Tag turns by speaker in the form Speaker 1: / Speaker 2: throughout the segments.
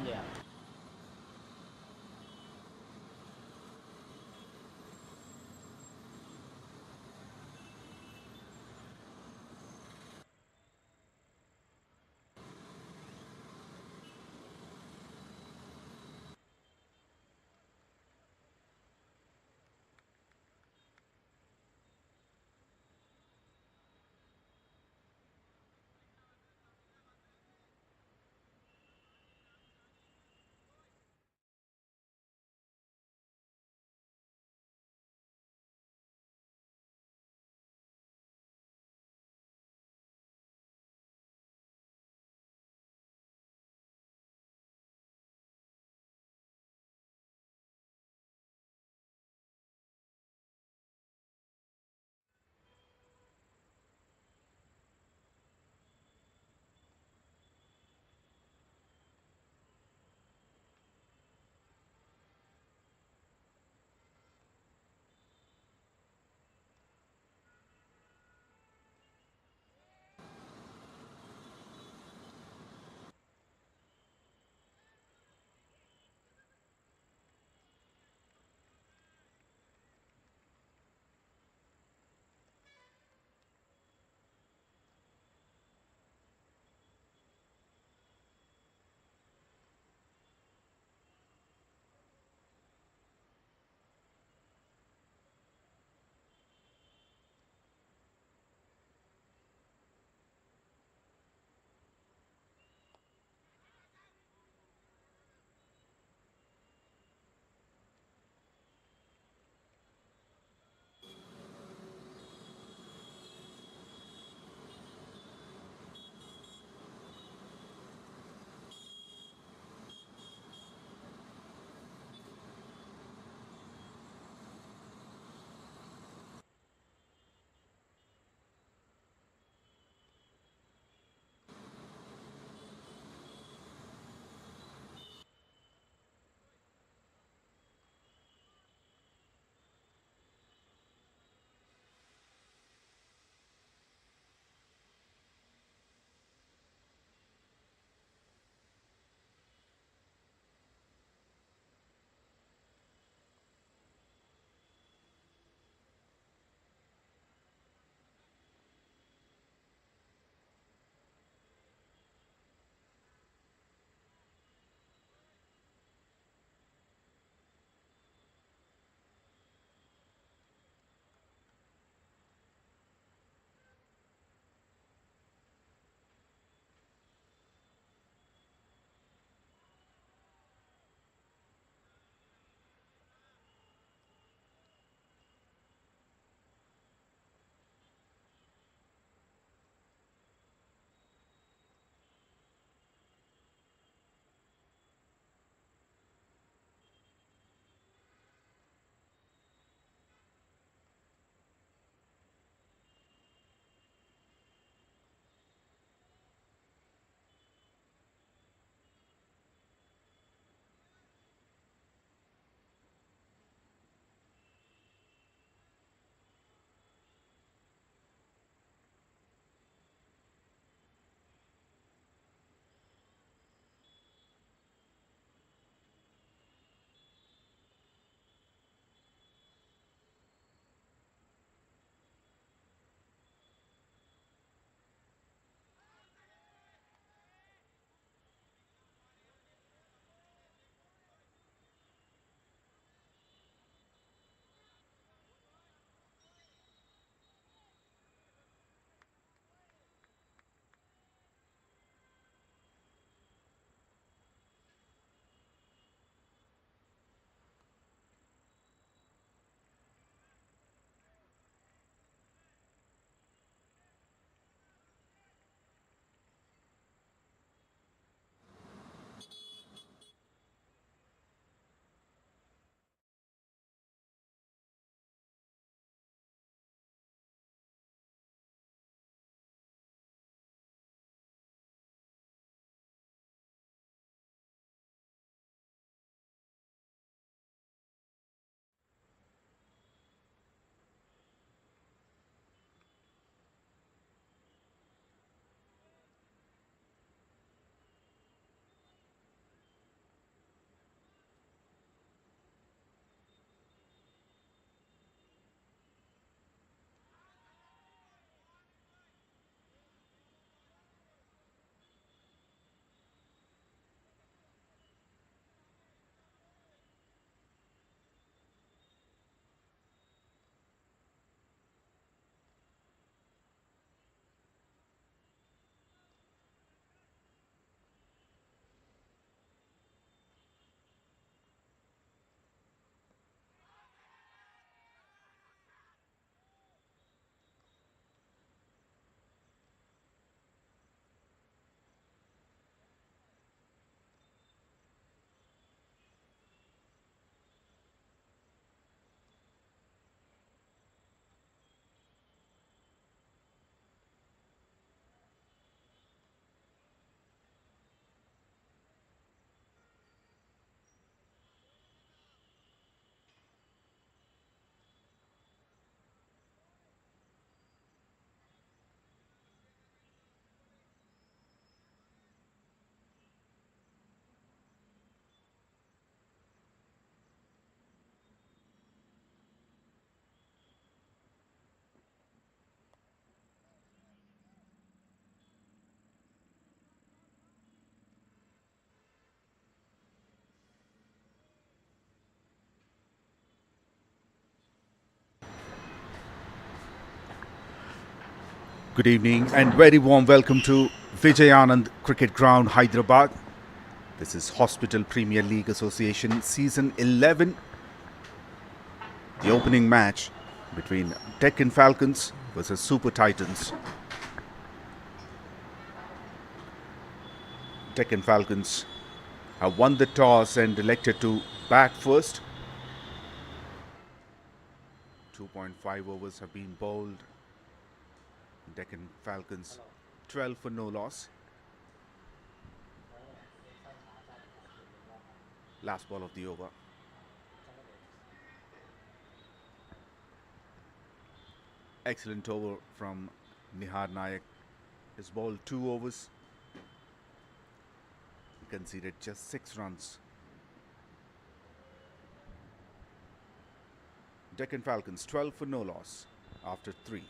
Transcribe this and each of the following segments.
Speaker 1: Yeah. Good evening and very warm welcome to Vijayanand Cricket Ground, Hyderabad. This is Hospital Premier League Association Season 11. The opening match between Deccan Falcons versus Super Titans. Deccan Falcons have won the toss and elected to bat first. 2.5 overs have been bowled. Deccan Falcons 12 for no loss. Last ball of the over. Excellent over from Nihar Nayak. His bowled 2 overs. He conceded just 6 runs. Deccan Falcons 12 for no loss after 3.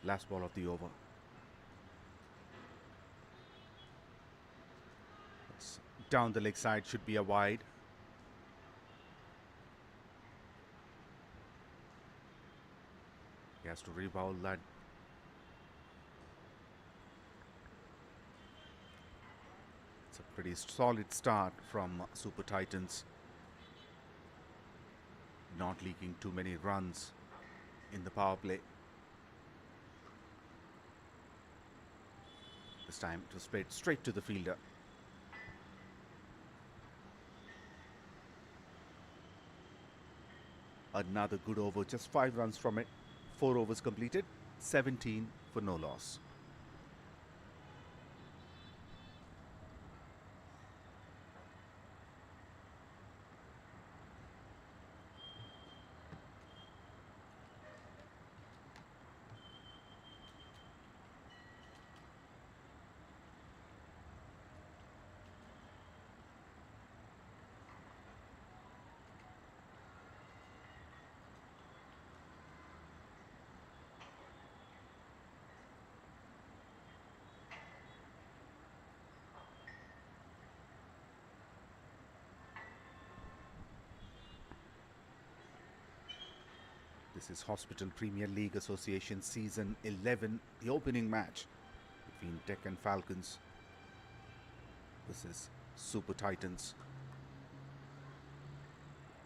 Speaker 1: Last ball of the over. It's down the leg side, should be a wide. He has to rebound that. It's a pretty solid start from Super Titans. Not leaking too many runs. in the power play. This time it was played straight to the fielder. Another good over, just 5 runs from it. 4 overs completed, 17 for no loss. This is Hospital Premier League Association Season 11, the opening match between DECCAN Falcons. This is Super Titans.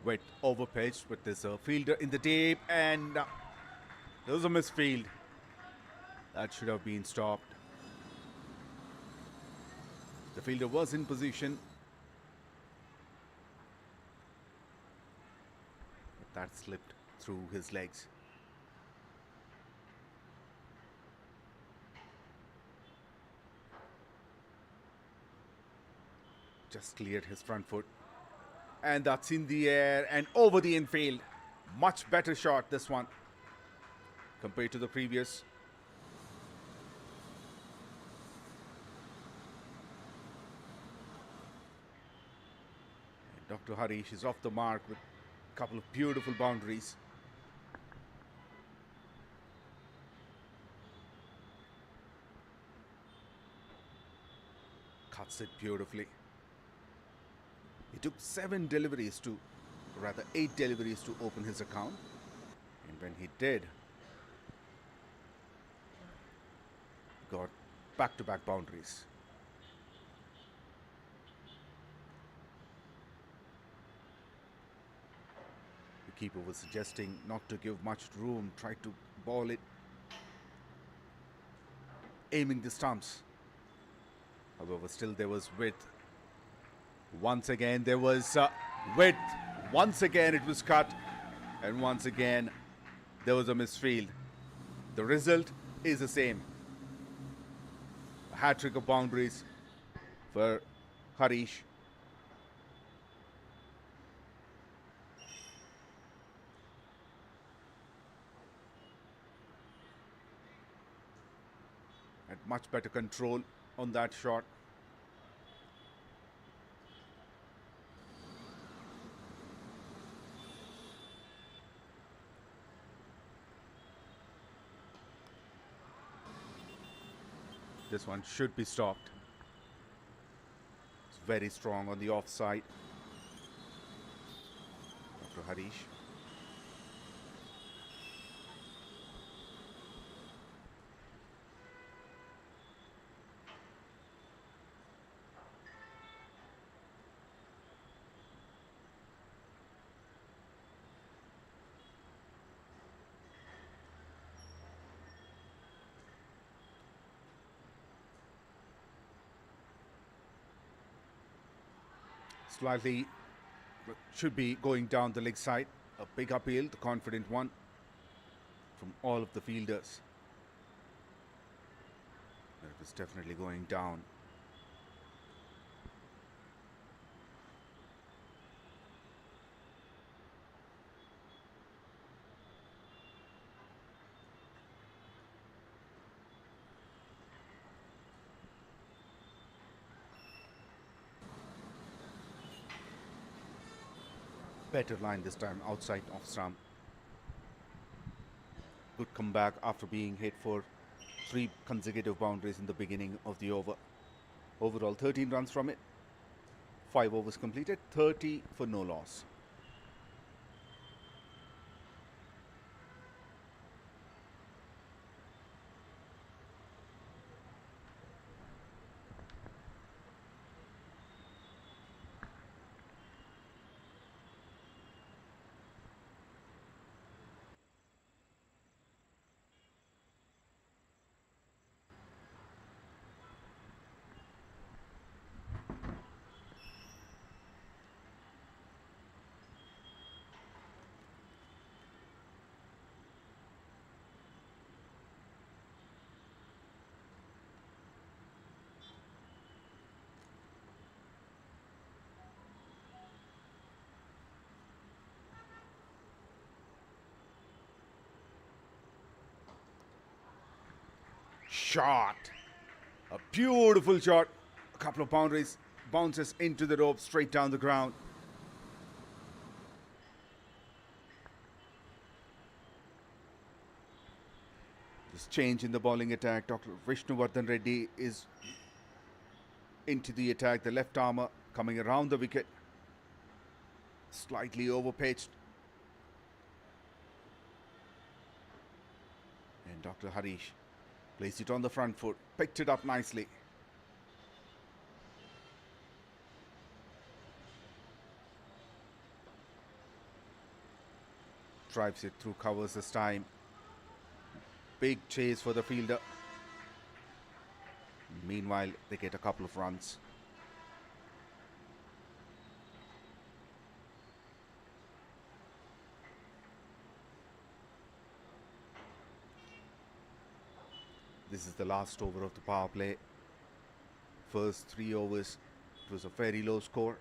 Speaker 1: Wet over pitch, but there's a fielder in the deep, and there was a misfield. That should have been stopped. The fielder was in position, but that slipped through his legs. Just cleared his front foot, and that's in the air and over the infield. Much better shot, this one, compared to the previous. And Dr. Harish is off the mark with a couple of beautiful boundaries. Cuts it beautifully. He took 8 deliveries to open his account. And when he did, got back-to-back boundaries. The keeper was suggesting not to give much room, tried to ball it, aiming the stumps. However, still there was width. Once again there was width. Once again it was cut. And once again there was a misfield. The result is the same. A hat-trick of boundaries for Harish. Had much better control on that shot. This one should be stopped. It's very strong on the offside. Dr. Harish. Slightly should be going down the leg side. A big appeal, the confident one from all of the fielders. But it was definitely going down. Better line this time, outside off stump. Good comeback after being hit for 3 consecutive boundaries in the beginning of the over. Overall 13 runs from it. 5 overs completed, 30 for no loss. shot. A beautiful shot. A couple of boundaries. Bounces into the rope, straight down the ground. This change in the bowling attack. Dr. Vishnuvardhan Reddy is into the attack. The left armour coming around the wicket. Slightly overpitched. And Dr. Harish placed it on the front foot. Picked it up nicely. Drives it through covers this time. Big chase for the fielder. Meanwhile, they get a couple of runs. This is the last over of the power play. First 3 overs, it was a very low score.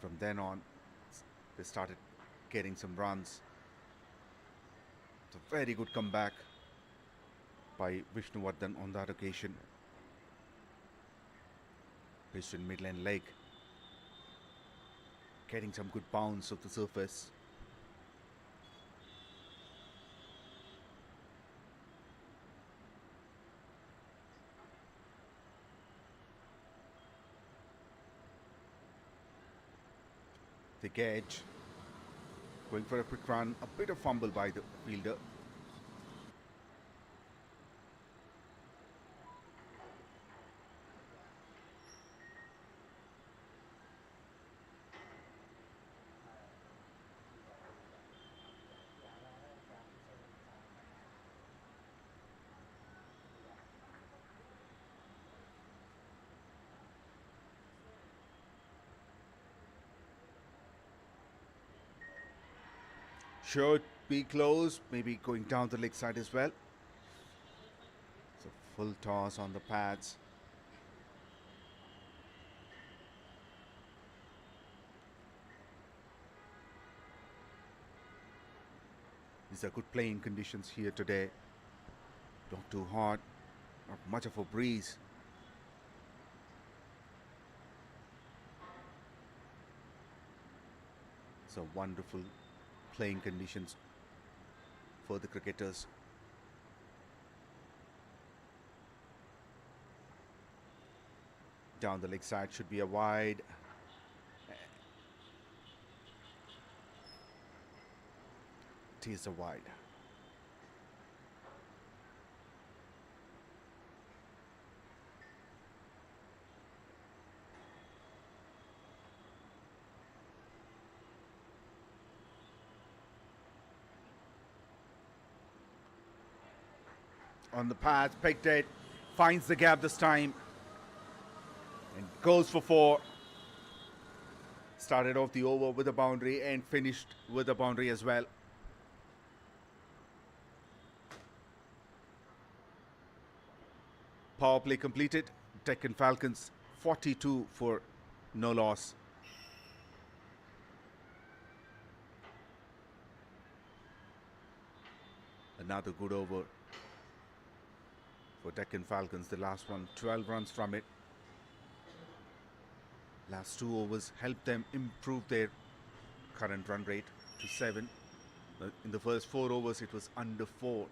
Speaker 1: From then on, they started getting some runs. It's a very good comeback by Vishnuvardhan on that occasion. Pitched in midland leg. Getting some good bounce off the surface. The edge. Going for a quick run. A bit of fumble by the fielder. Should be close, maybe going down the leg side as well. So full toss on the pads. These are good playing conditions here today. Not too hot, not much of a breeze. So wonderful playing conditions for the cricketers. Down the leg side should be a wide. It is a wide. On the path, picked it, finds the gap this time and goes for 4. Started off the over with a boundary and finished with a boundary as well. Power play completed. Deccan Falcons 42 for no loss. Another good over for Deccan Falcons. The last one, 12 runs from it. Last 2 overs helped them improve their current run rate to 7. In the first 4 overs, it was under 4.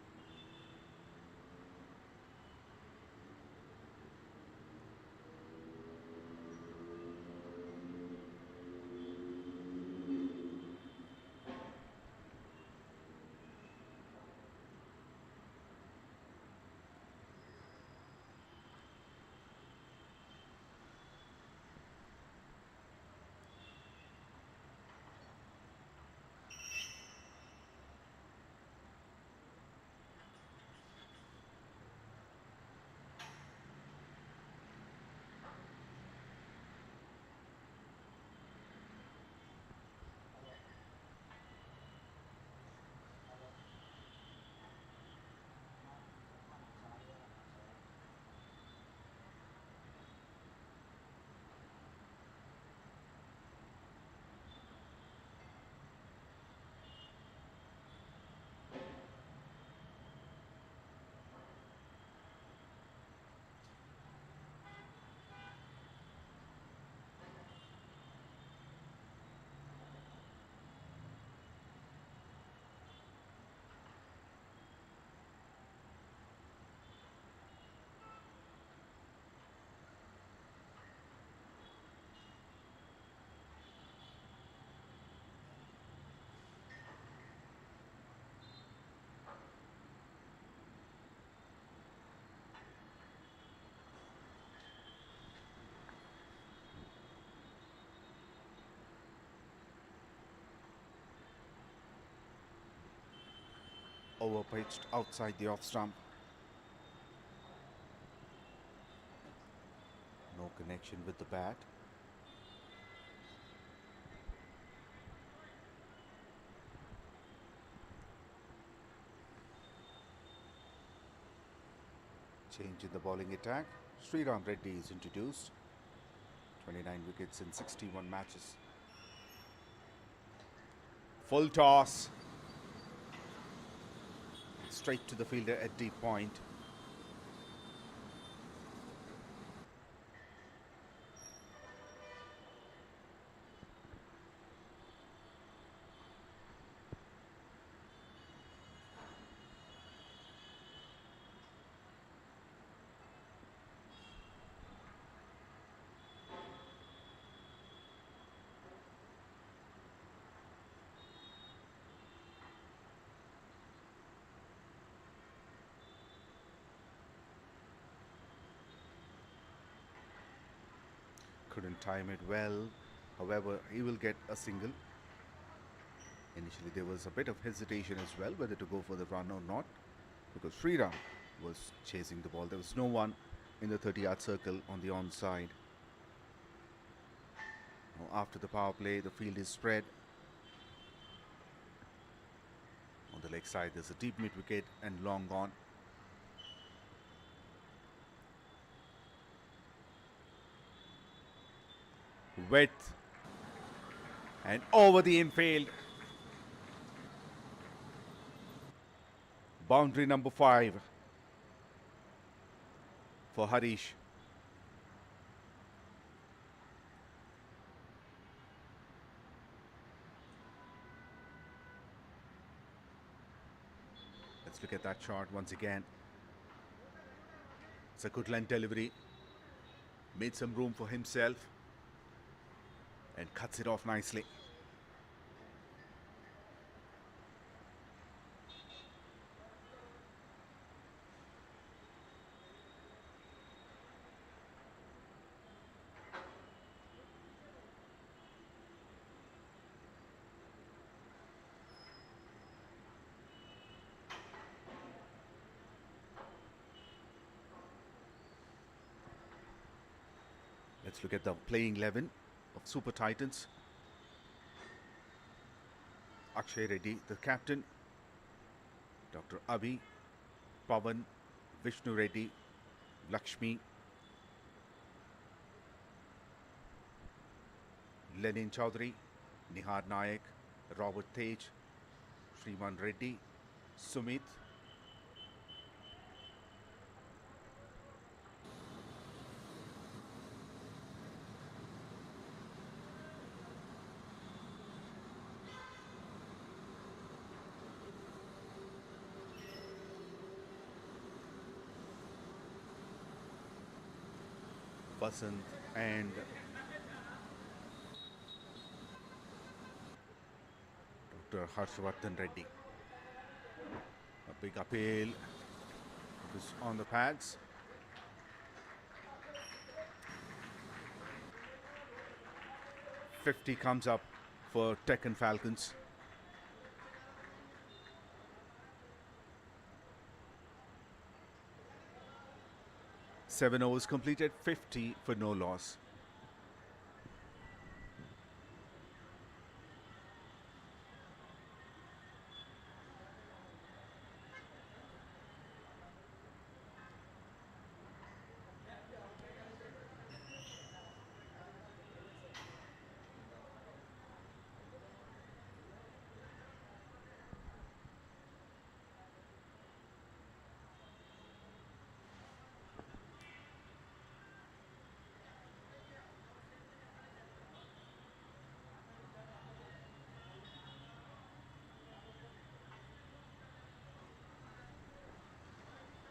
Speaker 1: over pitched outside the off stump. No connection with the bat. Change in the bowling attack. Sriram Reddy is introduced. 29 wickets in 61 matches. Full toss. Straight to the fielder at deep point. Couldn't time it well. However, he will get a single. Initially there was a bit of hesitation as well whether to go for the run or not, because Sriram was chasing the ball. There was no one in the 30-yard circle on the onside. Now after the power play, the field is spread. On the leg side there's a deep mid wicket and long on. Width and over the infield. Boundary number 5 for Harish. Let's look at that shot once again. It's a good length delivery. Made some room for himself and cuts it off nicely. Let's look at the playing 11 of Super Titans. Akshay Reddy, the captain. Dr. Abhi, Pavan, Vishnu Reddy, Lakshmi, Lenin Chaudhary, Nihar Nayak, Robert Tej, Sriman Reddy, Sumit, Vasant and Dr. Harshvardhan Reddy. A big appeal. It is on the pads. .50 comes up for DECCAN Falcons. Seven overs completed, 50 for no loss.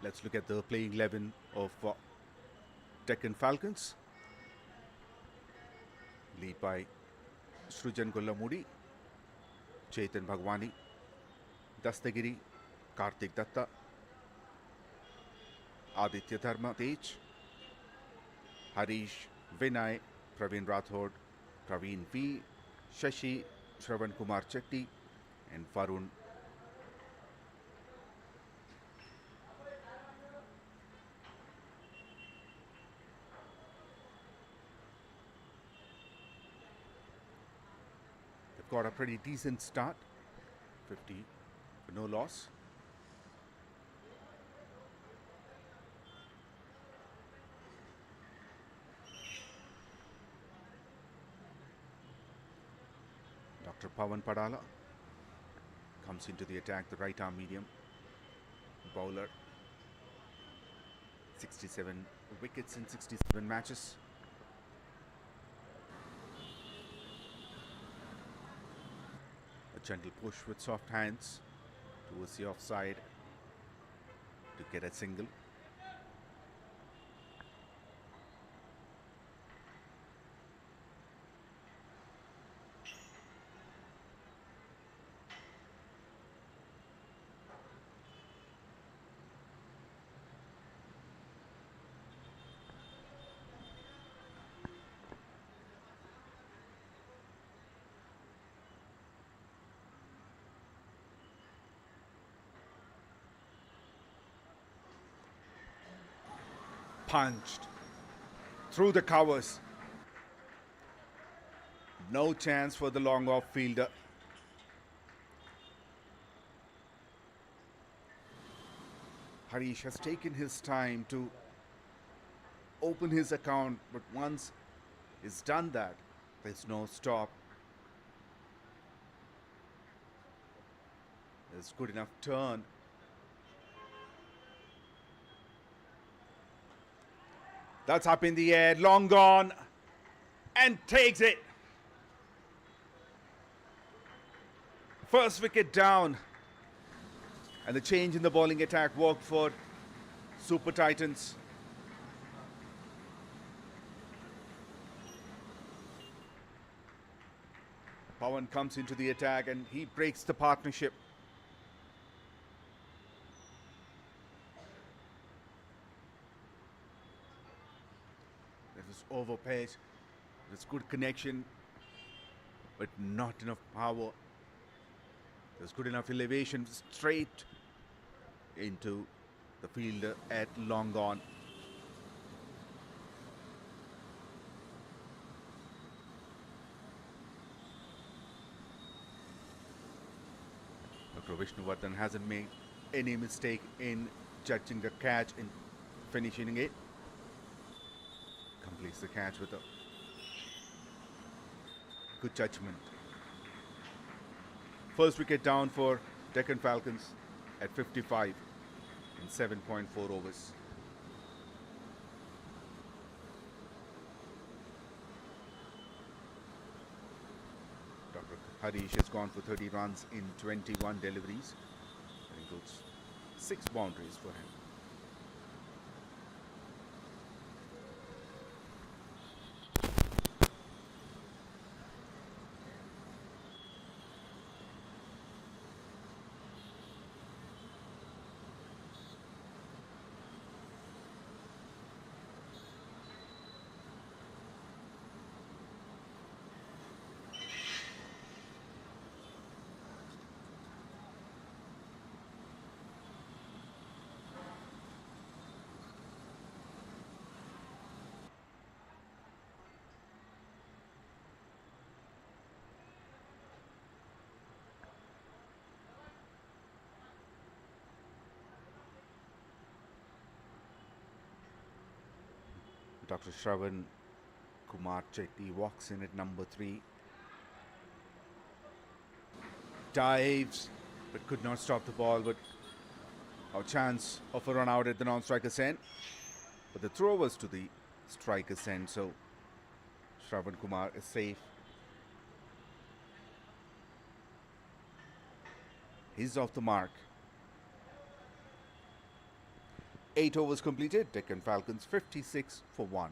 Speaker 1: Let's look at the playing 11 of DECCAN Falcons. Lead by Srujan Gollamudi, Chetan Bhagwani, Dastagiri, Kartik Datta, Aditya Dharma Tej, Harish, Vinay, Praveen Rathod, Praveen V, Shashi, Shravan Kumar Chetty, and Varun got a pretty decent start. 50 for no loss. Dr. Pawan Padala comes into the attack, the right arm medium bowler. 67 wickets in 67 matches. A gentle push with soft hands towards the offside to get a single. Punched through the covers. No chance for the long off fielder. Harish has taken his time to open his account, but once he's done that, there's no stop. There's good enough turn. That's up in the air, long gone, and takes it. First wicket down. And the change in the bowling attack worked for Super Titans. Pawan comes into the attack and he breaks the partnership. That was overpitched. There's good connection, but not enough power. There's good enough elevation straight into the fielder at long on. Dr. Vishnuvardhan hasn't made any mistake in judging the catch and finishing it. Completes the catch with a good judgment. First wicket down for Deccan Falcons at 55 in 7.4 overs. Dr. Harish has gone for 30 runs in 21 deliveries. That includes 6 boundaries for him. Dr. Shravan Kumar Chetty walks in at number 3. Dives, but could not stop the ball. But a chance of a run out at the non-striker's end. But the throw was to the striker's end, so Shravan Kumar is safe. He's off the mark. 8 overs completed. Deccan Falcons 56 for 1.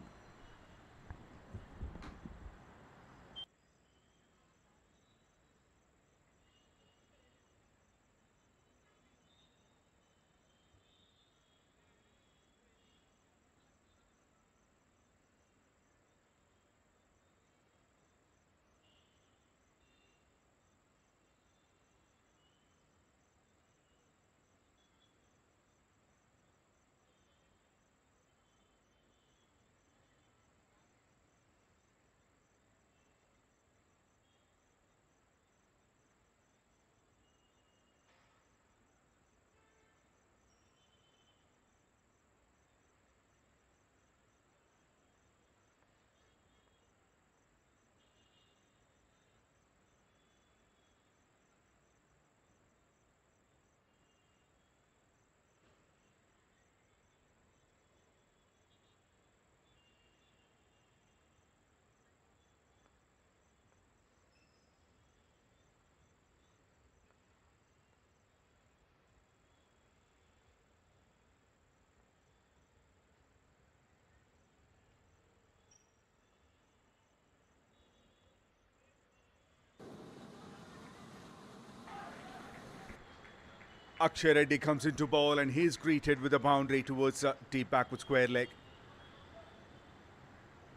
Speaker 1: Akshay Reddy comes into ball and he's greeted with a boundary towards a deep backward square leg.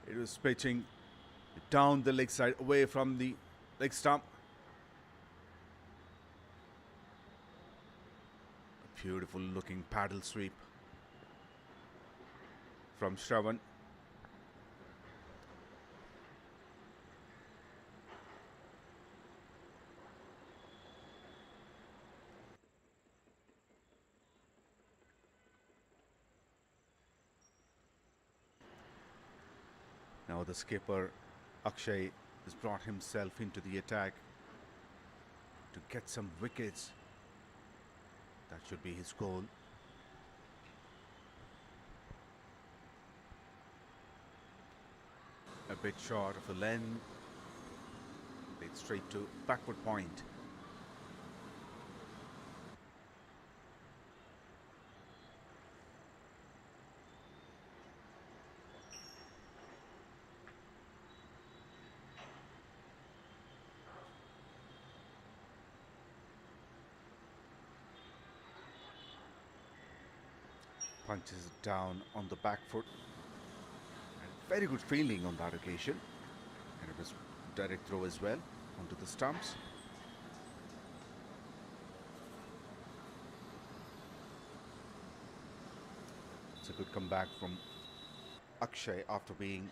Speaker 1: It was pitching down the leg side away from the leg stump. A beautiful looking paddle sweep from Shravan. Now the skipper Akshay has brought himself into the attack to get some wickets. That should be his goal. A bit short of a length. Played straight to backward point. Punches it down on the back foot. And very good fielding on that occasion. And it was direct throw as well onto the stumps. It's a good comeback from Akshay after being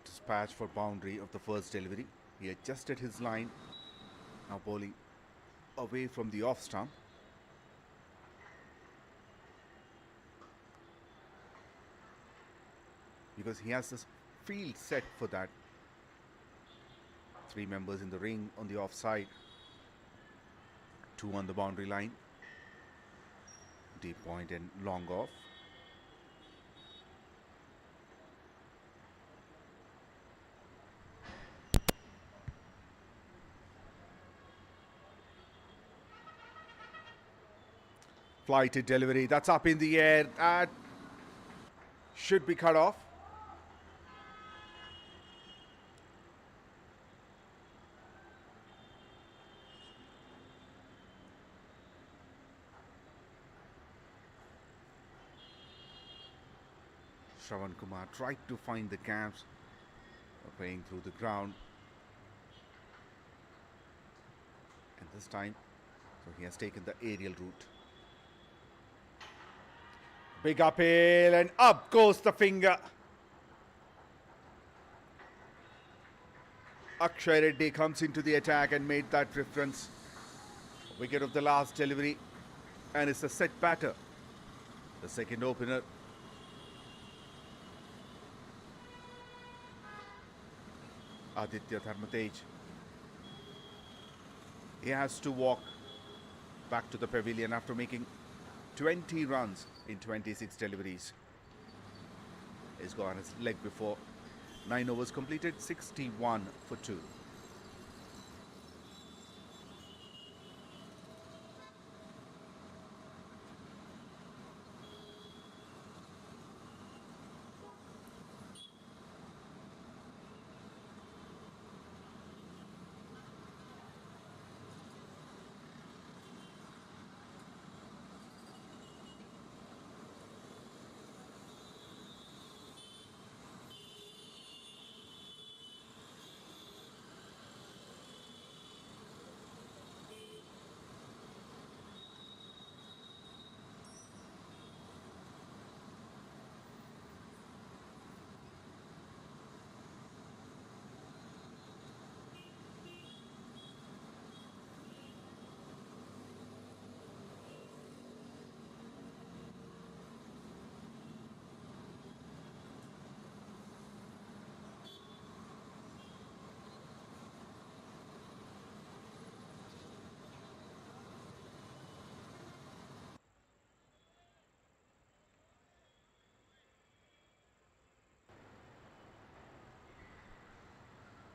Speaker 1: dispatched for boundary of the first delivery. He adjusted his line. Now bowling away from the off stump. Because he has this field set for that. 3 members in the ring on the offside, 2 on the boundary line, deep point and long off. Flighted delivery, that's up in the air, that should be cut off. Shravan Kumar tried to find the gaps, playing through the ground. And this time, so he has taken the aerial route. Big uphill and up goes the finger. Akshay Reddy comes into the attack and made that reference. Wicket of the last delivery, and it's a set batter. The second opener. Aditya Dharmatej. He has to walk back to the pavilion after making 20 runs in 26 deliveries. He's got his leg before 9 overs completed, 61 for 2.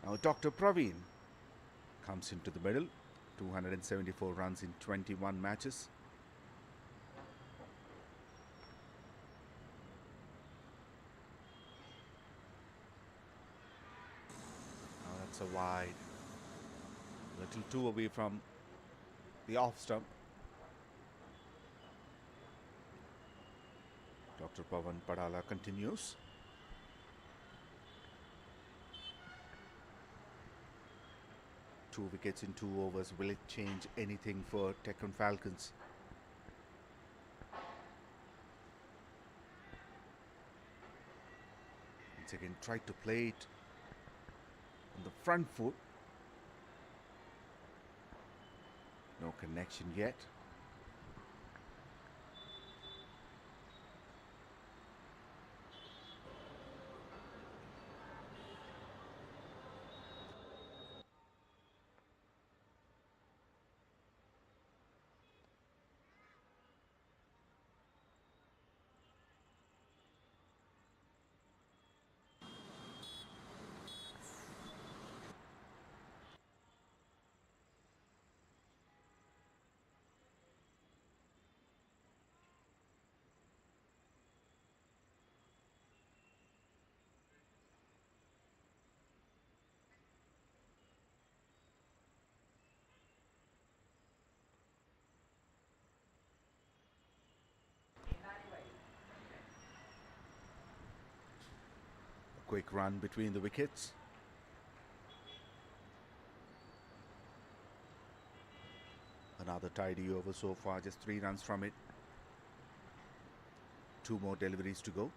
Speaker 1: Now Dr. Praveen comes into the middle. 274 runs in 21 matches. Now that's a wide. Little 2 away from the off stump. Dr. Pawan Padala continues. Two wickets in 2 overs. Will it change anything for Deccan Falcons? Once again, tried to play it on the front foot. No connection yet. A quick run between the wickets. Another tidy over so far, just 3 runs from it. 2 more deliveries to go.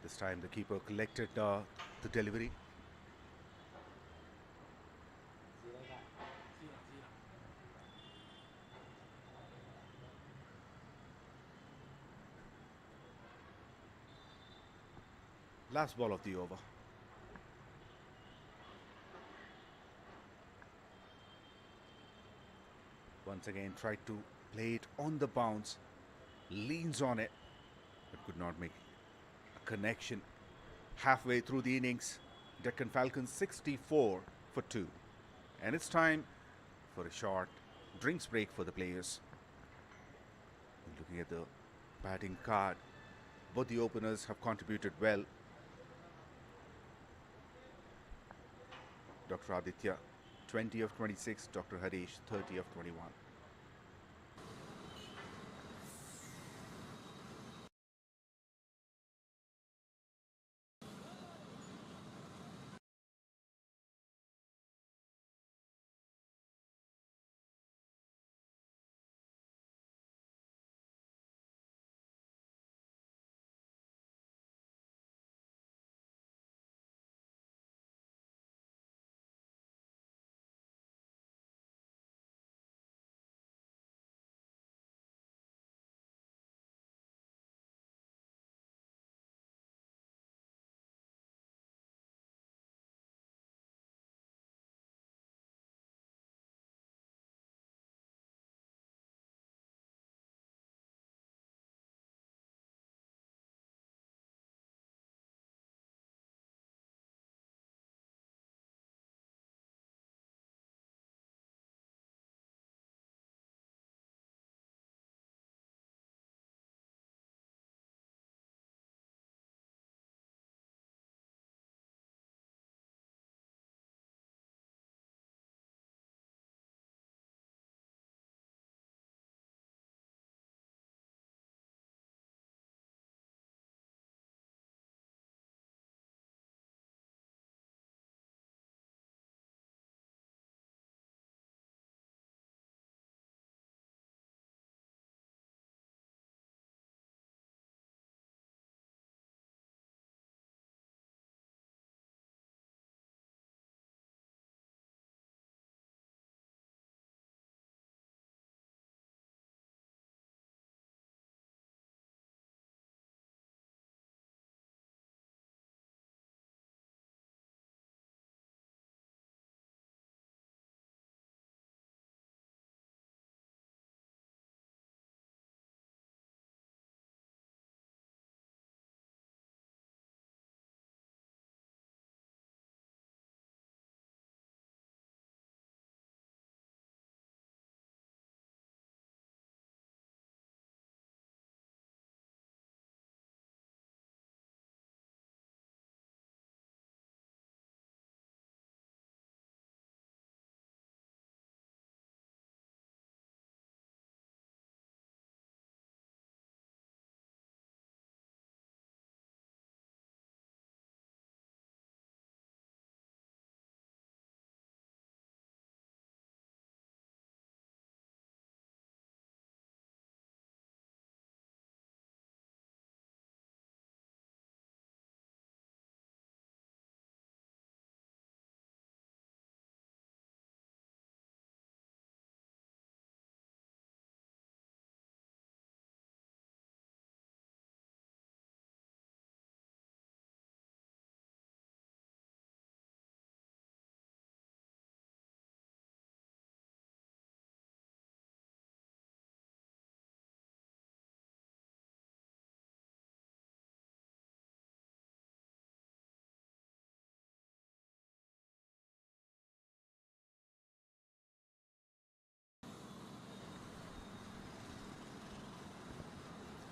Speaker 1: This time the keeper collected the delivery. Last ball of the over. Once again tried to play it on the bounce. Leans on it, but could not make a connection. Halfway through the innings, Deccan Falcons 64 for 2. And it's time for a short drinks break for the players. Looking at the batting card, both the openers have contributed well. Dr. Aditya, 20 of 26. Dr. Harish, 30 of 21.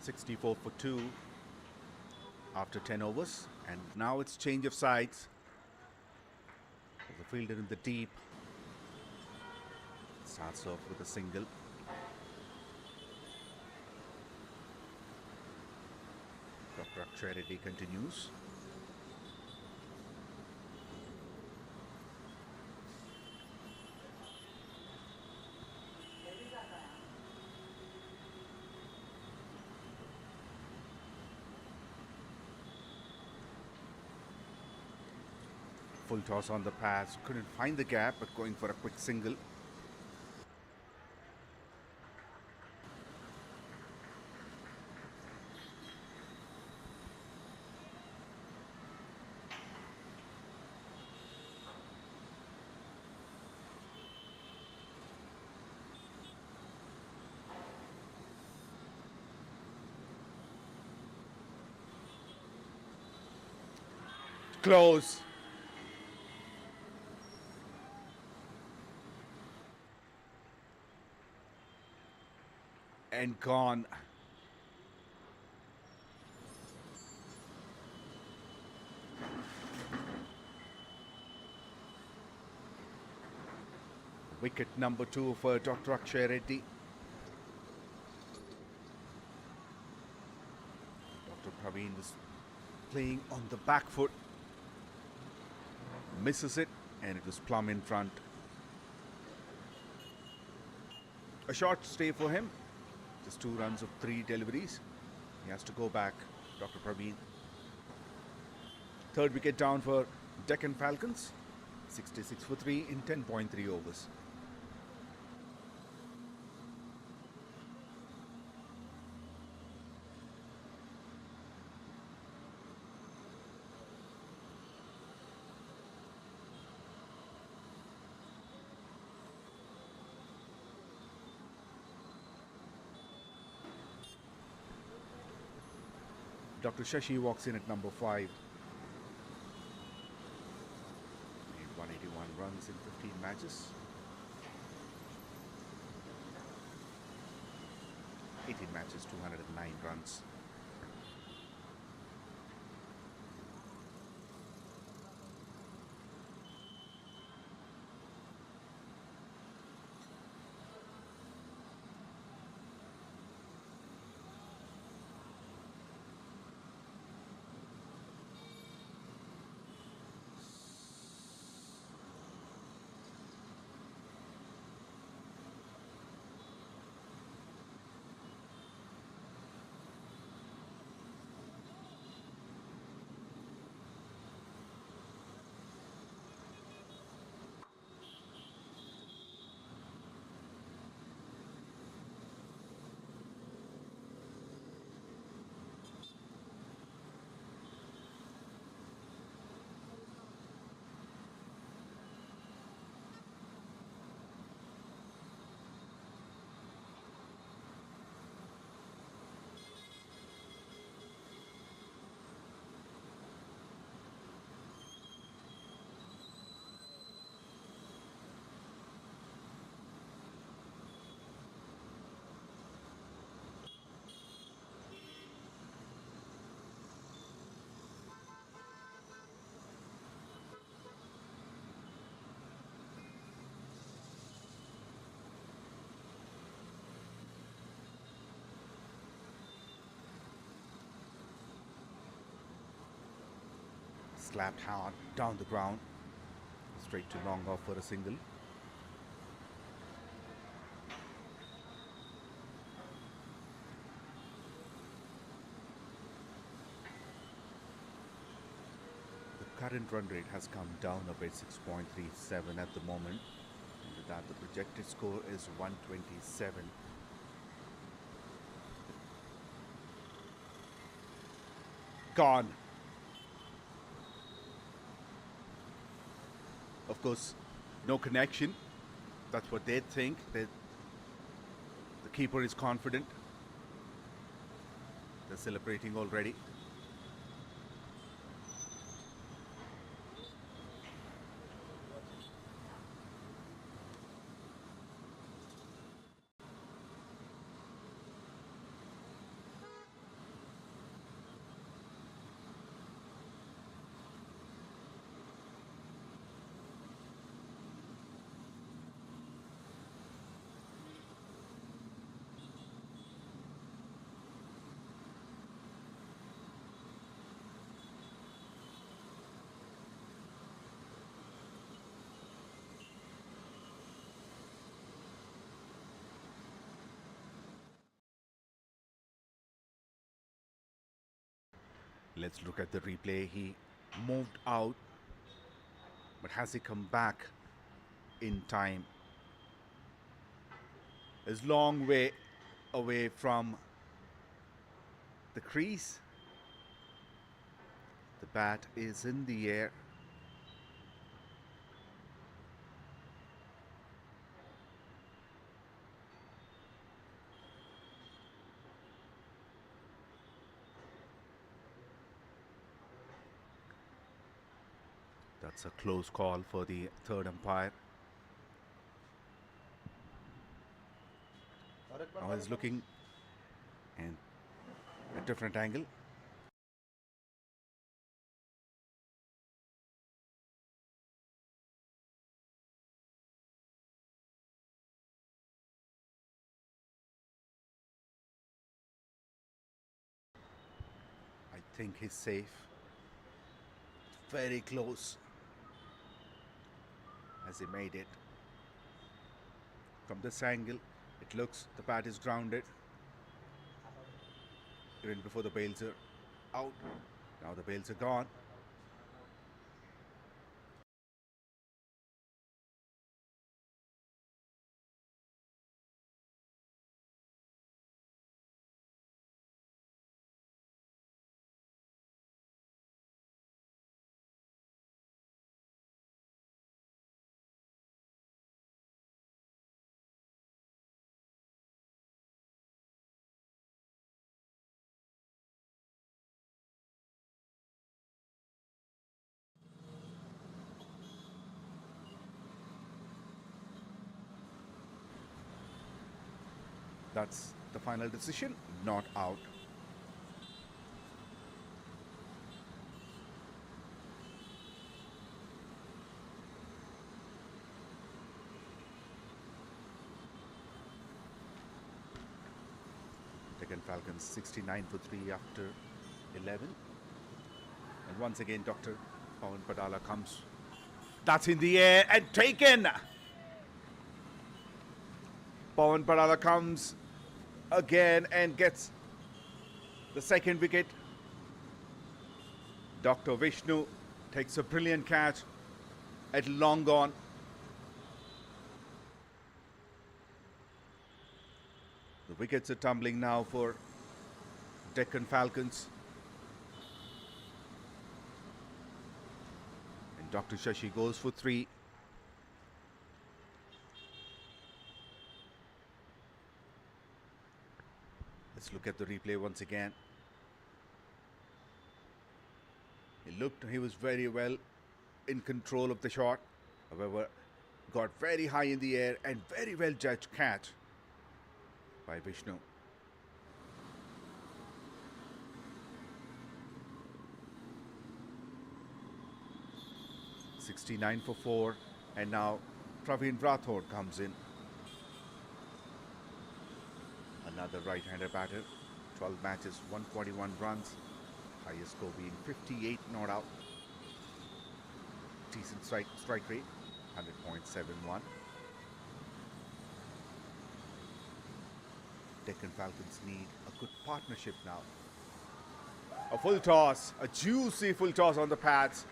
Speaker 1: 64 for 2 after 10 overs. And now it's change of sides. The fielder in the deep starts off with a single. Dr. Akshay Reddy continues. Full toss on the pass, couldn't find the gap, but going for a quick single. Close. And gone. Wicket number 2 for Dr. Akshay Reddy. Dr. Praveen was playing on the back foot. Misses it, and it was plumb in front. A short stay for him. Just 2 runs of 3 deliveries. He has to go back, Dr. Praveen. Third wicket down for Deccan Falcons. 66 for 3 in 10.3 overs. Dr. Shashi walks in at number 5. Made 181 runs in 15 matches. 18 matches, 209 runs. Slapped hard down the ground. Straight to long off for a single. The current run rate has come down a bit, 6.37 at the moment. And with that, the projected score is 127. Gone. Of course, no connection. That's what they think. The keeper is confident. They're celebrating already. Let's look at the replay. He moved out, but has he come back in time? Is long way away from the crease. The bat is in the air. That's a close call for the third umpire. Now he's looking in a different angle. I think he's safe. Very close as he made it. From this angle, it looks the bat is grounded. Even before the bails are out. Now the bails are gone. That's the final decision, not out. Deccan Falcons 69 for 3 after 11. And once again, Dr. Pawan Padala comes. That's in the air and taken! Pawan Padala comes again and gets the second wicket. Dr. Vishnu takes a brilliant catch at long on. The wickets are tumbling now for Deccan Falcons. And Dr. Shashi goes for 3. Let's look at the replay once again. He was very well in control of the shot. However, got very high in the air and very well judged catch by Vishnu. .69 for 4, and now Praveen Rathod comes in. Another right-hander batter. 12 matches, 141 runs. Highest score being 58 not out. Decent strike rate, 100.71. Deccan Falcons need a good partnership now. A full toss, a juicy full toss on the pads.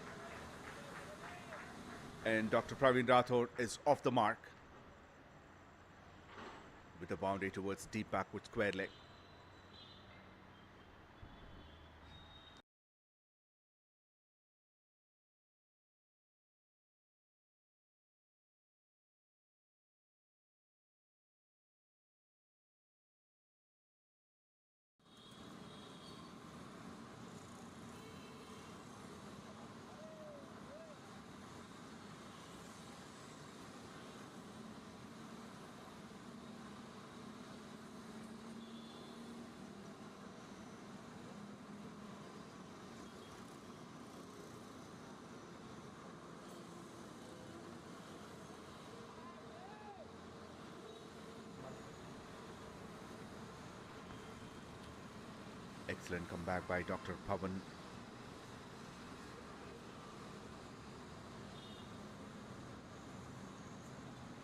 Speaker 1: And Dr. Praveen Rathod is off the mark with a boundary towards deep backward square leg. Excellent comeback by Dr. Pawan.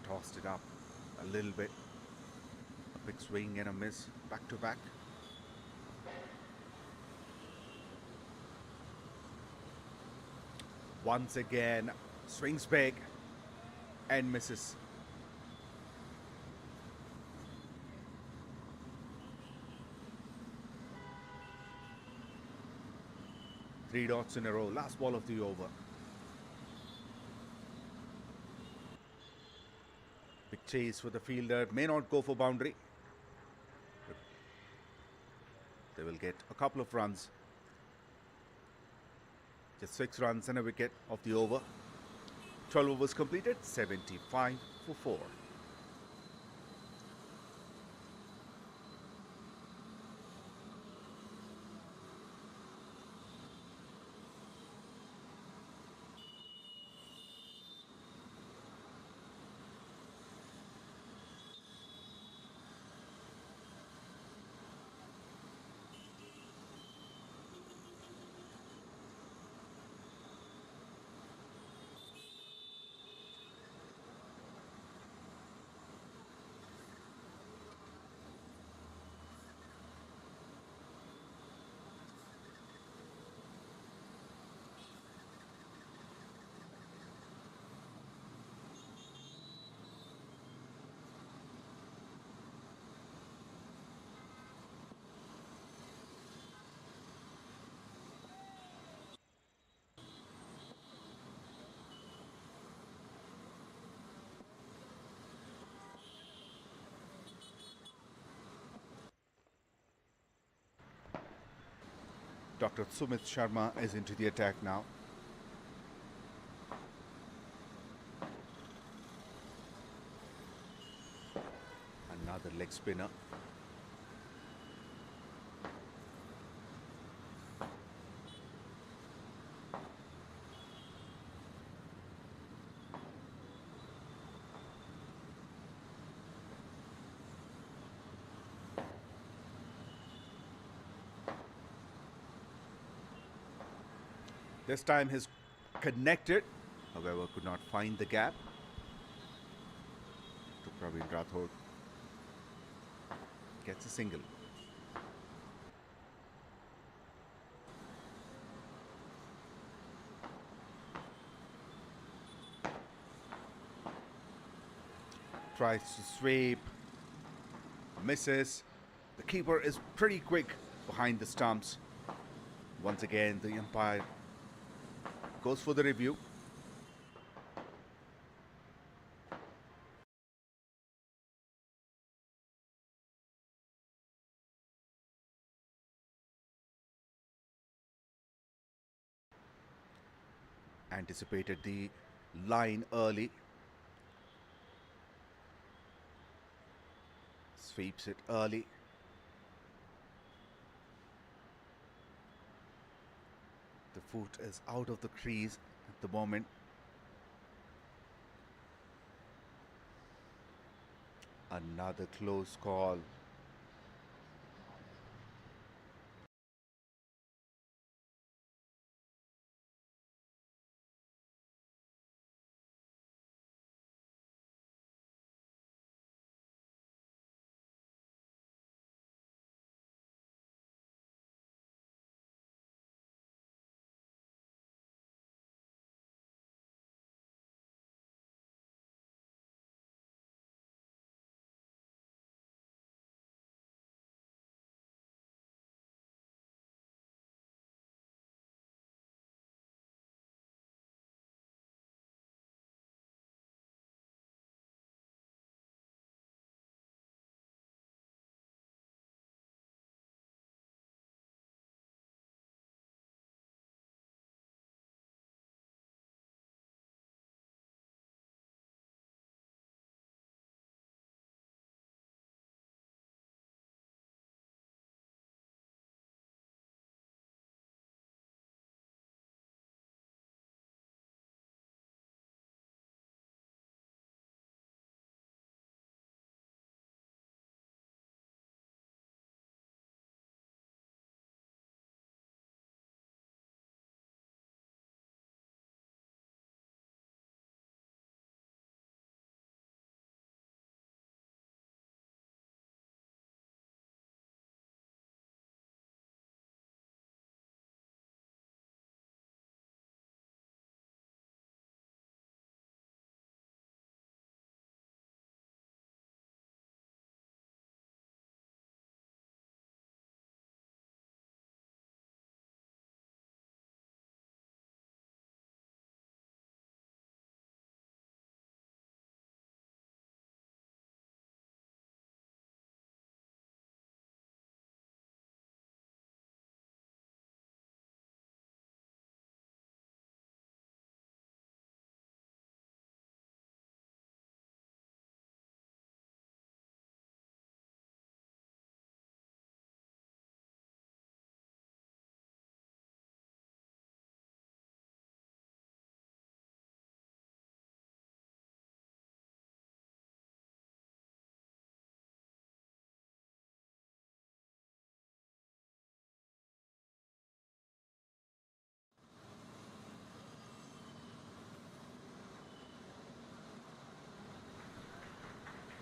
Speaker 1: Tossed it up a little bit. A big swing and a miss, back to back. Once again, swings big and misses. Three dots in a row, last ball of the over. Big chase for the fielder, may not go for boundary. They will get a couple of runs. Just 6 runs and a wicket of the over. 12 overs completed, 75 for 4. Dr. Sumit Sharma is into the attack now. Another leg spinner. This time he's connected, however could not find the gap. To Praveen Rathod. Gets a single. Tries to sweep. Misses. The keeper is pretty quick behind the stumps. Once again the umpire goes for the review. Anticipated the line early. Sweeps it early. The foot is out of the crease at the moment. Another close call.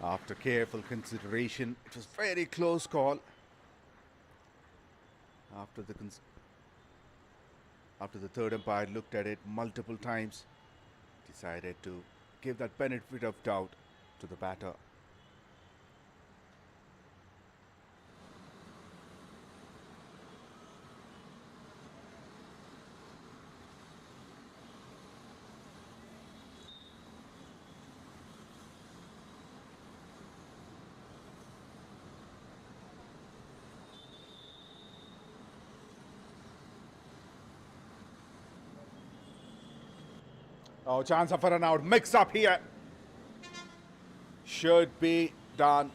Speaker 1: After careful consideration, it was very close call. After the third umpire looked at it multiple times, decided to give that benefit of doubt to the batter. Oh, chance for an out. Mix up here. Should be done.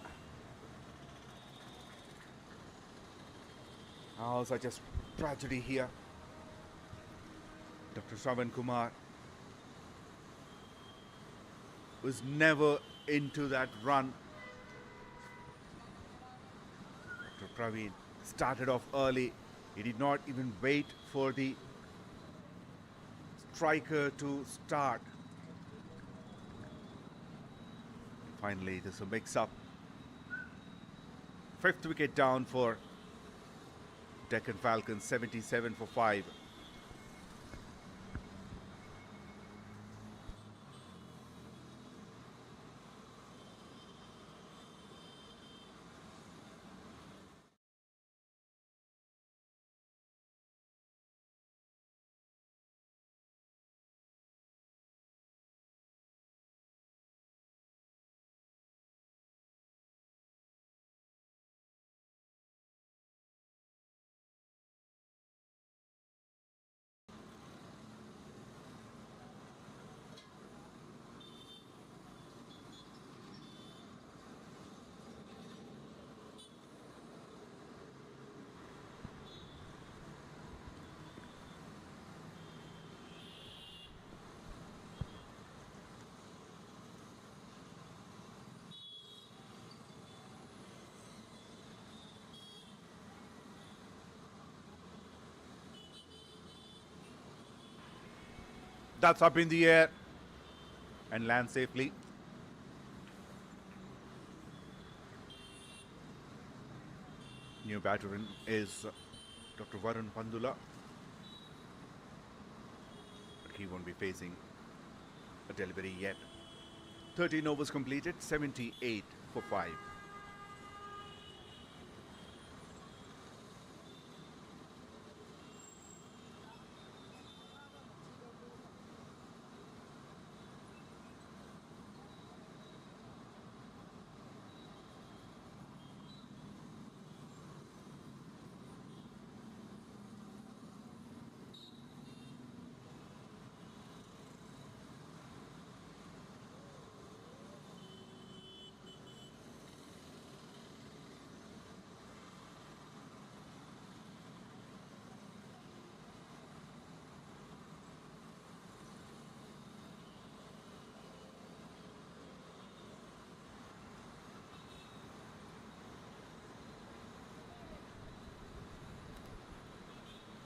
Speaker 1: Oh, such a tragedy here. Dr. Shravan Kumar was never into that run. Dr. Praveen started off early. He did not even wait for the striker to start. Finally, there's a mix-up. 5th wicket down for Deccan Falcons, 77 for 5. That's up in the air and lands safely. New batter in is Dr. Varun Pandula, but he won't be facing a delivery yet. 13 overs completed, 78 for 5.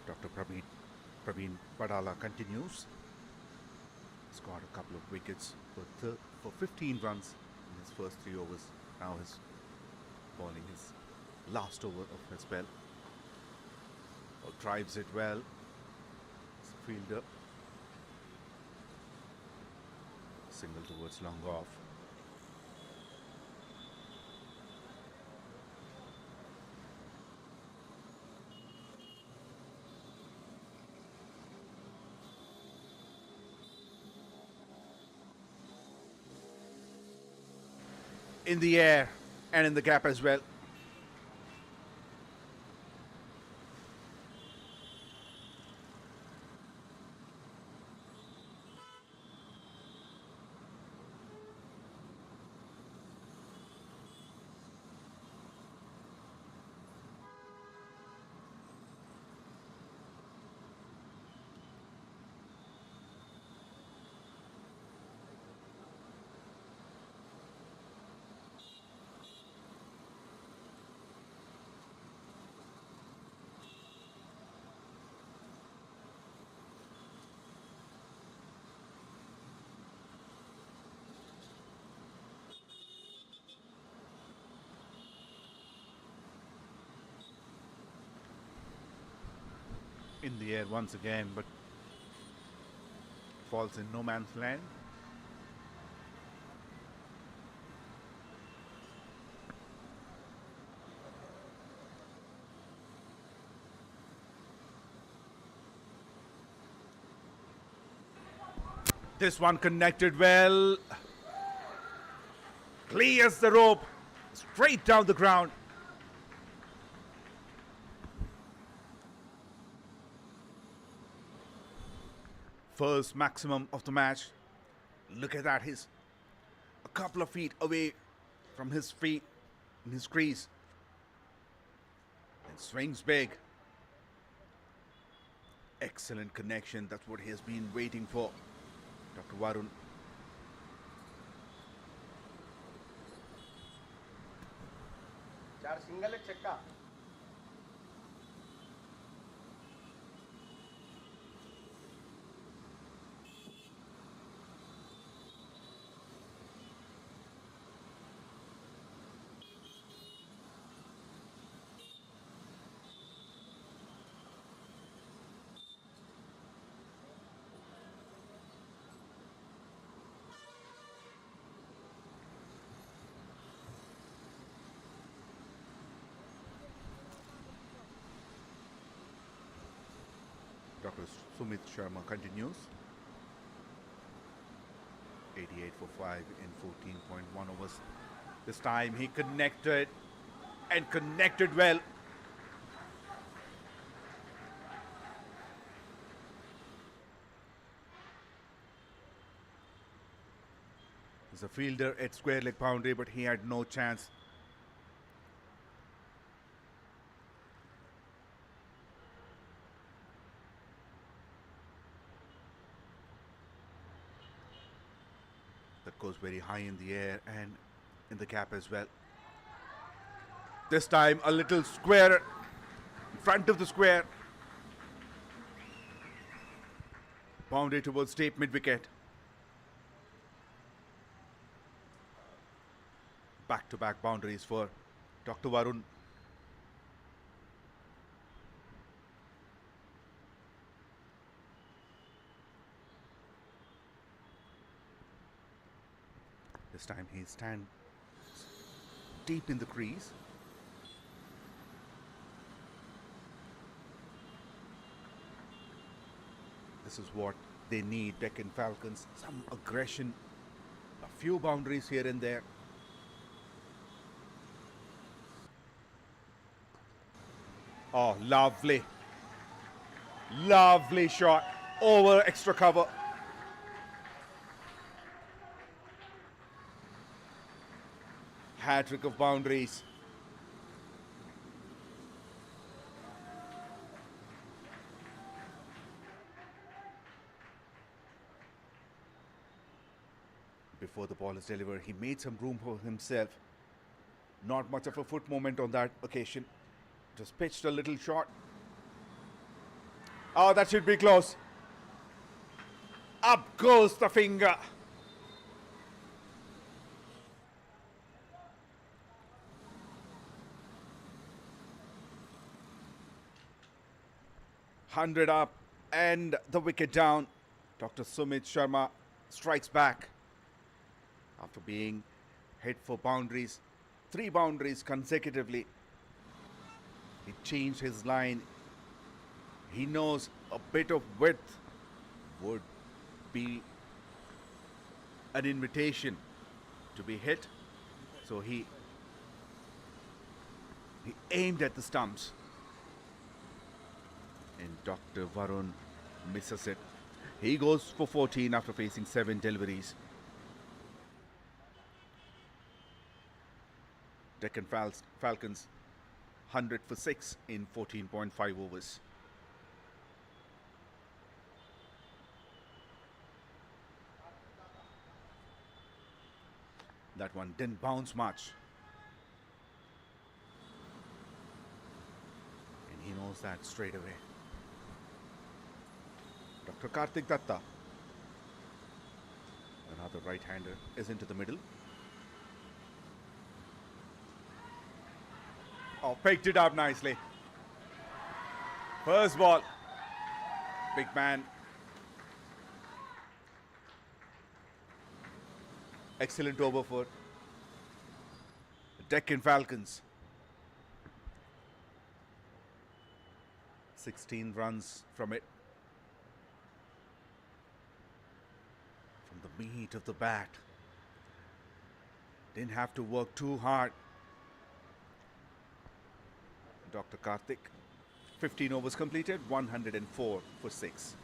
Speaker 1: Dr. Praveen Padala continues. Scored a couple of wickets for 15 runs in his first 3 overs. Now he's bowling his last over of his spell. Drives it well. It's a fielder. Single towards long off. In the air and in the gap as well. in the air once again, but falls in no man's land. This one connected well. Clears the rope. Straight down the ground. First maximum of the match. Look at that. He's a couple of feet away from his feet in his crease. And swings big. Excellent connection. That's what he has been waiting for. Dr. Varun.
Speaker 2: चार single एक छक्का
Speaker 1: Dr. Sumit Sharma continues. 88 for 5 in 14.1 overs. This time he connected and connected well. He's a fielder at square leg boundary, but he had no chance. That goes very high in the air and in the gap as well. This time a little square in front of the square. Boundary towards deep mid wicket. Back-to-back boundaries for Dr. Varun. This time he stands deep in the crease. This is what they need, Deccan Falcons. Some aggression, a few boundaries here and there. Oh, lovely. Lovely shot over extra cover. Hat-trick of boundaries. Before the ball is delivered, he made some room for himself. Not much of a foot movement on that occasion. Just pitched a little short. Oh, that should be close. Up goes the finger. Hundred up and the wicket down. Dr. Sumit Sharma strikes back after being hit for boundaries, 3 boundaries consecutively. He changed his line. He knows a bit of width would be an invitation to be hit. So he aimed at the stumps. And Dr. Varun misses it. He goes for 14 after facing 7 deliveries. Deccan Falcons 100 for 6 in 14.5 overs. That one didn't bounce much. And he knows that straight away. Dr. Karthik Datta, another right-hander, is into the middle. Oh, picked it up nicely. First ball, Big man. Excellent over for the Deccan Falcons. 16 runs from it. From the meat of the bat. Didn't have to work too hard. Dr. Karthik. 15 overs completed, 104 for 6.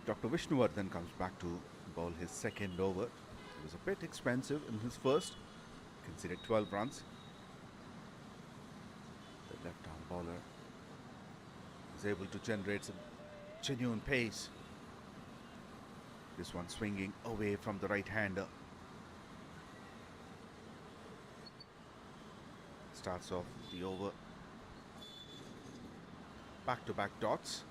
Speaker 1: Dr. Vishnuvardhan comes back to bowl his second over. He was a bit expensive in his first, conceded 12 runs. The left-arm bowler is able to generate some genuine pace. This one swinging away from the right-hander. Starts off the over. Back-to-back dots.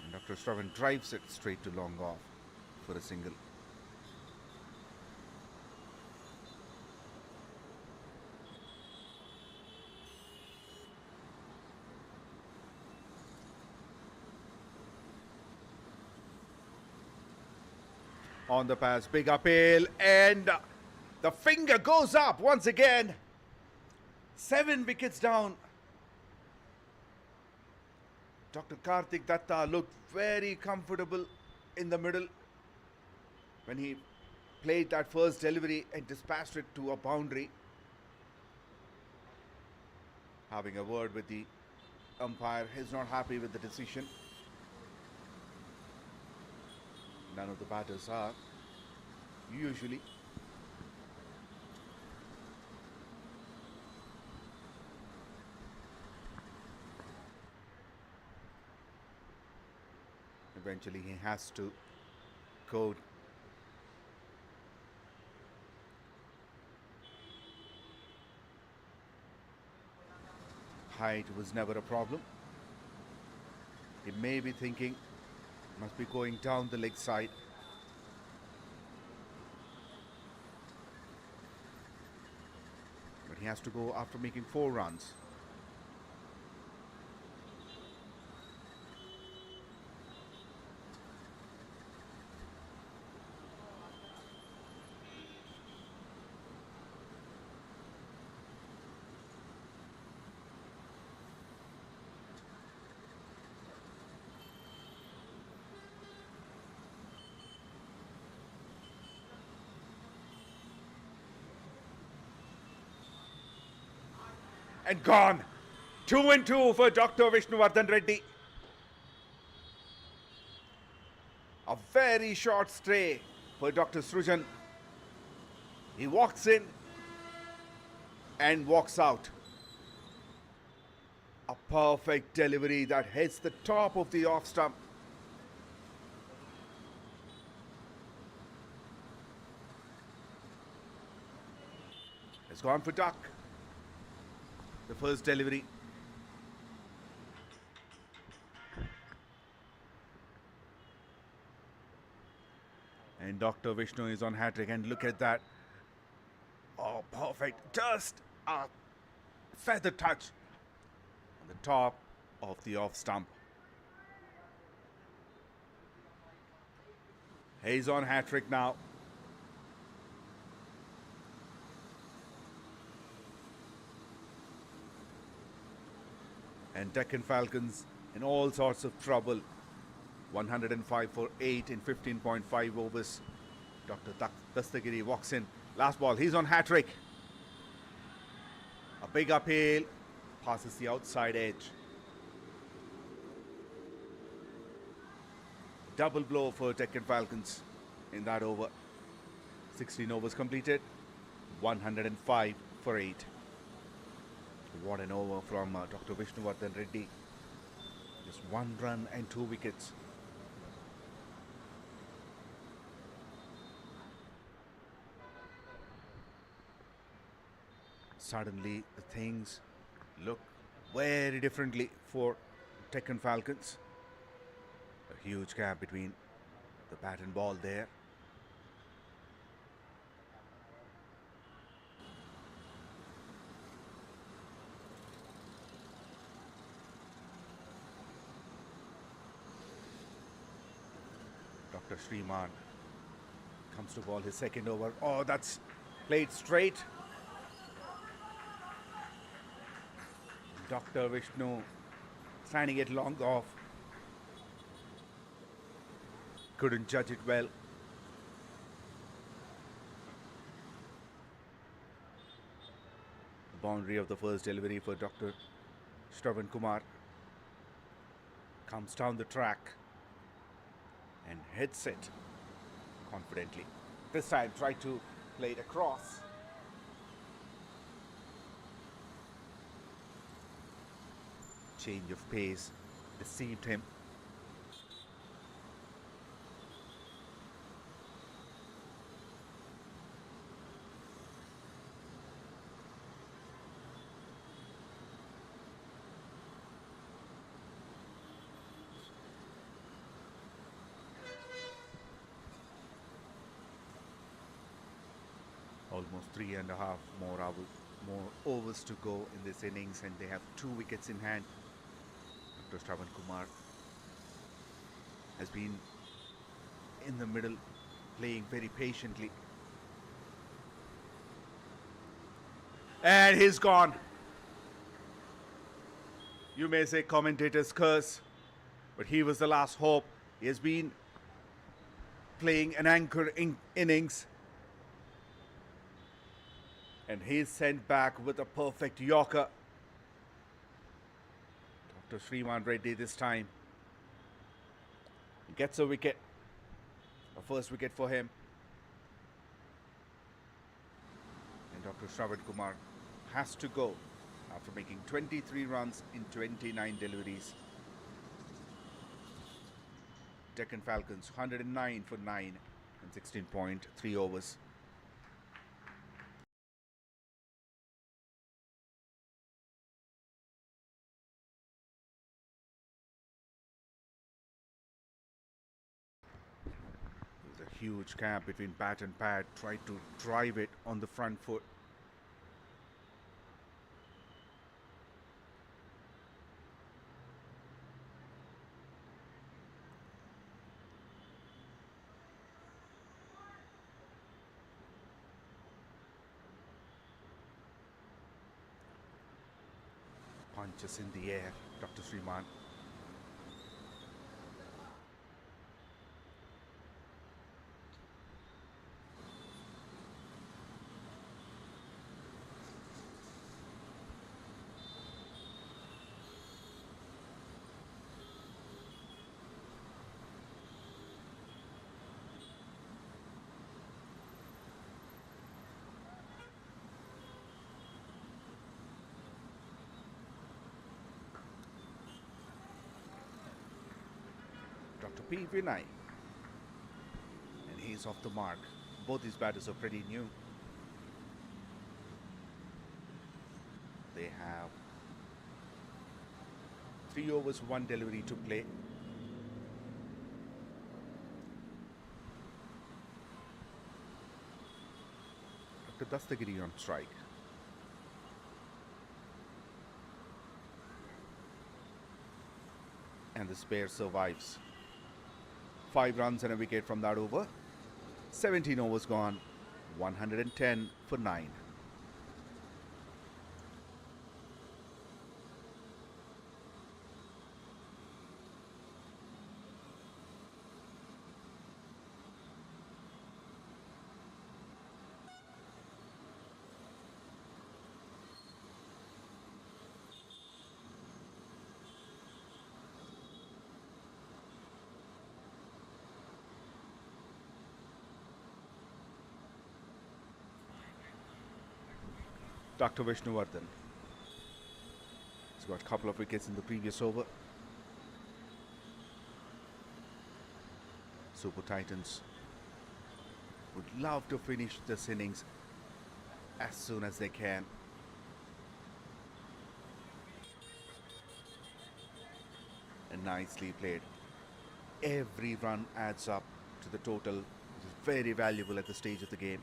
Speaker 1: And Dr. Stravan drives it straight to long off for a single. On the pass, big uphill, and the finger goes up once again. 7 wickets down. Dr. Karthik Datta looked very comfortable in the middle when he played that first delivery and dispatched it to a boundary. Having a word with the umpire, he's not happy with the decision. None of the batters are, usually. Eventually he has to go. Height was never a problem. He may be thinking, must be going down the leg side. But he has to go after making 4 runs. And gone. 2 and 2 for Dr. Vishnuvardhan Reddy. A very very short stray for Dr. Srujan. He walks in and walks out. A perfect delivery that hits the top of the off stump. Has gone for duck. The first delivery. And Dr. Vishnu is on hat-trick, and look at that. Oh, perfect. Just a feather touch on the top of the off stump. He's on hat-trick now. And Deccan Falcons in all sorts of trouble. 105 for 8 in 15.5 overs. Dr. Dastagiri walks in. Last ball, he's on hat-trick. A big uphill, passes the outside edge. Double blow for Deccan Falcons in that over. 16 overs completed, 105 for 8. What an over from Dr. Vishnuvardhan Reddy. Just 1 run and 2 wickets. Suddenly the things look very differently for Deccan Falcons. A huge gap between the bat and ball there. Dr. Sriman comes to ball his second over. Oh, that's played straight. Dr. Vishnu standing it long off. Couldn't judge it well. Boundary of the first delivery for Dr. Shravan Kumar. Comes down the track and hits it confidently. This time tried to play it across. Change of pace deceived him. Almost 3.5 more overs to go in this innings, and they have 2 wickets in hand. Dr. Shravan Kumar has been in the middle, playing very patiently. And he's gone. You may say commentator's curse, but he was the last hope. He has been playing an anchor innings, and he's sent back with a perfect Yorker. Dr. Sriman Reddy this time gets a wicket, a first wicket for him. And Dr. Shravan Kumar has to go after making 23 runs in 29 deliveries. Deccan Falcons 109 for 9 in 16.3 overs. Huge gap between bat and pad. Tried to drive it on the front foot. Punches in the air, Dr. Sriman. P. Vinay. And he's off the mark. Both these batters are pretty new. They have 3 overs, 1 delivery to play. Dr. Dastagiri on strike. And the spare survives. 5 runs and a wicket from that over. 17 overs gone. 110 for 9. Dr. Vishnuvardhan. He's got a couple of wickets in the previous over. Super Titans would love to finish this innings as soon as they can. And nicely played. Every run adds up to the total, which is very valuable at the stage of the game.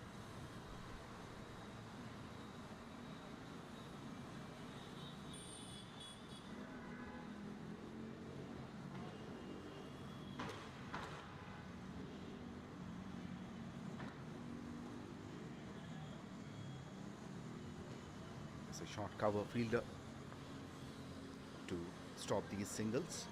Speaker 1: It's a short cover fielder to stop these singles.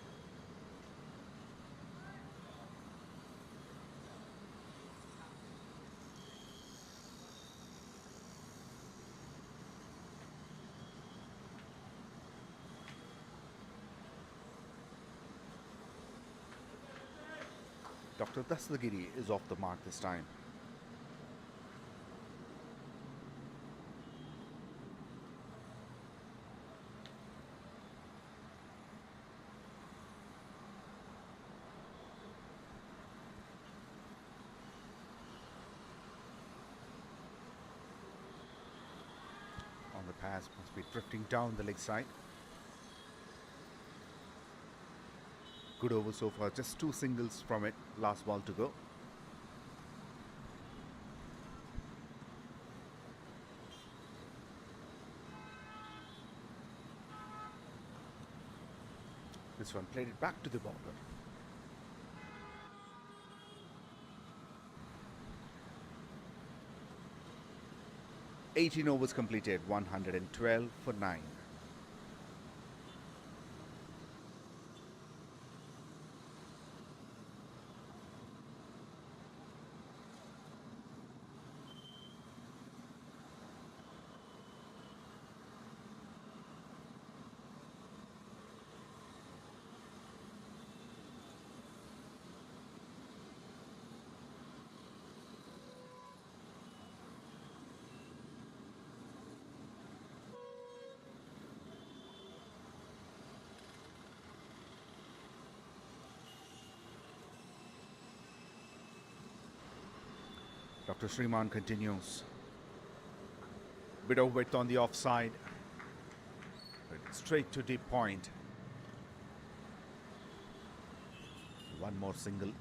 Speaker 1: Dr. Dastagiri is off the mark this time. On the pass, must be drifting down the leg side. Good over so far, just 2 singles from it. Last ball to go. This one played it back to the bowler. "18 overs completed, 112 for 9. Dr. Sriman continues. Bit of width on the offside. But straight to deep point. One more single.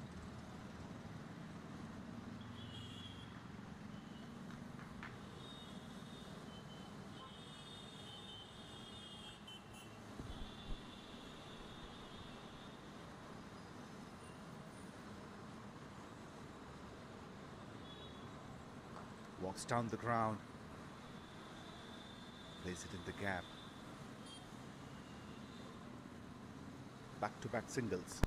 Speaker 1: Walks down the ground, plays it in the gap. Back-to-back singles.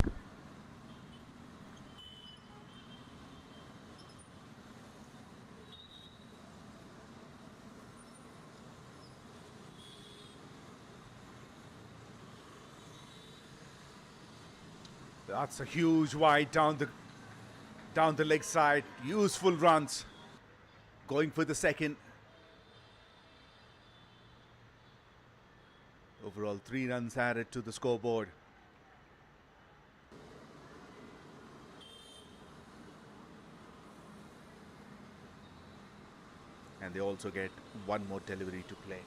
Speaker 1: That's a huge wide down the leg side. Useful runs. Going for the second. Overall 3 runs added to the scoreboard. and they also get one more delivery to play.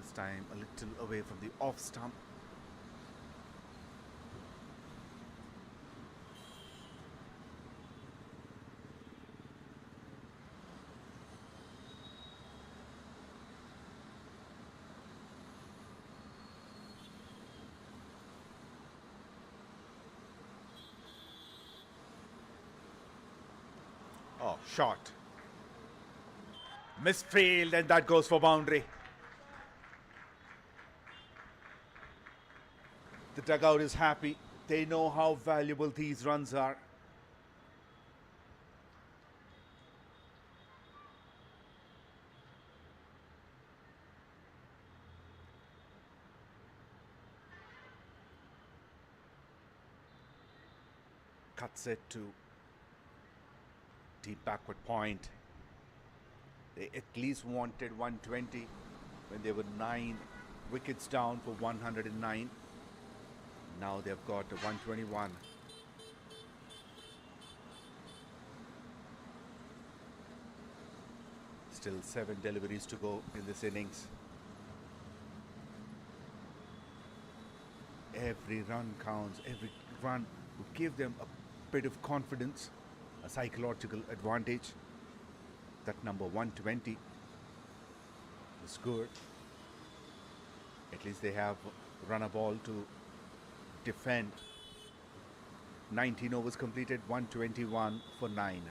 Speaker 1: This time a little away from the off stump. Oh, shot. Missed field, and that goes for boundary. The dugout is happy. They know how valuable these runs are. Cuts it to deep backward point. They at least wanted 120 when they were 9 wickets down for 109. Now they've got a 121. Still 7 deliveries to go in this innings. Every run counts. Every run will give them a bit of confidence, a psychological advantage. That number 120 is good. At least they have run a ball to defend. 19 overs completed, 121 for 9.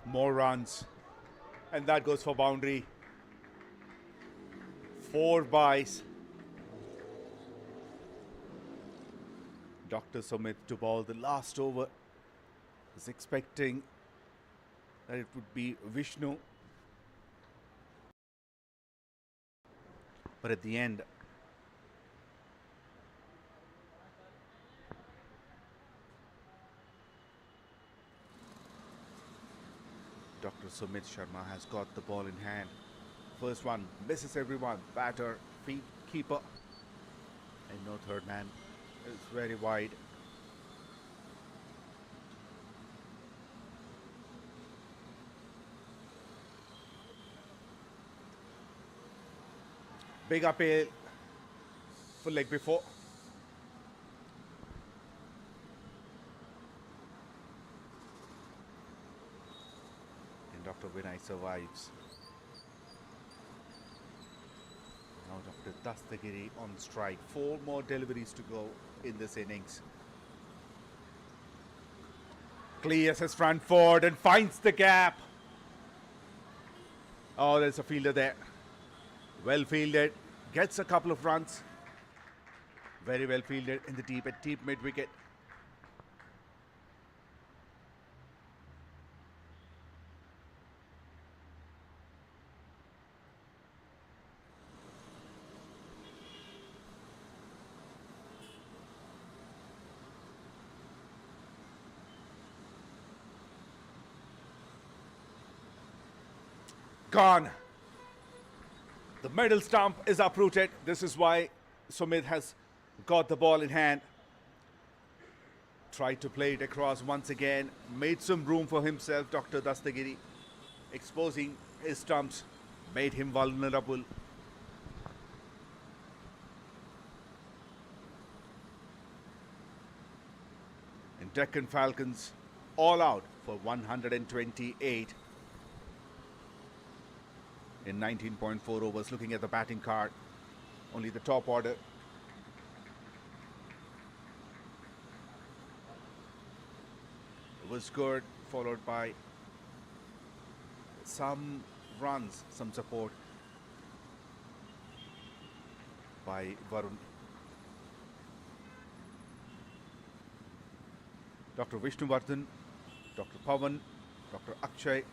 Speaker 1: More runs, and that goes for boundary. 4 byes. Dr. Sumit to ball the last over. Was expecting that it would be Vishnu, but at the end Dr. Sumit Sharma has got the ball in hand. First one misses everyone. Batter, feet, keeper, and no third man. It's very wide. Big uphill, full leg before. And Dr. Vinay survives. Now Dr. Dastagiri on strike. 4 more deliveries to go in this innings. Clears his front forward and finds the gap. Oh, there's a fielder there. Well fielded. Gets a couple of runs. Very well fielded in the deep at deep mid wicket. Gone. The middle stump is uprooted. This is why Sumit has got the ball in hand. Tried to play it across once again. Made some room for himself, Dr. Dastagiri. Exposing his stumps. Made him vulnerable. And Deccan Falcons all out for 128 in 19.4 overs. Looking at the batting card, only the top order. It was good, followed by some runs, some support by Varun. Dr. Vishnuvardhan, Dr. Pavan, Dr. Akshay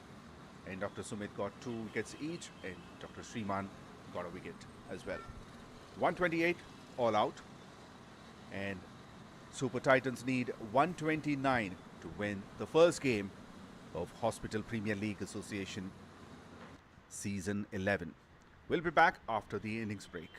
Speaker 1: and Dr. Sumit got 2 wickets each, and Dr. Sriman got a wicket as well. 128 all out, and Super Titans need 129 to win the first game of Hospital Premier League Association Season 11. We'll be back after the innings break.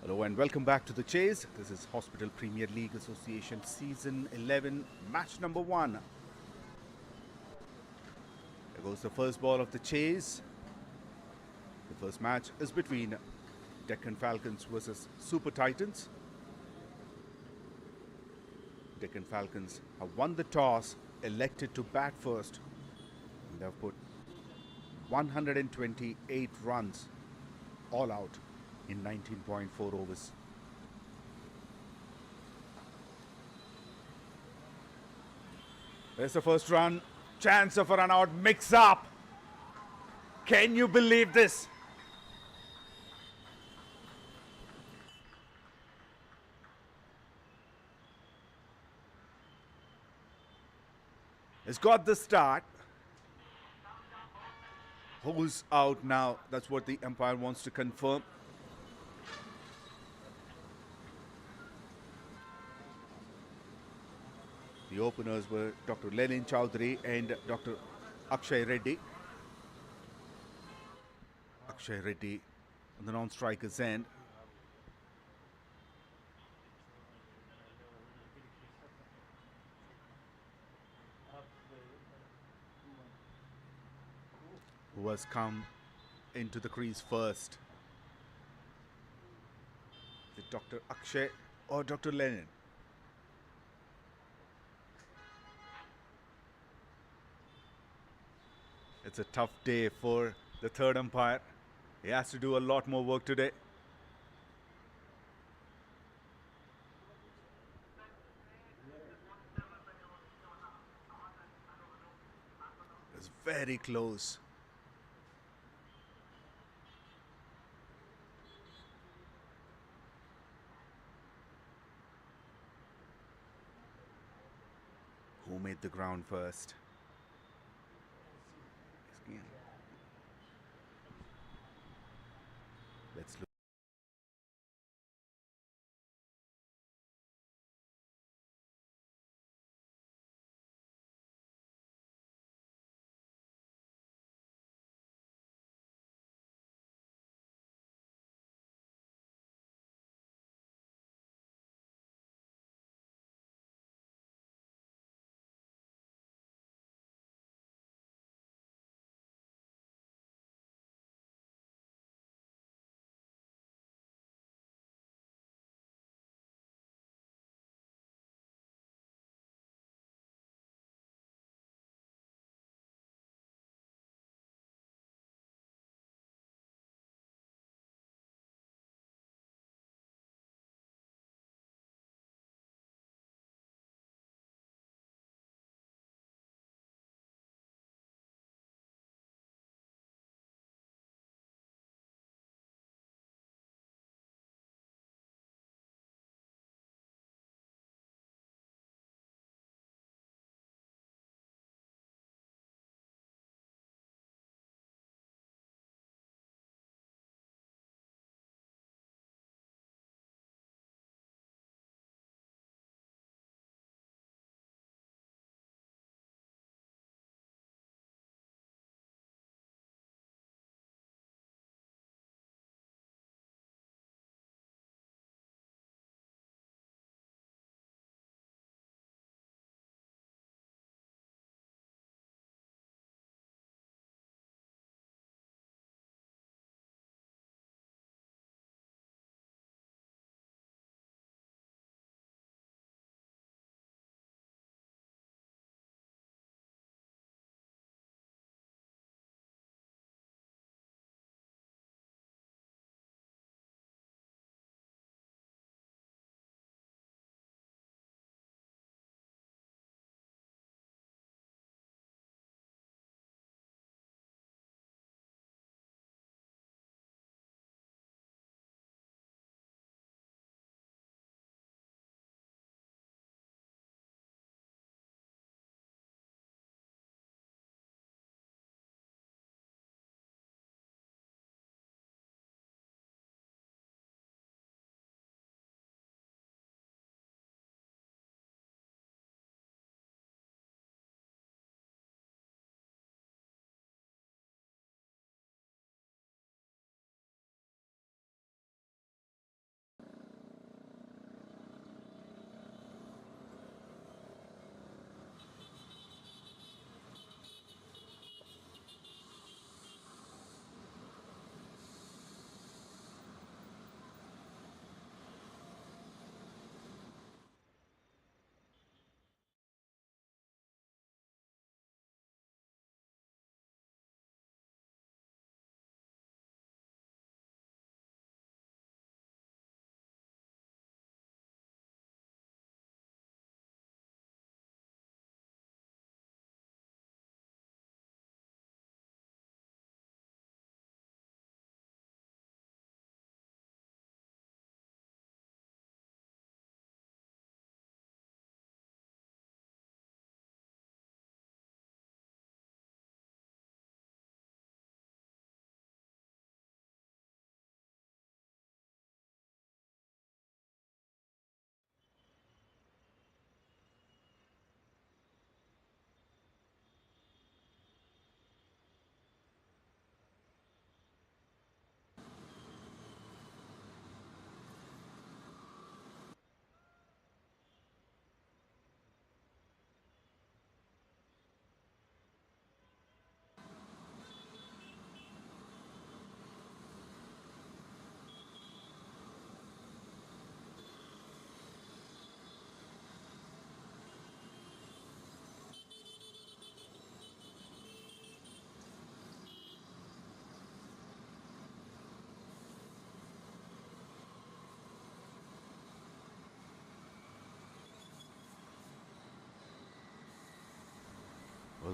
Speaker 1: Hello and welcome back to the chase. This is Hospital Premier League Association Season 11, match number 1. There goes the first ball of the chase. The first match is between Deccan Falcons versus Super Titans. Deccan Falcons have won the toss, elected to bat first, and they have put 128 runs all out in 19.4 overs. There's the first run. Chance of a run out. Mix up. Can you believe this? It's got the start. Who's out now? That's what the umpire wants to confirm. The openers were Dr. Lenin Chowdhury and Dr. Akshay Reddy. Akshay Reddy on the non-striker's end. Who has come into the crease first? Is it Dr. Akshay or Dr. Lenin? It's a tough day for the third umpire. He has to do a lot more work today. It's very close. Who made the ground first? Let's look.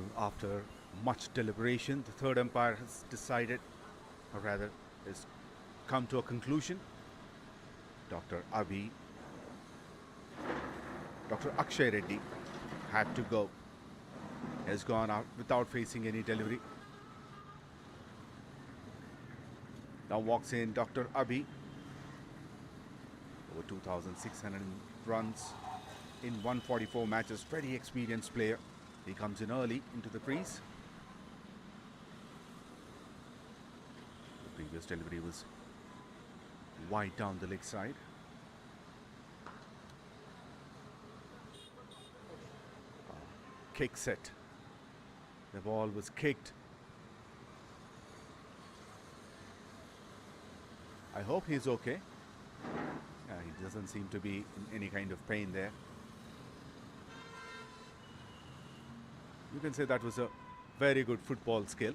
Speaker 1: Well, after much deliberation, the third umpire has decided, or rather, has come to a conclusion. Dr. Akshay Reddy had to go. Has gone out without facing any delivery. Now walks in Dr. Abhi. Over 2,600 runs in 144 matches. Very experienced player. He comes in early into the crease. The previous delivery was wide down the leg side. Kick set. The ball was kicked. I hope he's okay. He doesn't seem to be in any kind of pain there. You can say that was a very good football skill.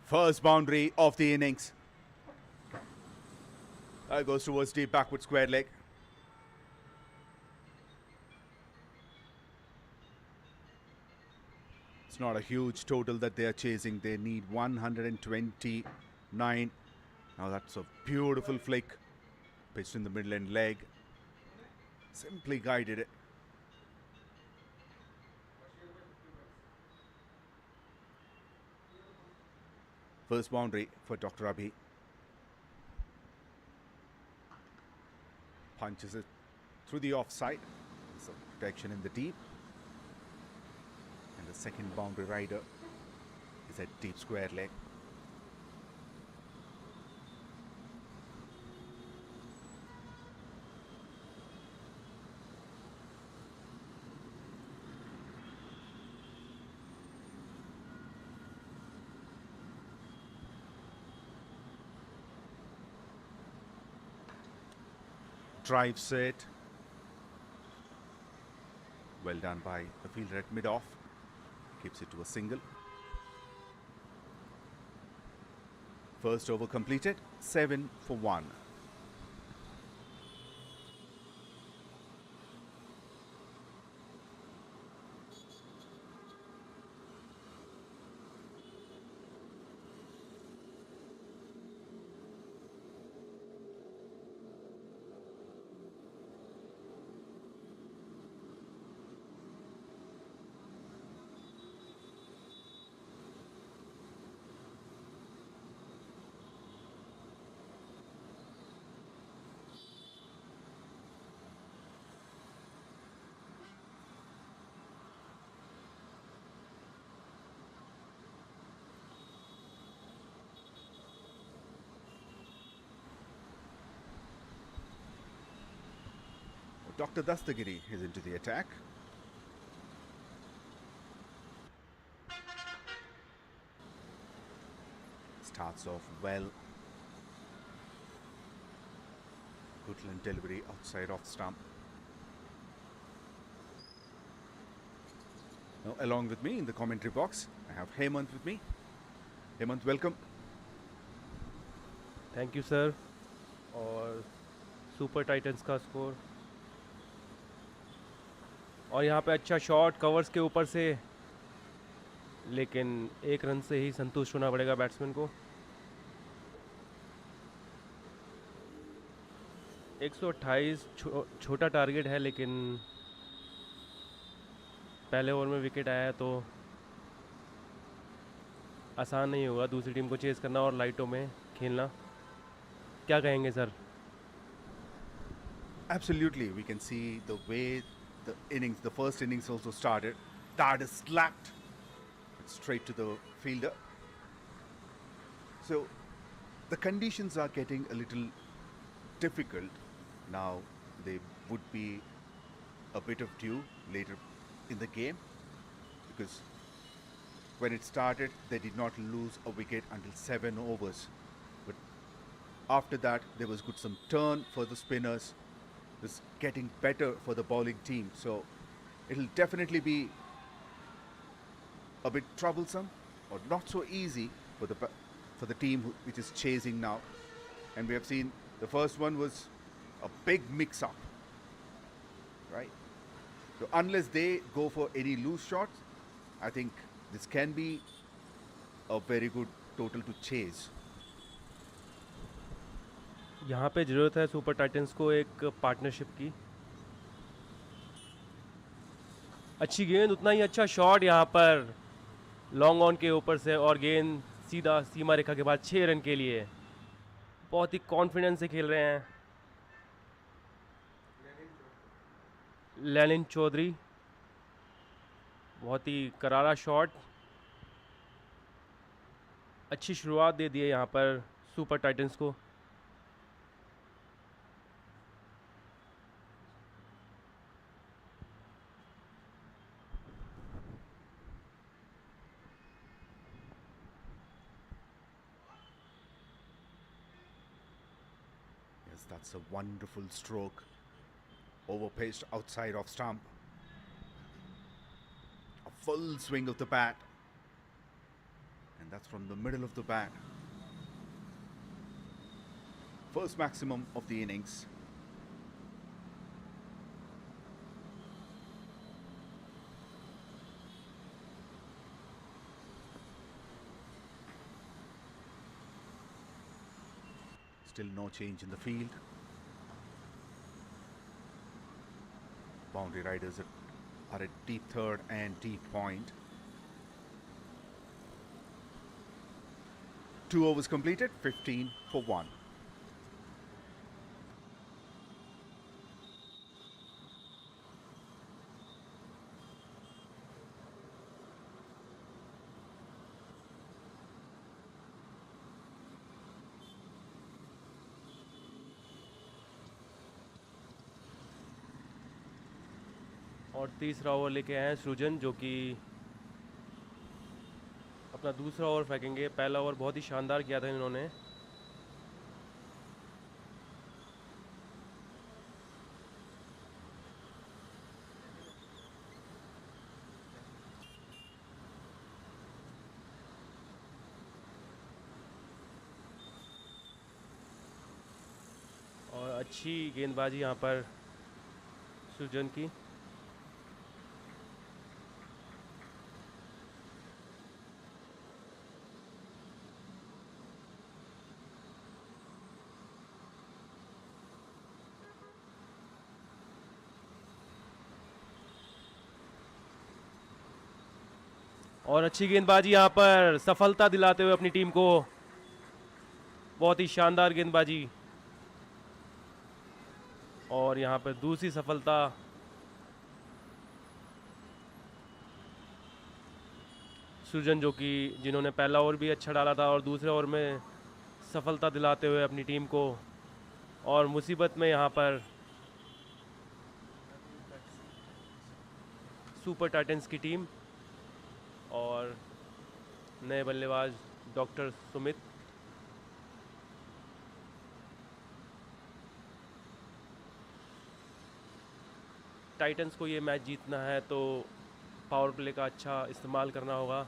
Speaker 1: First boundary of the innings. That goes towards deep backward square leg. It's not a huge total that they are chasing. They need 129. Now that's a beautiful flick. Pitched in the middle end leg. Simply guided it. First boundary for Dr. Abhi. Punches it through the offside. There's a protection in the deep. And the second boundary rider is at deep square leg. Drives it. Well done by the fielder at mid-off. Keeps it to a single. First over completed. 7 for 1. Dr. Dastagiri is into the attack. Starts off well. Good delivery outside off stump. Now, along with me in the commentary box, I have Hemant with me. Hemant, welcome.
Speaker 2: Thank you sir. और super Titans का score, और यहाँ पे अच्छा shot covers के ऊपर से, लेकिन एक रन से ही संतुष्ट होना पड़ेगा बैट्समैन को. 128 छोटा टारगेट है, लेकिन पहले ओवर में विकेट आया तो आसान नहीं होगा दूसरी टीम को चेस करना और लाइटों में खेलना. क्या कहेंगे sir?
Speaker 1: Absolutely, we can see the way the first innings also started. That is slapped straight to the fielder. So the conditions are getting a little difficult now. They would be a bit of dew later in the game, because when it started they did not lose a wicket until 7 overs, but after that there was some turn for the spinners. It's getting better for the bowling team, so it'll definitely be a bit troublesome or not so easy for the team which is chasing now. And we have seen the first one was a big mix-up, right? So unless they go for any loose shots, I think this can be a very good total to chase.
Speaker 2: यहाँ पे ज़रूरत है super Titans को एक partnership की. अच्छी गेंद, उतना ही अच्छा शॉट यहाँ पर लॉन्ग ऑन के ऊपर से, और गेंद सीधा सीमा रेखा के बाद 6 रन के लिए. बहुत ही कॉन्फिडेंस से खेल रहे हैं लेनिन चौधरी. बहुत ही करारा शॉट. अच्छी शुरुआत दे दी है यहाँ पर सुपर टाइटंस को.
Speaker 1: Yes, that's a wonderful stroke. Overpitched outside of stump. A full swing of the bat. And that's from the middle of the bat. First maximum of the innings. Still no change in the field. Boundary riders are at deep third and deep point. 2 overs completed, 15 for 1.
Speaker 2: और तीसरा over लेके आए हैं सृजन, जो कि अपना दूसरा ओवर फेंकेंगे. पहला ओवर बहुत ही शानदार किया था इन्होंने. और अच्छी गेंदबाजी यहाँ पर सृजन की. और अच्छी गेंदबाजी यहाँ पर सफलता दिलाते हुए अपनी टीम को. बहुत ही शानदार गेंदबाजी. और यहाँ पर दूसरी सफलता. सृजन, जो कि जिन्होंने पहला ओवर भी अच्छा डाला था और दूसरे ओवर में सफलता दिलाते हुए अपनी टीम को. और मुसीबत में यहाँ पर सुपर टाइटंस की टीम और नए बल्लेबाज डॉक्टर सुमित. टाइटंस को ये मैच जीतना है तो पावर प्ले का अच्छा इस्तेमाल करना होगा.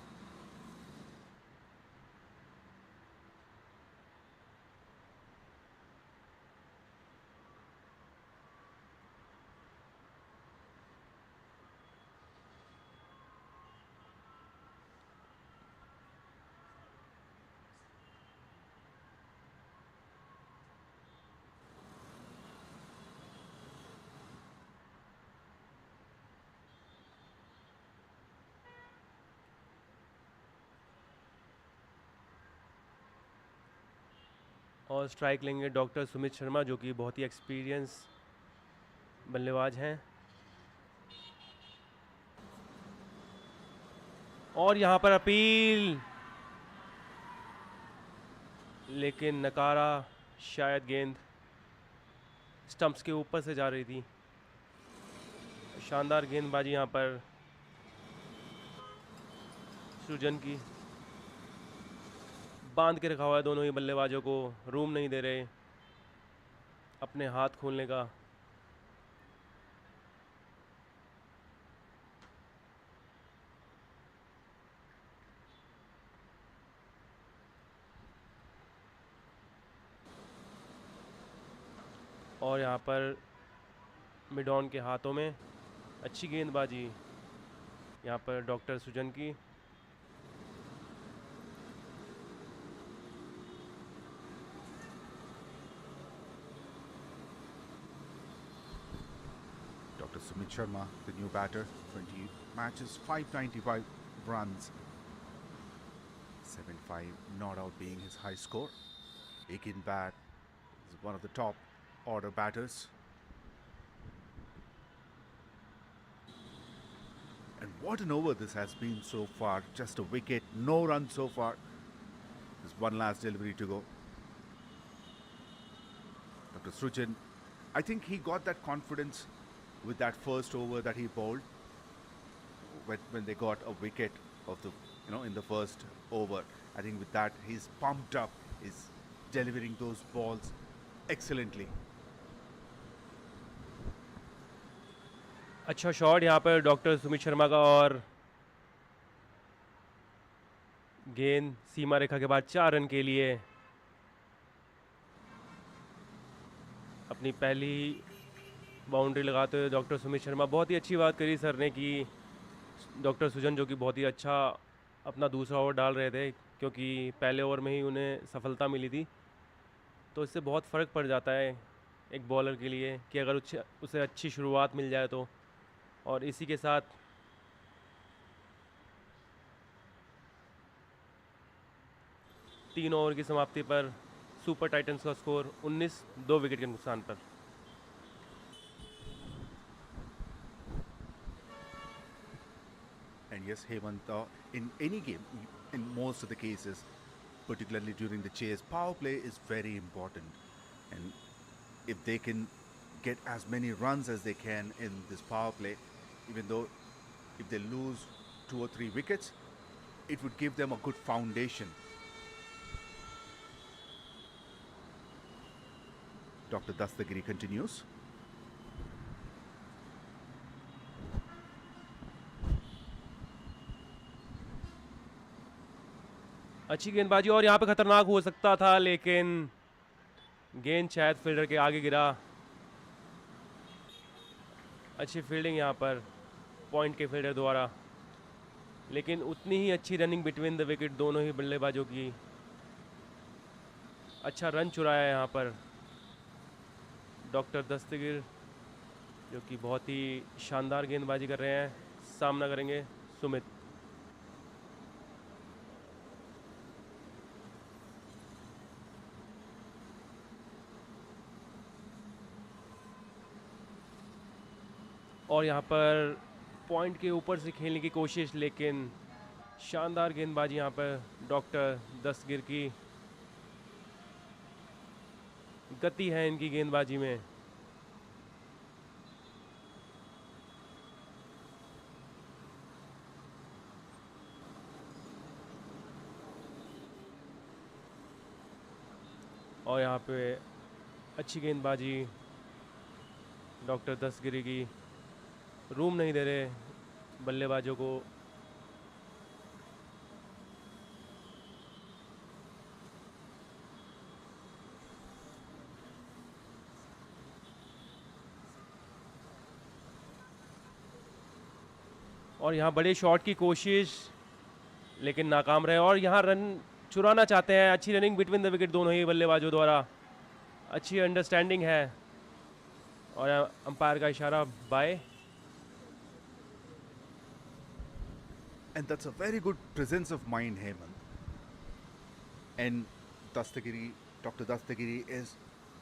Speaker 2: और स्ट्राइक लेंगे डॉक्टर सुमित शर्मा, जो कि बहुत ही एक्सपीरियंस बल्लेबाज हैं. और यहाँ पर अपील, लेकिन नकारा. शायद गेंद स्टंप्स के ऊपर से जा रही थी. शानदार गेंदबाजी यहाँ पर सृजन की. बांध के रखा हुआ है दोनों ही बल्लेबाजों को. रूम नहीं दे रहे अपने हाथ खोलने का. और यहाँ पर मिड ऑन के हाथों में अच्छी गेंदबाजी यहाँ पर डॉक्टर सुजन की।
Speaker 1: Dr. Sumit Sharma, the new batter, 20 matches, 595 runs, 7-5 not out being his high score. Again bat is one of the top order batters. And what an over this has been so far. Just a wicket, no run so far. There's one last delivery to go. Dr. Srujan, I think he got that confidence with that first over that he bowled when they got a wicket of the in the first over. I think with that he's pumped up, he's delivering those balls excellently.
Speaker 2: अच्छा shot यहाँ पर doctor Sumit Sharma का और गेंद सीमा रेखा के बाद 4 run के लिए। अपनी पहली बाउंड्री लगाते हुए डॉक्टर सुमित शर्मा, बहुत ही अच्छी बात करी सर ने कि डॉक्टर सुजन जो कि बहुत ही अच्छा अपना दूसरा ओवर डाल रहे थे, क्योंकि पहले ओवर में ही उन्हें सफलता मिली थी। तो इससे बहुत फ़र्क पड़ जाता है एक बॉलर के लिए कि अगर उसे अच्छी शुरुआत मिल जाए तो। और इसी के साथ तीन ओवर की समाप्ति पर सुपर टाइटंस का स्कोर 19, 2 विकेट के नुकसान पर।
Speaker 1: And yes, Hemant, in any game, in most of the cases, particularly during the chase, power play is very important. And if they can get as many runs as they can in this power play, even though if they lose 2 or 3 wickets, it would give them a good foundation. Dr. Dastagiri continues.
Speaker 2: अच्छी गेंदबाजी और यहाँ पे ख़तरनाक हो सकता था, लेकिन गेंद शायद फील्डर के आगे गिरा। अच्छी फील्डिंग यहाँ पर पॉइंट के फील्डर द्वारा, लेकिन उतनी ही अच्छी रनिंग बिटवीन द विकेट दोनों ही बल्लेबाजों की। अच्छा रन चुराया यहाँ पर डॉक्टर दस्तगीर, जो कि बहुत ही शानदार गेंदबाजी कर रहे हैं। सामना करेंगे सुमित। और यहाँ पर पॉइंट के ऊपर से खेलने की कोशिश, लेकिन शानदार गेंदबाजी यहाँ पर डॉक्टर दस्तगीर की। गति है इनकी गेंदबाजी में। और यहाँ पे अच्छी गेंदबाजी डॉक्टर दस्तगिरी की। रूम नहीं दे रहे बल्लेबाजों को। और यहाँ बड़े शॉट की कोशिश, लेकिन नाकाम रहे। और यहाँ रन चुराना चाहते हैं। अच्छी रनिंग बिटवीन द विकेट दोनों ही बल्लेबाजों द्वारा। अच्छी अंडरस्टैंडिंग है और अंपायर का इशारा bye.
Speaker 1: And that's a very good presence of mind, Hemant. And Dastagiri, Dr. Dastagiri is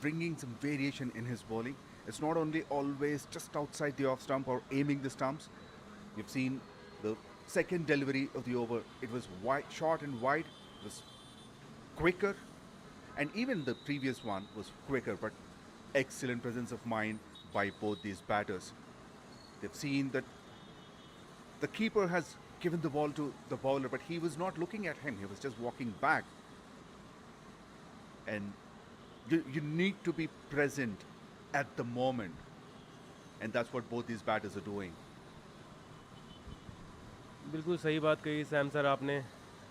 Speaker 1: bringing some variation in his bowling. It's not only always just outside the off stump or aiming the stumps. You've seen the second delivery of the over. It was wide, short and wide. It was quicker. And even the previous one was quicker, but excellent presence of mind by both these batters. They've seen that the keeper has given the ball to the bowler, but he was not looking at him. He was just walking back. And you need to be present at the moment. And that's what both these batters are doing.
Speaker 2: बिल्कुल सही बात कही Sam sir आपने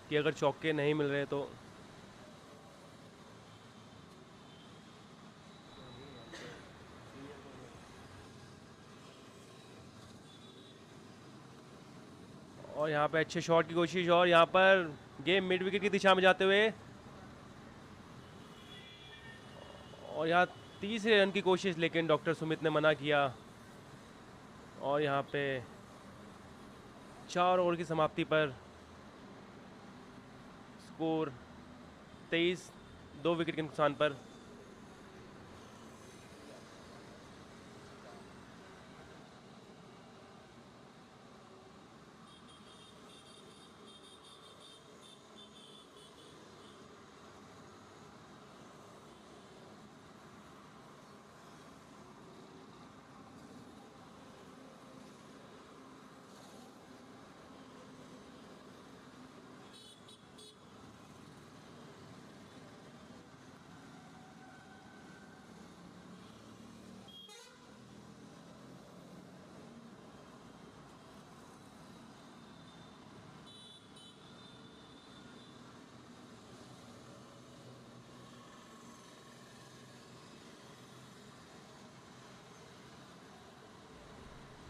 Speaker 2: कि अगर चौके नहीं मिल रहे तो और यहाँ पे अच्छे शॉट की कोशिश, और यहाँ पर गेम मिड विकेट की दिशा में जाते हुए, और यहाँ तीसरे रन की कोशिश, लेकिन डॉक्टर सुमित ने मना किया। और यहाँ पे 4 ओवर की समाप्ति पर स्कोर 23, 2 विकेट के नुकसान पर।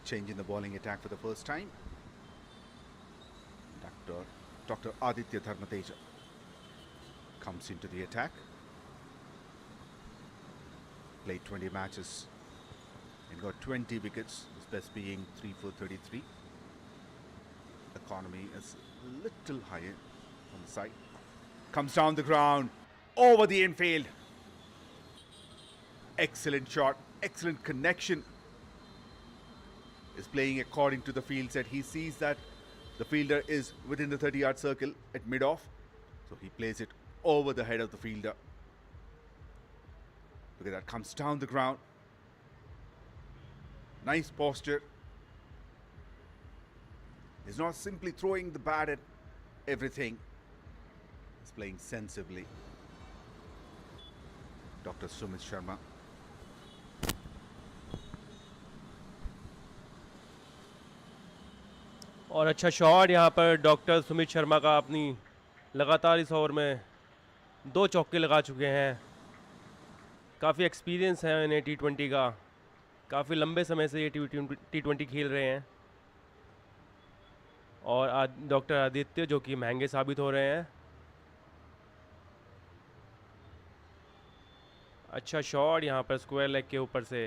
Speaker 1: Change in the bowling attack for the first time. Dr. Aditya Dharmateja comes into the attack. Played 20 matches and got 20 wickets, his best being 3 for 33. Economy is a little higher on the side. Comes down the ground, over the infield. Excellent shot, excellent connection. Is playing according to the field set. He sees that the fielder is within the 30-yard circle at mid-off, so he plays it over the head of the fielder. Look at that, comes down the ground. Nice posture. He's not simply throwing the bat at everything. He's playing sensibly. Dr. Sumit Sharma.
Speaker 2: और अच्छा shot यहाँ पर doctor Sumit Sharma का, अपनी लगातार इस over में 2 चौके लगा चुके हैं। काफ़ी एक्सपीरियंस है इन्हें T20 का, काफ़ी लंबे समय से ये T20 खेल रहे हैं। और डॉक्टर आदित्य जो कि महंगे साबित हो रहे हैं। अच्छा शॉट यहाँ पर स्क्वायर लेग के ऊपर से।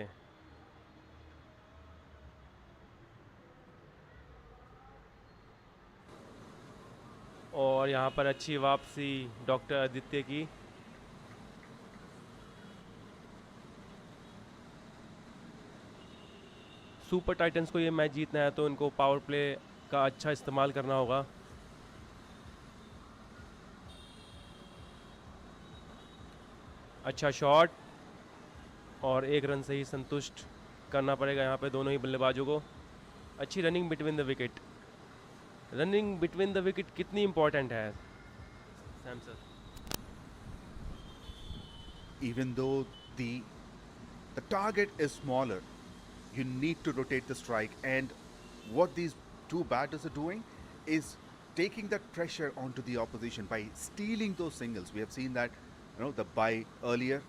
Speaker 2: और यहाँ पर अच्छी वापसी डॉक्टर आदित्य की। सुपर टाइटंस को ये मैच जीतना है तो इनको पावर प्ले का अच्छा इस्तेमाल करना होगा। अच्छा शॉट, और 1 रन से ही संतुष्ट करना पड़ेगा यहाँ पे दोनों ही बल्लेबाजों को। अच्छी running between the wicket. Running between the wicket कितनी इंपॉर्टेंट है Sam sir?
Speaker 1: Even though the target is smaller, you need to rotate the strike, and what these two batters are doing is taking that pressure onto the opposition by stealing those singles. We have seen that, the bye earlier,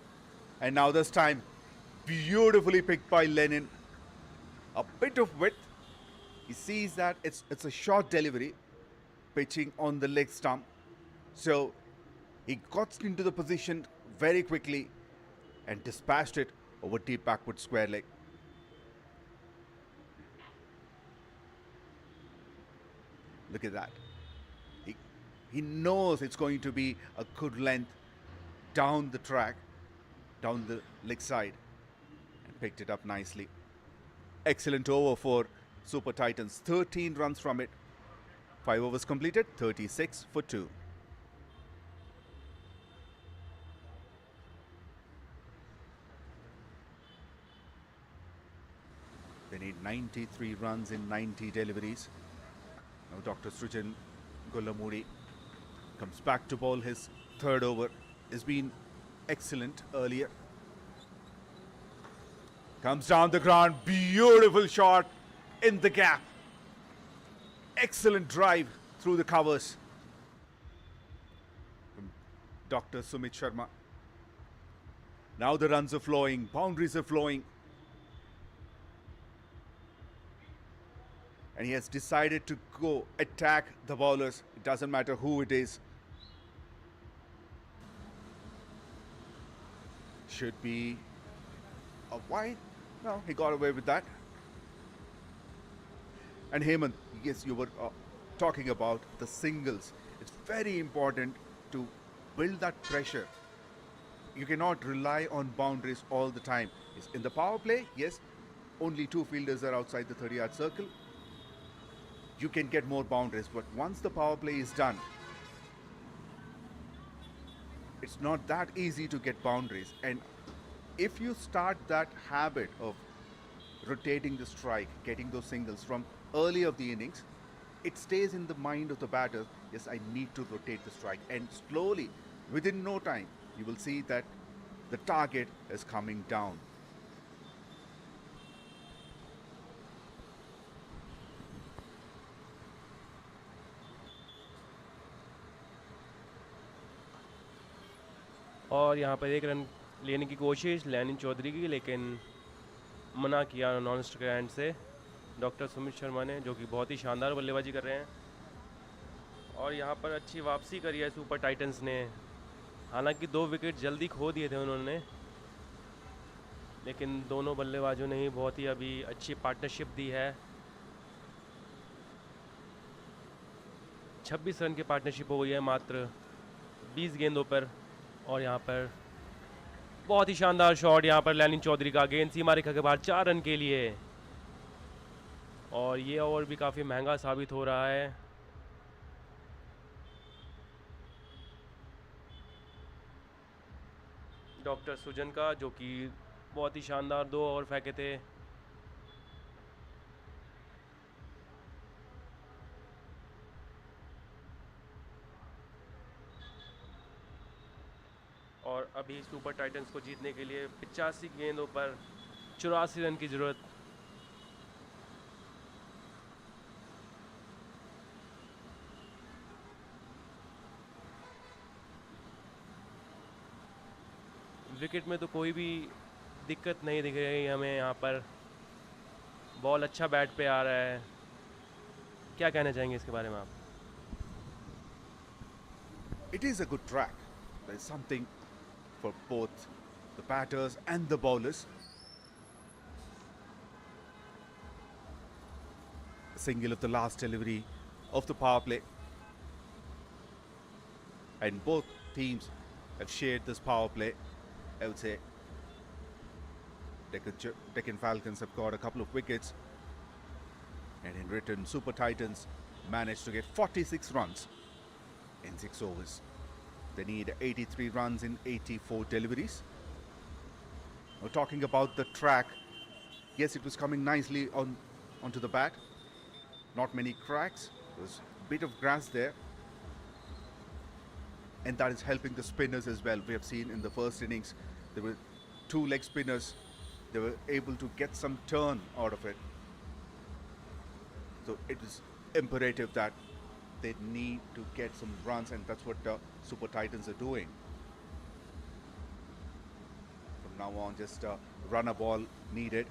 Speaker 1: and now this time beautifully picked by Lennon. A bit of width. He sees that it's a short delivery, pitching on the leg stump. So he got into the position very quickly and dispatched it over deep backward square leg. Look at that. He knows it's going to be a good length down the track, down the leg side, and picked it up nicely. Excellent over for Super Titans. 13 runs from it. 5 overs completed, 36 for 2. They need 93 runs in 90 deliveries. Now Dr. Srijan Gollamudi comes back to bowl his 3rd over. Has been excellent earlier. Comes down the ground, beautiful shot in the gap. Excellent drive through the covers from Dr. Sumit Sharma. Now the runs are flowing, boundaries are flowing. and he has decided to go attack the bowlers. It doesn't matter who it is. Should be a wide. No, he got away with that. And Hemant, yes, you were talking about the singles. It's very important to build that pressure. You cannot rely on boundaries all the time. In the power play, yes, only two fielders are outside the 30-yard circle. You can get more boundaries, but once the power play is done, it's not that easy to get boundaries. And if you start that habit of rotating the strike, getting those singles from early of the innings, it stays in the mind of the batter. Yes, I need to rotate the strike, and slowly, within no time, you will see that the target is coming down.
Speaker 2: और यहाँ पर एक run लेने की कोशिश लैनिन चौधरी की, लेकिन मना किया नॉन स्ट्राइक हैंड से डॉक्टर सुमित शर्मा ने, जो कि बहुत ही शानदार बल्लेबाजी कर रहे हैं। और यहाँ पर अच्छी वापसी करी है सुपर टाइटंस ने। हालांकि 2 विकेट जल्दी खो दिए थे उन्होंने, लेकिन दोनों बल्लेबाजों ने ही बहुत ही अभी अच्छी पार्टनरशिप दी है। 26 रन की पार्टनरशिप हो गई है मात्र 20 गेंदों पर। और यहाँ पर बहुत ही शानदार शॉट यहाँ पर लैनिन चौधरी का, गेंद सीमा रेखा के बाहर 4 रन के लिए। और ये ओवर भी काफ़ी महंगा साबित हो रहा है। डॉक्टर सुजन का, जो कि बहुत ही शानदार 2 ओवर फेंके थे। और अभी सुपर टाइटंस को जीतने के लिए 85 गेंदों पर 84 रन की ज़रूरत। विकेट में तो कोई भी दिक्कत नहीं दिख रही हमें। यहाँ पर बॉल अच्छा बैट पे आ रहा है। क्या कहना चाहेंगे इसके बारे में आप?
Speaker 1: It is a good track. There is something for both the batters and the bowlers. Single of the last delivery of the power play. And both teams have shared this power play. I would say Deccan Falcons have got a couple of wickets, and in return Super Titans managed to get 46 runs in 6 overs. They need 83 runs in 84 deliveries. We're talking about the track. Yes, it was coming nicely onto the bat. Not many cracks. There was a bit of grass there, and that is helping the spinners as well. We have seen in the first innings there were 2 leg spinners. They were able to get some turn out of it. So it is imperative that they need to get some runs, and that's what Super Titans are doing. From now on, just run a ball needed.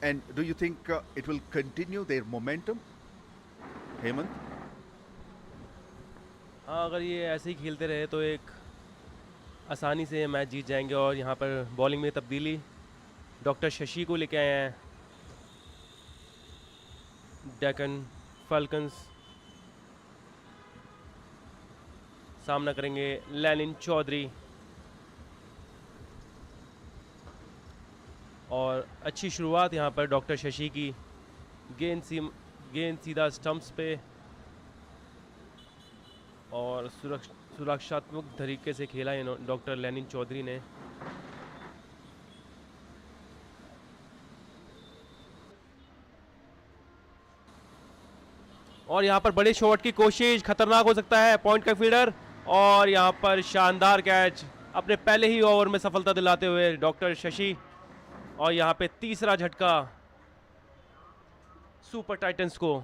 Speaker 1: And do you think it will continue their momentum, Hemant?
Speaker 2: हाँ, अगर ये ऐसे ही खेलते रहे तो एक आसानी से मैच जीत जाएंगे। और यहाँ पर बॉलिंग में तब्दीली डॉक्टर शशि को लेके आए हैं डेक्कन फाल्कन्स। सामना करेंगे लैनिन चौधरी। और अच्छी शुरुआत यहाँ पर डॉक्टर शशि की। गेंद सीधा स्टंप्स पे और सुरक्षात्मक तरीके से खेला डॉक्टर लैनिन चौधरी ने। और यहाँ पर बड़े शॉट की कोशिश, खतरनाक हो सकता है, पॉइंट का फीडर। और यहाँ पर शानदार कैच अपने पहले ही ओवर में सफलता दिलाते हुए डॉक्टर शशि। और यहाँ पे तीसरा झटका सुपर टाइटंस को।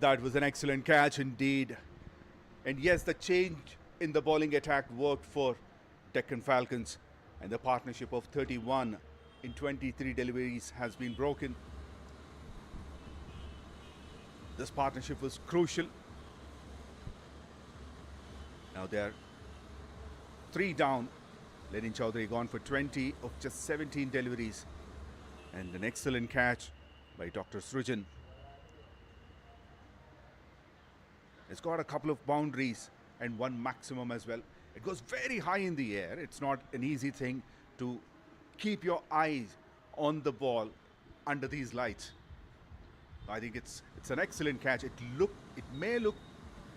Speaker 1: That was an excellent catch indeed. And yes, the change in the bowling attack worked for Deccan Falcons, and the partnership of 31 in 23 deliveries has been broken. This partnership was crucial. Now they're 3 down. Lenin Chaudhary gone for 20 of just 17 deliveries. And an excellent catch by Dr. Srujan. It's got a couple of boundaries and one maximum as well. It goes very high in the air. It's not an easy thing to keep your eyes on the ball under these lights. I think it's an excellent catch. It may look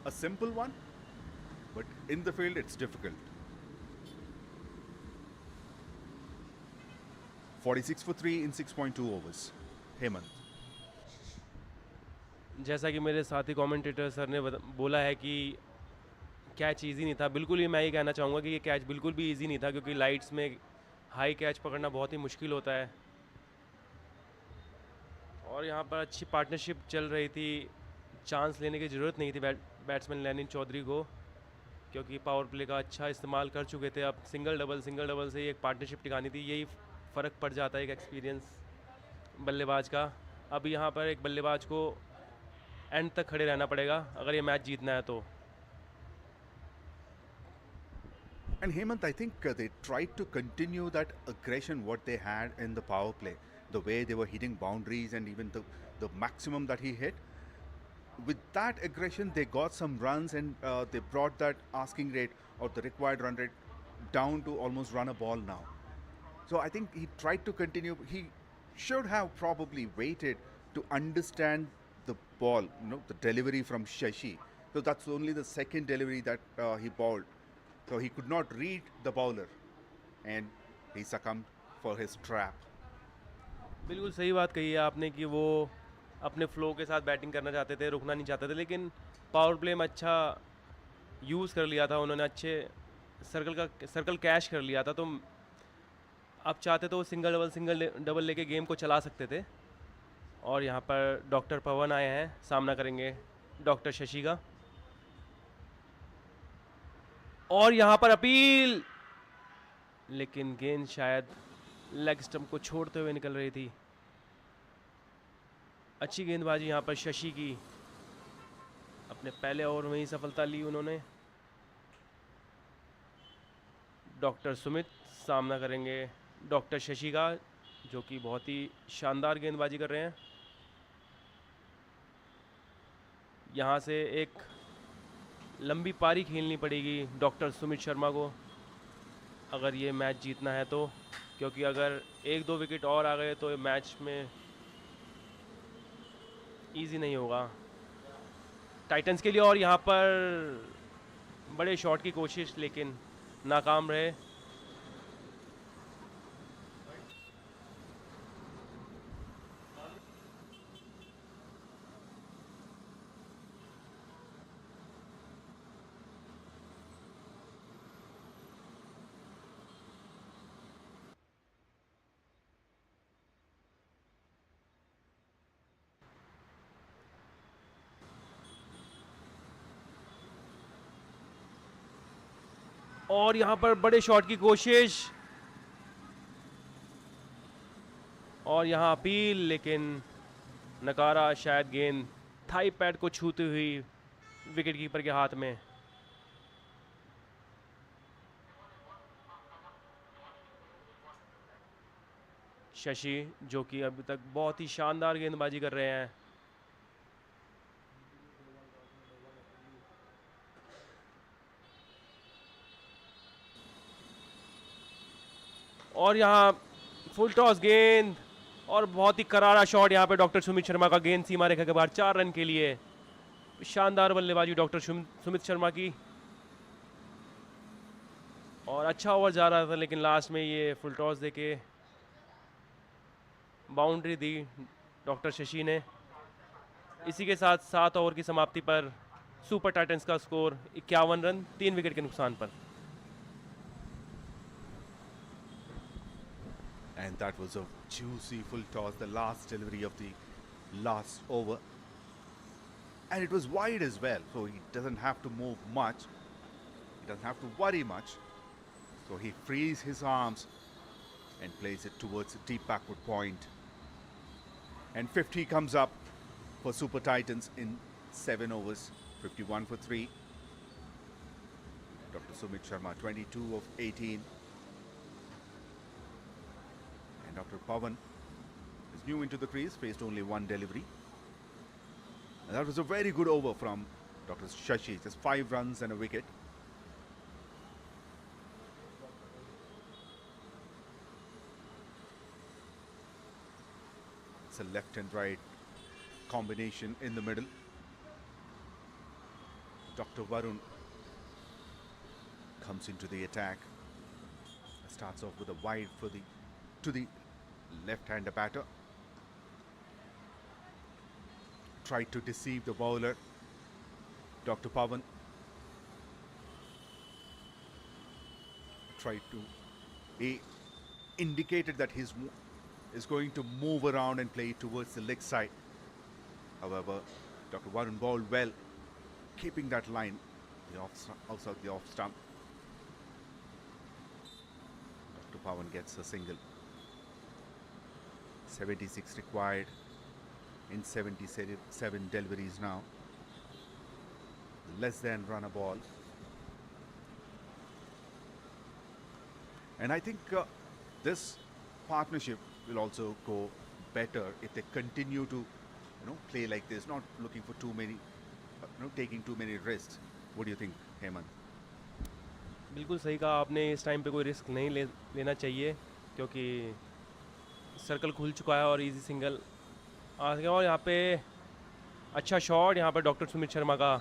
Speaker 1: a simple one, but in the field it's difficult. 46 for 3 in 6.2 overs. Hemant.
Speaker 2: जैसा कि मेरे साथी commentator sir ने बोला है कि catch easy नहीं था, बिल्कुल ही मैं ये कहना चाहूँगा कि ये कैच बिल्कुल भी इजी नहीं था, क्योंकि लाइट्स में हाई कैच पकड़ना बहुत ही मुश्किल होता है। और यहाँ पर अच्छी पार्टनरशिप चल रही थी, चांस लेने की ज़रूरत नहीं थी बैट्समैन लेनिन चौधरी को, क्योंकि पावर प्ले का अच्छा इस्तेमाल कर चुके थे। अब सिंगल डबल से ही एक पार्टनरशिप टिकानी थी, यही फ़र्क पड़ जाता है एक एक्सपीरियंस बल्लेबाज का। अब यहाँ पर एक बल्लेबाज को एंड तक खड़े रहना पड़ेगा अगर ये मैच जीतना है तो।
Speaker 1: And Hemant, I think they tried to continue that aggression what they had in the power play, the way they were hitting boundaries and even the maximum that he hit. With that aggression, they got some runs and they brought that asking rate or the required run rate down to almost run a ball now. So I think he tried to continue. He should have probably waited to understand the ball, the delivery from Shashi. So that's only the second delivery that he bowled. So he could not read the bowler and he succumbed for his trap.
Speaker 2: बिल्कुल सही बात कही है आपने कि वो अपने flow के साथ बैटिंग करना चाहते थे, रुकना नहीं चाहते थे, लेकिन पावर प्ले में अच्छा यूज़ कर लिया था उन्होंने, अच्छे सर्कल कैश कर लिया था। तो अब चाहते तो सिंगल डबल लेके गेम को चला सकते थे। और यहाँ पर डॉक्टर पवन आए हैं, सामना करेंगे डॉक्टर शशि का। और यहाँ पर अपील, लेकिन गेंद शायद लेग स्टंप को छोड़ते हुए निकल रही थी। अच्छी गेंदबाजी यहाँ पर शशि की, अपने पहले ओवर में ही सफलता ली उन्होंने। डॉक्टर सुमित सामना करेंगे डॉक्टर शशि का, जो कि बहुत ही शानदार गेंदबाजी कर रहे हैं। यहाँ से एक लंबी पारी खेलनी पड़ेगी डॉक्टर सुमित शर्मा को अगर ये मैच जीतना है तो, क्योंकि अगर 1-2 विकेट और आ गए तो मैच में इजी नहीं होगा टाइटंस के लिए। और यहाँ पर बड़े शॉट की कोशिश लेकिन नाकाम रहे। और यहाँ पर बड़े शॉट की कोशिश और यहाँ अपील, लेकिन नकारा। शायद गेंद थाई पैड को छूती हुई विकेट कीपर के हाथ में। शशि जो कि अभी तक बहुत ही शानदार गेंदबाजी कर रहे हैं। और यहाँ फुल टॉस गेंद और बहुत ही करारा शॉट यहाँ पे डॉक्टर सुमित शर्मा का। गेंद सीमा रेखा के बाहर 4 रन के लिए। शानदार बल्लेबाजी डॉक्टर सुमित शर्मा की। और अच्छा ओवर जा रहा था, लेकिन लास्ट में ये फुल टॉस देके बाउंड्री दी डॉक्टर शशि ने। इसी के साथ 7 ओवर की समाप्ति पर सुपर टाइटंस का स्कोर 51 रन 3 विकेट के नुकसान पर।
Speaker 1: And that was a juicy full toss, the last delivery of the last over. And it was wide as well, so he doesn't have to move much. He doesn't have to worry much. So he frees his arms and plays it towards the deep backward point. And 50 comes up for Super Titans in 7 overs, 51 for 3. Dr. Sumit Sharma, 22 of 18. And Dr. Pawan is new into the crease, faced only one delivery. And that was a very good over from Dr. Shashi, just 5 runs and a wicket. It's a left and right combination in the middle. Dr. Varun comes into the attack. Starts off with a wide to the left-hander batter. Tried to deceive the bowler, Dr. Pawan. He indicated that he is going to move around and play towards the leg side. However, Dr. Varun bowled well, keeping that line outside the off stump. Dr. Pawan gets a single. 76 required in 77 deliveries now. Less than run a ball. And I think this partnership will also go better if they continue to play like this, not looking for too many, taking too many risks. What do you think, Hemant?
Speaker 2: बिल्कुल सही कहा आपने, इस time पे कोई risk नहीं लेना चाहिए क्योंकि सर्कल खुल चुका है और इजी सिंगल आ गया। और यहाँ पे अच्छा शॉट, यहाँ पे डॉक्टर सुमित शर्मा का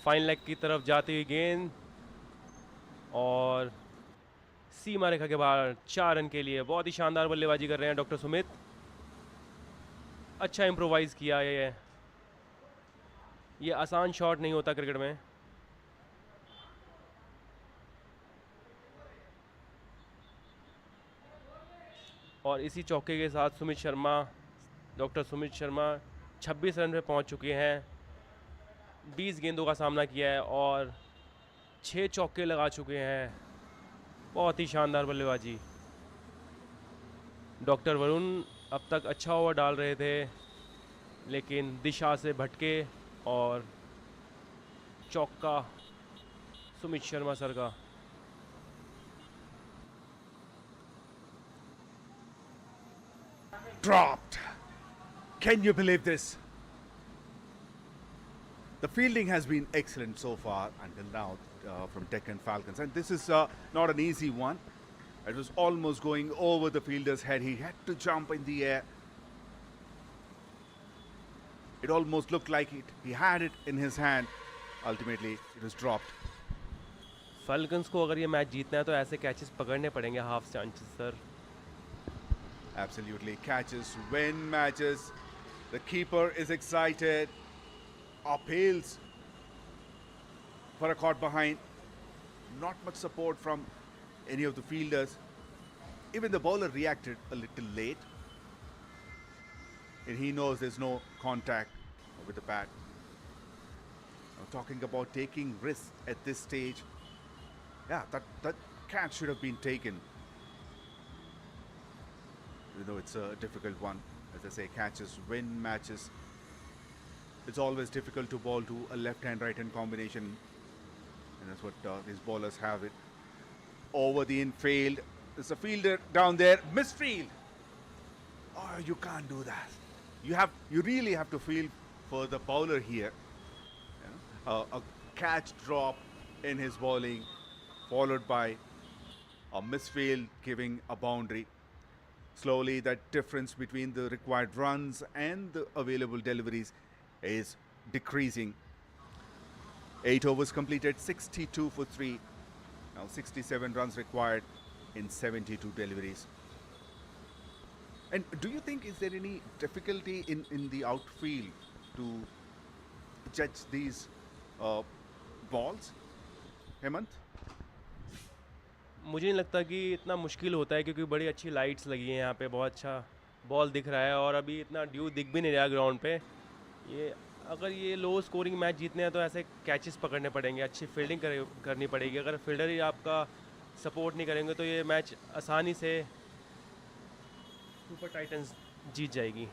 Speaker 2: फाइन लेग की तरफ जाती हुई गेंद और सीमा रेखा के बाहर 4 रन के लिए। बहुत ही शानदार बल्लेबाजी कर रहे हैं डॉक्टर सुमित। अच्छा इम्प्रोवाइज़ किया ये आसान शॉट नहीं होता क्रिकेट में। और इसी चौके के साथ डॉक्टर सुमित शर्मा 26 रन पे पहुंच चुके हैं। 20 गेंदों का सामना किया है और 6 चौके लगा चुके हैं। बहुत ही शानदार बल्लेबाजी। डॉक्टर वरुण अब तक अच्छा ओवर डाल रहे थे लेकिन दिशा से भटके और चौका सुमित शर्मा सर का।
Speaker 1: Dropped. Can you believe this? The fielding has been excellent so far until now from Deccan Falcons, and this is not an easy one. It was almost going over the fielder's head. He had to jump in the air. It almost looked like he had it in his hand. Ultimately, it was dropped.
Speaker 2: Falcons को अगर ये match जीतना है तो ऐसे catches पकड़ने पड़ेंगे half chances sir.
Speaker 1: Absolutely. Catches win matches. The keeper is excited. Appeals for a caught behind. Not much support from any of the fielders. Even the bowler reacted a little late. And he knows there's no contact with the bat. Now, talking about taking risks at this stage. Yeah, that catch should have been taken. You know, it's a difficult one. As I say, catches win matches. It's always difficult to bowl to a left-hand, right-hand combination. And that's what these bowlers have it. Over the infield. There's a fielder down there. Misfield. Oh, you can't do that. You really have to feel for the bowler here. A catch drop in his bowling, followed by a misfield giving a boundary. Slowly, that difference between the required runs and the available deliveries is decreasing. 8 overs completed, 62 for 3. Now 67 runs required in 72 deliveries. And do you think, is there any difficulty in the outfield to judge these balls, Hemant?
Speaker 2: मुझे नहीं लगता कि इतना मुश्किल होता है क्योंकि बड़ी अच्छी लाइट्स लगी हैं यहाँ पे। बहुत अच्छा बॉल दिख रहा है और अभी इतना ड्यू दिख भी नहीं रहा ग्राउंड पे। अगर ये लो स्कोरिंग मैच जीतने हैं तो ऐसे कैचेस पकड़ने पड़ेंगे, अच्छी फील्डिंग करनी पड़ेगी। अगर फील्डर ही आपका सपोर्ट नहीं करेंगे तो ये मैच आसानी से सुपर टाइटंस जीत जाएगी।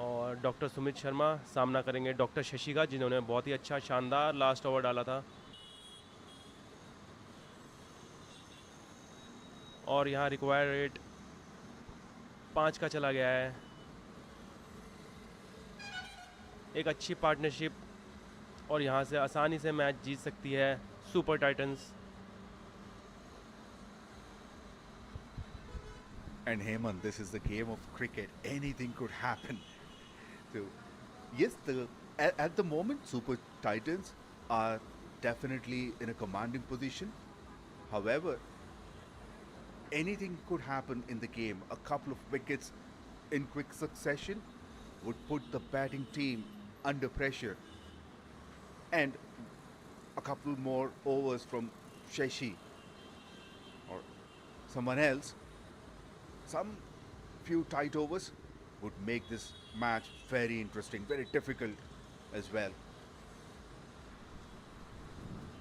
Speaker 2: और डॉक्टर सुमित शर्मा सामना करेंगे डॉक्टर शशि का, जिन्होंने बहुत ही अच्छा शानदार लास्ट ओवर डाला था। और यहाँ रिक्वायर रेट 5 का चला गया है। एक अच्छी पार्टनरशिप और यहाँ से आसानी से मैच जीत सकती है super Titans.
Speaker 1: And Heyman, this is the game of cricket. Anything could happen. So, yes, at the moment, Super Titans are definitely in a commanding position. However, anything could happen in the game. A couple of wickets in quick succession would put the batting team under pressure. And a couple more overs from Shashi or someone else, some few tight overs would make this match very interesting, very difficult as well.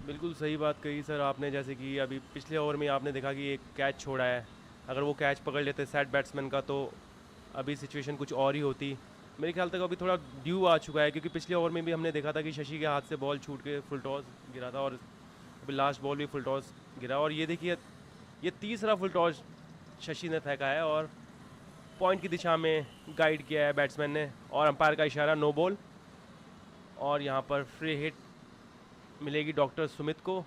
Speaker 2: बिल्कुल सही बात कही sir आपने, जैसे कि अभी पिछले over में आपने देखा कि एक कैच छोड़ा है। अगर वो कैच पकड़ लेते सेट बैट्समैन का तो अभी सिचुएशन कुछ और ही होती। मेरे ख्याल तक अभी थोड़ा ड्यू आ चुका है, क्योंकि पिछले ओवर में भी हमने देखा था कि शशि के हाथ से बॉल छूट के फुल टॉस गिरा था, और अभी लास्ट बॉल भी फुल टॉस गिरा। और ये देखिए, ये तीसरा फुल टॉस शशि ने फेंका है और पॉइंट की दिशा में गाइड किया है बैट्समैन ने, और अंपायर का इशारा नो बॉल। और यहाँ पर फ्री हिट मिलेगी डॉक्टर सुमित को।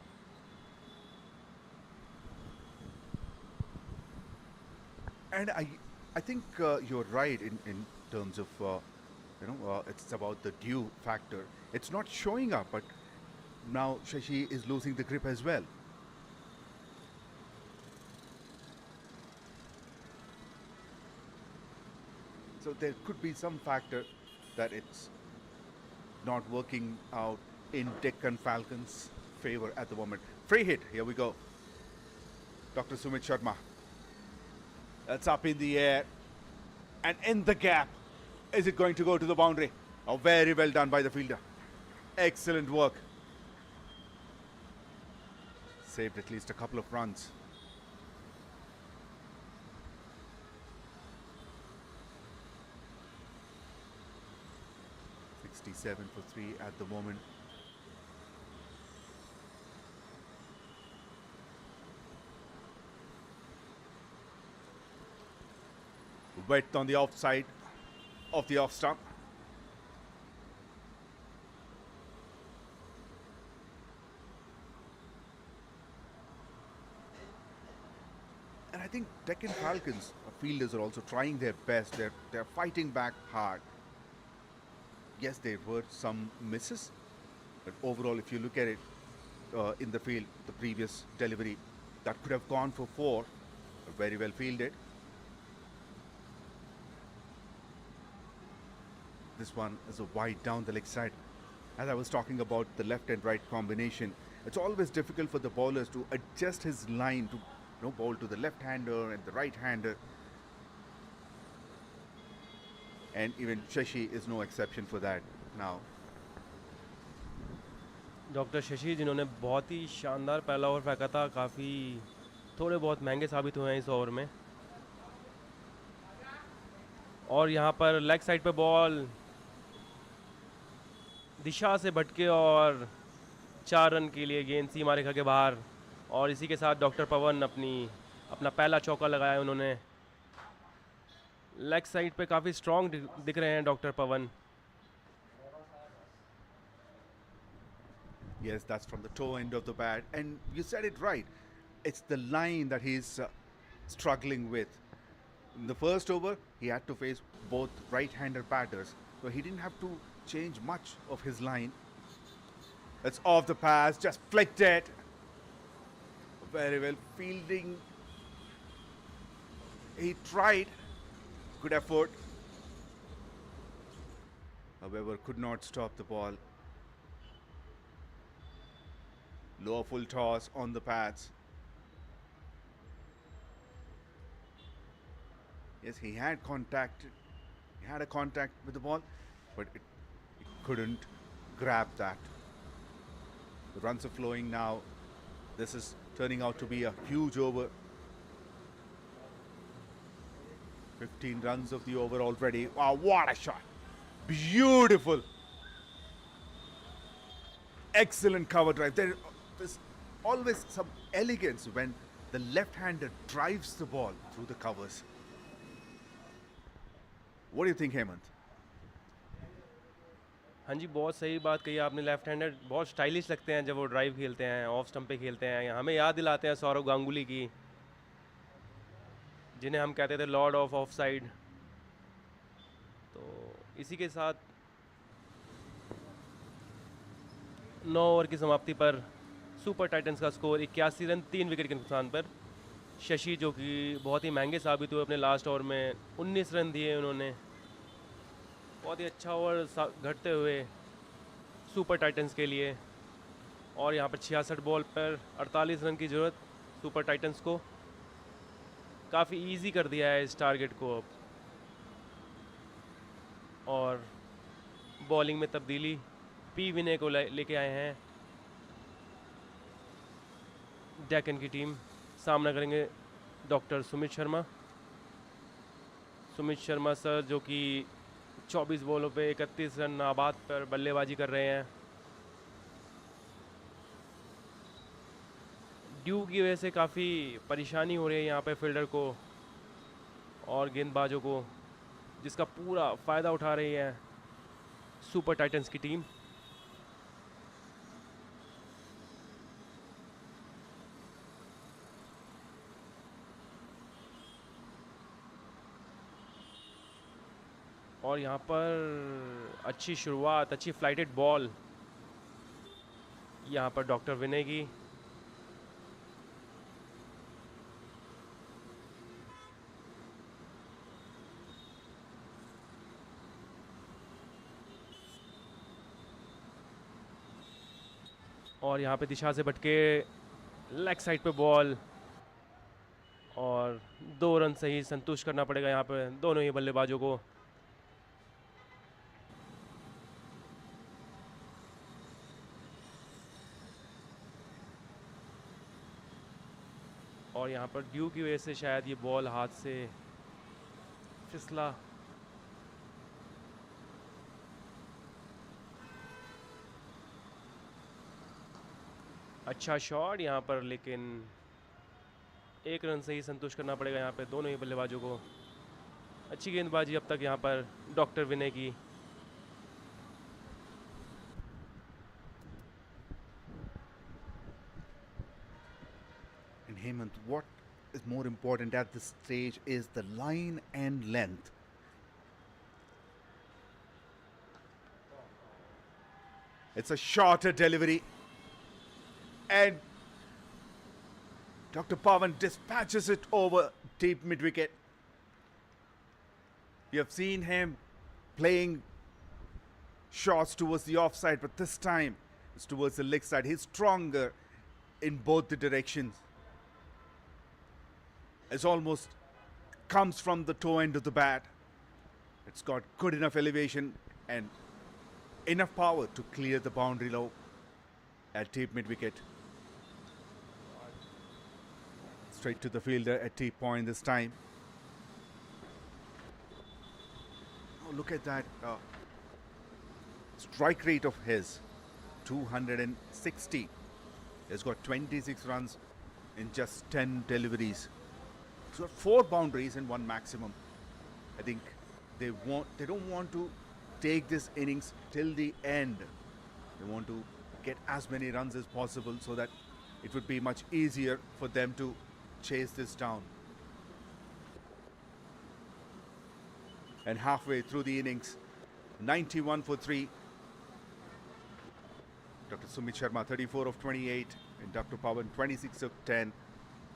Speaker 1: And I think you're right in terms of it's about the due factor. It's not showing up, but now Shashi is losing the grip as well. So there could be some factor that it's not working out in Deccan Falcons' favor at the moment. Free hit, here we go. Dr. Sumit Sharma. That's up in the air and in the gap. Is it going to go to the boundary? Oh, very well done by the fielder. Excellent work. Saved at least a couple of runs. .67 for 3 at the moment. Wet on the offside of the off stump. And I think Deccan Falcons fielders are also trying their best. They're fighting back hard. Yes, there were some misses, but overall, if you look at it in the field, the previous delivery that could have gone for 4, very well fielded. This one is a wide down the leg side. As I was talking about the left and right combination, it's always difficult for the bowlers to adjust his line to bowl to the left-hander and the right-hander. And even Shashi is no exception for that now.
Speaker 2: Doctor Shashi, जिन्होंने बहुत ही शानदार पहला over फेंका था, काफ़ी थोड़े बहुत महंगे साबित हुए हैं इस ओवर में। और यहाँ पर लेग साइड पे बॉल दिशा से भटके और 4 रन के लिए गेंद सीमा रेखा के बाहर। और इसी के साथ डॉक्टर पवन अपना पहला चौका लगाया उन्होंने। लेग साइड पे काफ़ी स्ट्रॉन्ग दिख रहे हैं doctor Pawan.
Speaker 1: Yes, that's from the toe end of the bat. And you said it right. It's the line that he's struggling with. In the first over, he had to face both right-hander batters. So he didn't have to change much of his line. It's off the pass, just flicked it. Very well fielding. He tried. Good effort. However, could not stop the ball. Lower full toss on the pads. Yes, he had contact. He had a contact with the ball, but it couldn't grab that. The runs are flowing now. This is turning out to be a huge over. 15 runs of the over already. Wow, what a shot! Beautiful. Excellent cover drive. There's always some elegance when the left-hander drives the ball through the covers. What do you think, Hemant?
Speaker 2: हाँ जी, बहुत सही बात कही आपने। Left hander बहुत stylish लगते हैं जब वो ड्राइव खेलते हैं, ऑफ स्टंप पे खेलते हैं। हमें याद दिलाते हैं सौरव गांगुली की, जिन्हें हम कहते थे लॉर्ड ऑफ ऑफ साइड। तो इसी के साथ 9 ओवर की समाप्ति पर सुपर टाइटंस का स्कोर 81 रन 3 विकेट के नुकसान पर। शशि जो कि बहुत ही महंगे साबित हुए अपने लास्ट ओवर में, 19 रन दिए उन्होंने। बहुत ही अच्छा ओवर घटते हुए सुपर टाइटंस के लिए। और यहाँ पर 66 बॉल पर 48 रन की ज़रूरत सुपर टाइटंस को। काफ़ी इजी कर दिया है इस टारगेट को अब। और बॉलिंग में तब्दीली, पी विनय को लेके आए हैं डेक्कन की टीम। सामना करेंगे डॉक्टर सुमित शर्मा। सुमित शर्मा सर जो कि 24 बॉलों पे 31 रन नाबाद पर बल्लेबाजी कर रहे हैं। ड्यू की वजह से काफ़ी परेशानी हो रही है यहाँ पे फील्डर को और गेंदबाजों को, जिसका पूरा फ़ायदा उठा रही है सुपर टाइटंस की टीम। और यहाँ पर अच्छी शुरुआत, अच्छी फ्लाइटेड बॉल यहाँ पर डॉक्टर विनय की। और यहाँ पे दिशा से भटके लेग साइड पे बॉल, और 2 रन से ही संतुष्ट करना पड़ेगा यहाँ पे दोनों ही बल्लेबाजों को। और यहाँ पर ड्यू की वजह से शायद ये बॉल हाथ से फिसला। अच्छा शॉट यहाँ पर, लेकिन 1 रन से ही संतुष्ट करना पड़ेगा यहाँ पे दोनों ही बल्लेबाजों को। अच्छी गेंदबाजी अब तक यहाँ पर डॉक्टर विनय की।
Speaker 1: And Hemant, what is more important at this stage is the line and length. It's a shorter delivery, and Dr. Pawan dispatches it over deep mid wicket. You have seen him playing shots towards the offside, but this time it's towards the leg side. He's stronger in both the directions. It almost comes from the toe end of the bat. It's got good enough elevation and enough power to clear the boundary low at deep mid wicket. Straight to the fielder at deep point this time. Oh, look at that strike rate of his, 260. He's got 26 runs in just 10 deliveries. He's got 4 boundaries and 1 maximum. I think they don't want to take this innings till the end. They want to get as many runs as possible so that it would be much easier for them to chase this down. And halfway through the innings, 91 for 3. Dr. Sumit Sharma 34 of 28 and Dr. Pawan 26 of 10.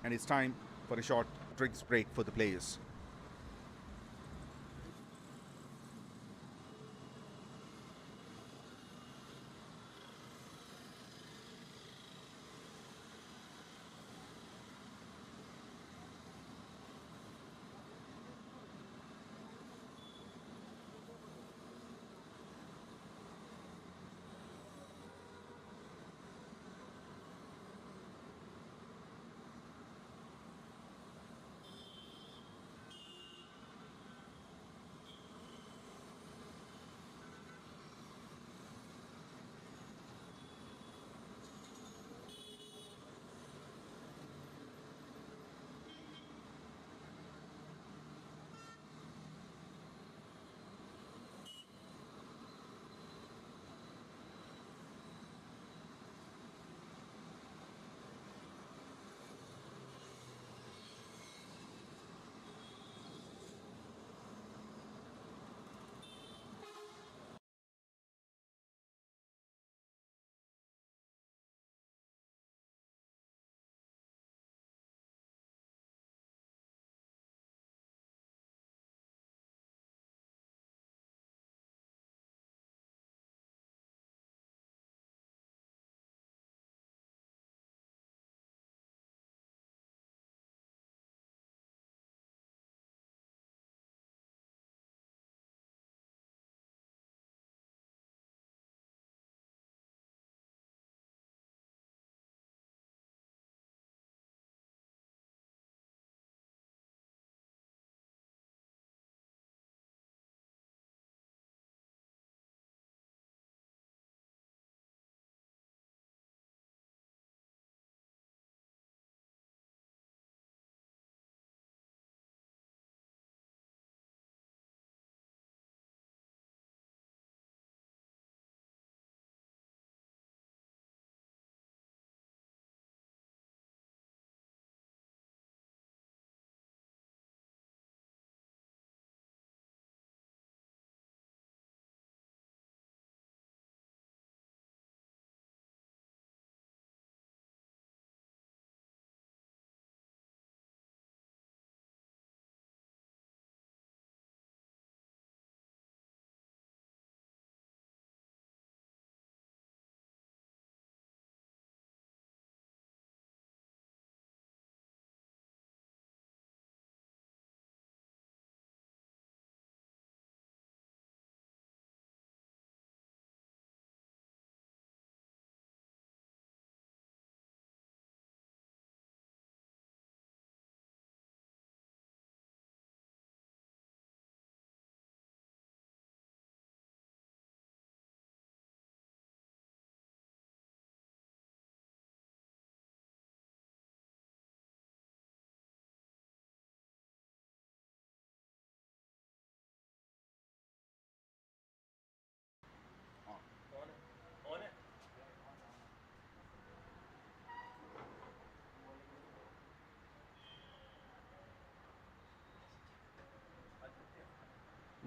Speaker 1: And it's time for a short drinks break for the players.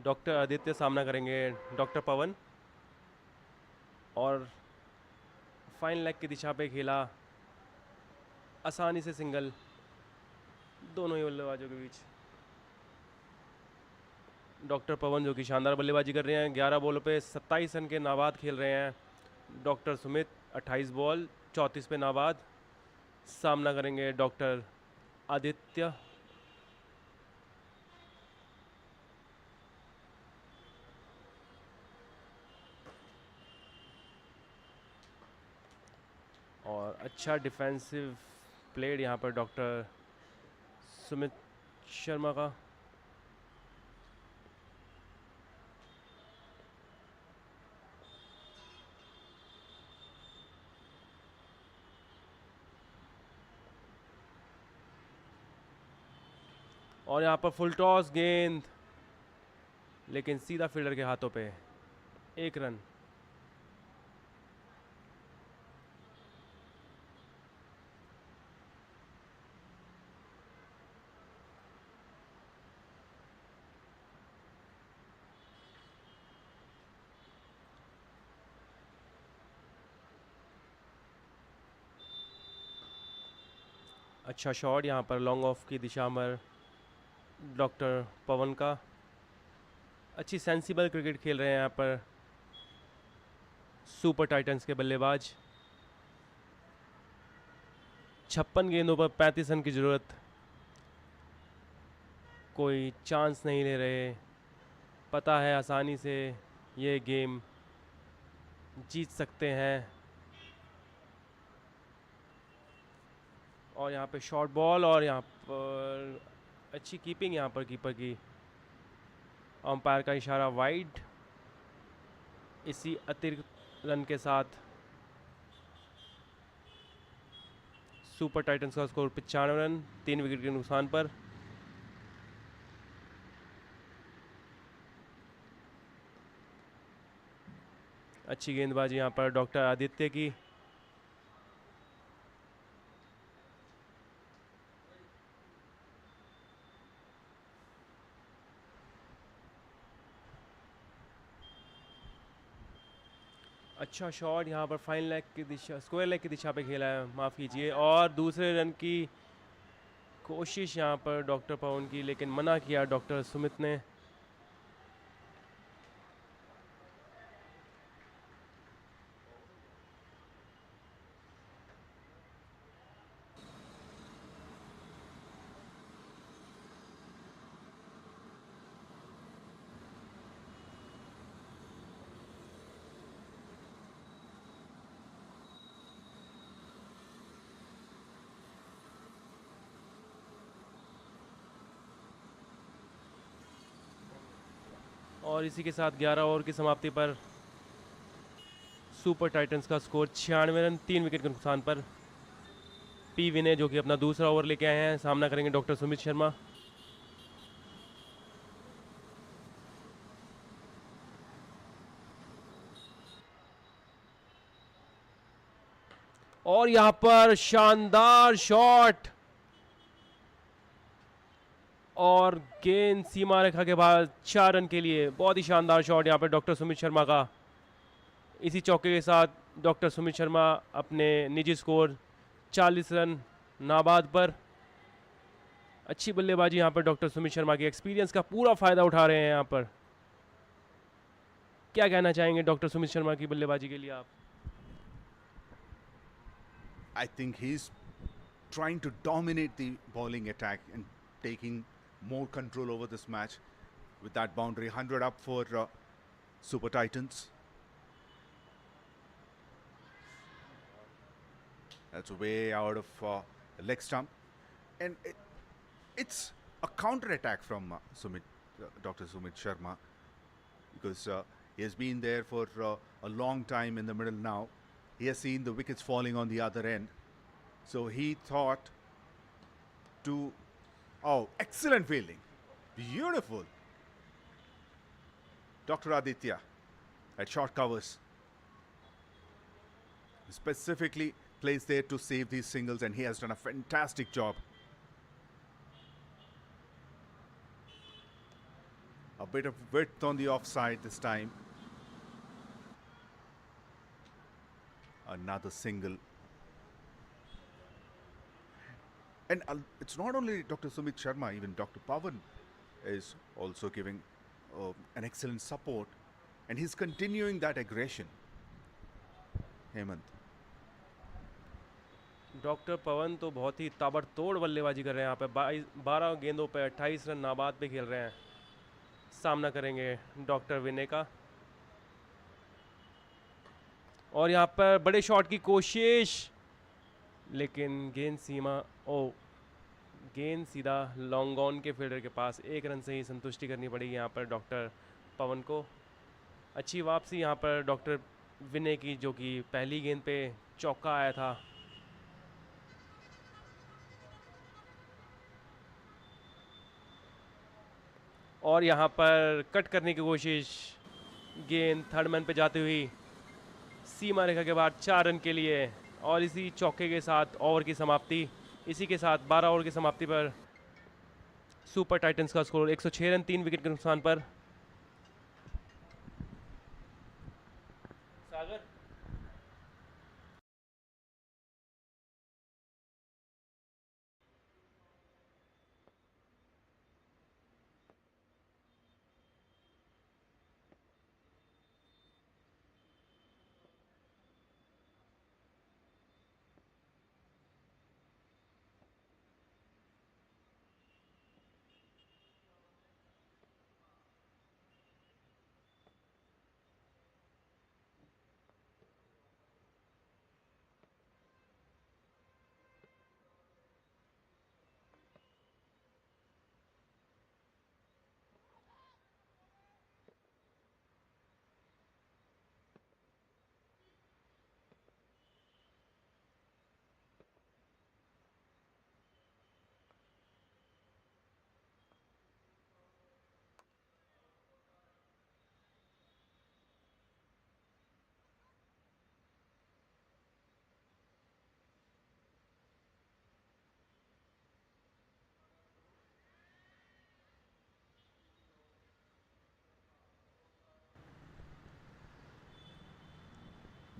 Speaker 2: Doctor Aditya सामना करेंगे doctor पवन। और fine leg की दिशा पे खेला, आसानी से single दोनों ही बल्लेबाजों के बीच। डॉक्टर पवन जो कि शानदार बल्लेबाजी कर रहे हैं, 11 बॉलों पे 27 रन के नाबाद खेल रहे हैं। डॉक्टर सुमित 28 बॉल 34 पे नाबाद सामना करेंगे डॉक्टर आदित्य। और अच्छा डिफेंसिव प्लेड यहाँ पर डॉक्टर सुमित शर्मा का। और यहाँ पर फुल टॉस गेंद, लेकिन सीधा फील्डर के हाथों पे, 1 रन। अच्छा शॉट यहाँ पर लॉन्ग ऑफ की दिशा में डॉक्टर पवन का। अच्छी सेंसिबल क्रिकेट खेल रहे हैं यहाँ पर सुपर टाइटंस के बल्लेबाज। 56 गेंदों पर 35 रन की ज़रूरत, कोई चांस नहीं ले रहे। पता है आसानी से ये गेम जीत सकते हैं। और यहाँ पे शॉर्ट बॉल, और यहाँ पर अच्छी कीपिंग यहाँ पर कीपर की। अंपायर का इशारा वाइड। इसी अतिरिक्त रन के साथ सुपर टाइटंस का स्कोर 95 रन 3 विकेट के नुकसान पर। अच्छी गेंदबाजी यहाँ पर डॉक्टर आदित्य की। अच्छा शॉट यहाँ पर फाइन लेग की दिशा, स्क्वायर लेग की दिशा पे खेला है, माफ़ कीजिए। और दूसरे रन की कोशिश यहाँ पर डॉक्टर पवन की, लेकिन मना किया डॉक्टर सुमित ने। और इसी के साथ 11 ओवर की समाप्ति पर सुपर टाइटंस का स्कोर 96 रन 3 विकेट के नुकसान पर। पी विनय जो कि अपना दूसरा ओवर लेके आए हैं, सामना करेंगे डॉक्टर सुमित शर्मा। और यहाँ पर शानदार शॉट, और गेंद सीमा रेखा के बाद 4 रन के लिए। बहुत ही शानदार शॉट यहाँ पर डॉक्टर सुमित शर्मा का। इसी चौके के साथ डॉक्टर सुमित शर्मा अपने निजी स्कोर 40 रन नाबाद पर। अच्छी बल्लेबाजी यहाँ पर डॉक्टर सुमित शर्मा की, एक्सपीरियंस का पूरा फ़ायदा उठा रहे हैं यहाँ पर। क्या कहना चाहेंगे डॉक्टर सुमित शर्मा की बल्लेबाजी के लिए आप?
Speaker 1: I think he's trying to dominate the bowling attack and taking more control over this match with that boundary. 100 up for Super Titans. That's way out of the leg stump. And it's a counter attack from Dr. Sumit Sharma, because he has been there for a long time in the middle now. He has seen the wickets falling on the other end. So he thought to... Oh, excellent fielding. Beautiful. Dr. Aditya at short covers. Specifically placed there to save these singles, and he has done a fantastic job. A bit of width on the offside this time. Another single. And it's not only Dr. Sumit Sharma, even Dr. Pawan is also giving an excellent support. And he's continuing that aggression. Hemant.
Speaker 2: Doctor Pavan तो बहुत ही ताबड़तोड़ बल्लेबाजी कर रहे हैं यहाँ पे। 12 गेंदों पे 28 रन नाबाद पे खेल रहे हैं। सामना करेंगे डॉक्टर विनय का। और यहाँ पर बड़े शॉट की कोशिश, लेकिन गेंद गेंद सीधा लॉन्ग ऑन के फील्डर के पास। 1 रन से ही संतुष्टि करनी पड़ेगी यहाँ पर डॉक्टर पवन को। अच्छी वापसी यहाँ पर डॉक्टर विनय की, जो कि पहली गेंद पे चौका आया था। और यहाँ पर कट करने की कोशिश, गेंद थर्ड मैन पे जाती हुई सीमा रेखा के बाद 4 रन के लिए। और इसी चौके के साथ ओवर की समाप्ति। इसी के साथ 12 ओवर की समाप्ति पर सुपर टाइटंस का स्कोर 106 रन 3 विकेट के नुकसान पर। सागर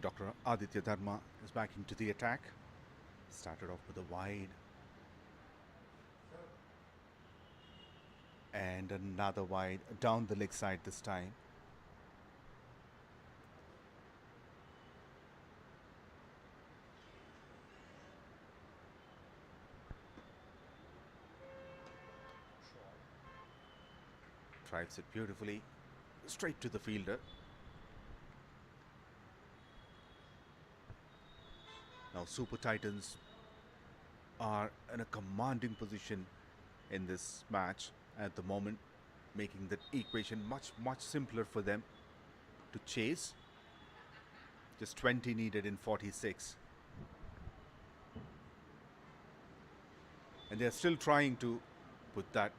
Speaker 1: Dr. Aditya Dharma is back into the attack. Started off with a wide. And another wide down the leg side this time. Drives it beautifully straight to the fielder. Now Super Titans are in a commanding position in this match at the moment, making the equation much simpler for them to chase. Just 20 needed in 46. And they're still trying to put that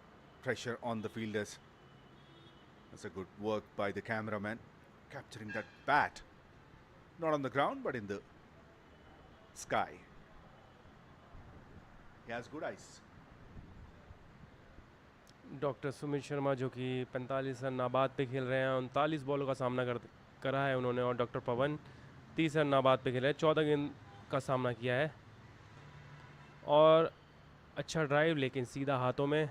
Speaker 1: pressure on the fielders. That's a good work by the cameraman, capturing that bat. Not on the ground, but in the sky. He has good eyes.
Speaker 2: Doctor Sumit Sharma, जो कि 45 run नाबाद पे खेल रहे हैं, 39 बॉलों का सामना करा है उन्होंने। और डॉक्टर पवन 30 रन नाबाद पे खेले हैं, 14 गेंद का सामना किया है। और अच्छा ड्राइव, लेकिन सीधा हाथों में।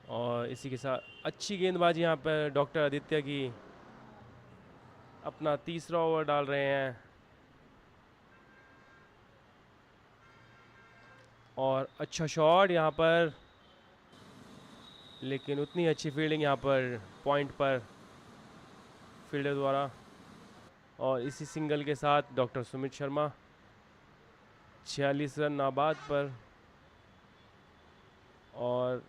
Speaker 2: और इसी के साथ अच्छी गेंदबाजी यहाँ पर डॉक्टर आदित्य की। अपना तीसरा ओवर डाल रहे हैं। और अच्छा शॉट यहाँ पर, लेकिन उतनी अच्छी फील्डिंग यहाँ पर पॉइंट पर फील्डर द्वारा। और इसी सिंगल के साथ डॉक्टर सुमित शर्मा 46 रन नाबाद पर। और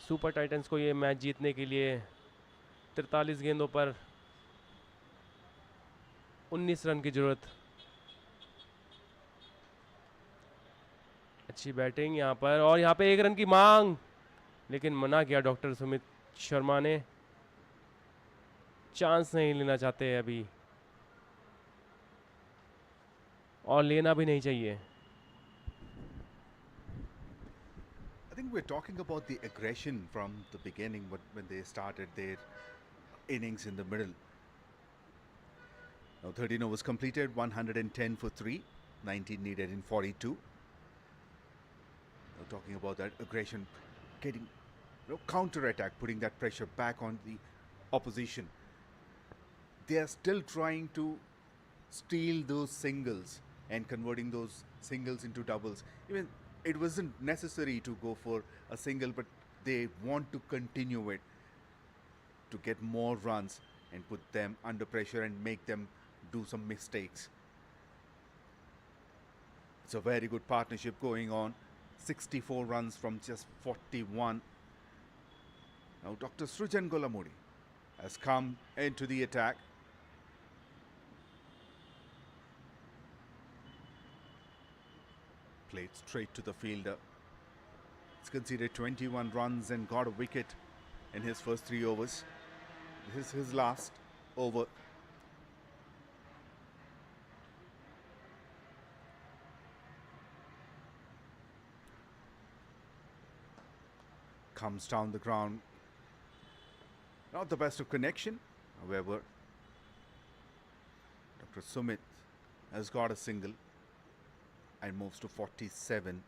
Speaker 2: सुपर टाइटंस को ये मैच जीतने के लिए 43 गेंदों पर 19 रन की ज़रूरत। अच्छी बैटिंग यहाँ पर, और यहाँ पे 1 रन की मांग, लेकिन मना किया डॉक्टर सुमित शर्मा ने। चांस नहीं लेना चाहते अभी, और लेना भी नहीं चाहिए।
Speaker 1: think we're talking about the aggression from the beginning when they started their innings in the middle. Now 13 overs completed, 110 for 3, 19 needed in 42. Now talking about that aggression, getting counter-attack, putting that pressure back on the opposition. They are still trying to steal those singles and converting those singles into doubles. Even it wasn't necessary to go for a single, but they want to continue it to get more runs and put them under pressure and make them do some mistakes. It's a very good partnership going on. 64 runs from just 41. Now Dr. Srujan Golamudi has come into the attack. Played straight to the fielder. He's conceded 21 runs and got a wicket in his first 3 overs. This is his last over. Comes down the ground. Not the best of connection. However, Dr. Sumit has got a single and moves to 47.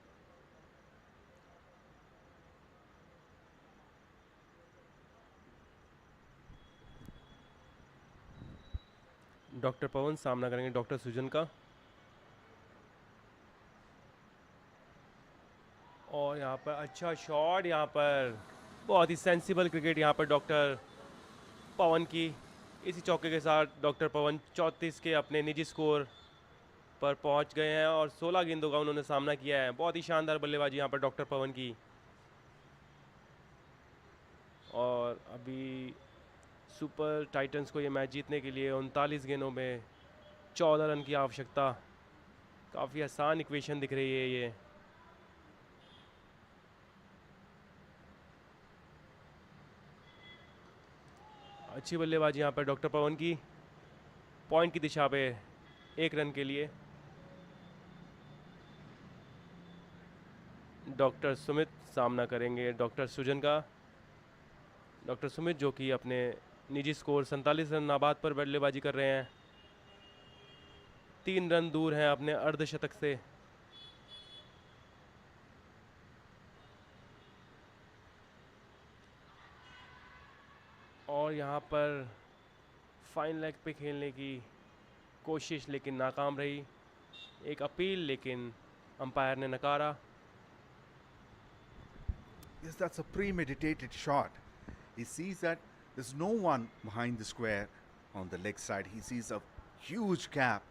Speaker 2: Doctor पवन सामना करेंगे doctor सुजन का। और यहाँ पर अच्छा shot, यहाँ पर बहुत ही सेंसिबल क्रिकेट यहाँ पर डॉक्टर पवन की। इसी चौके के साथ डॉक्टर पवन 34 के अपने निजी स्कोर पर पहुंच गए हैं और 16 गेंदों का उन्होंने सामना किया है। बहुत ही शानदार बल्लेबाजी यहाँ पर डॉक्टर पवन की। और अभी सुपर टाइटंस को ये मैच जीतने के लिए 39 गेंदों में 14 रन की आवश्यकता। काफ़ी आसान इक्वेशन दिख रही है ये। अच्छी बल्लेबाजी यहाँ पर डॉक्टर पवन की। पॉइंट की दिशा पे 1 रन के लिए। डॉक्टर सुमित सामना करेंगे डॉक्टर सुजन का। डॉक्टर सुमित जो कि अपने निजी स्कोर 47 रन नाबाद पर बल्लेबाजी कर रहे हैं। 3 रन दूर हैं अपने अर्धशतक से। और यहाँ पर फाइन लेग पे खेलने की कोशिश लेकिन नाकाम रही। एक अपील लेकिन अंपायर ने नकारा।
Speaker 1: Yes, that's a premeditated shot. He sees that there's no one behind the square on the leg side. He sees a huge gap.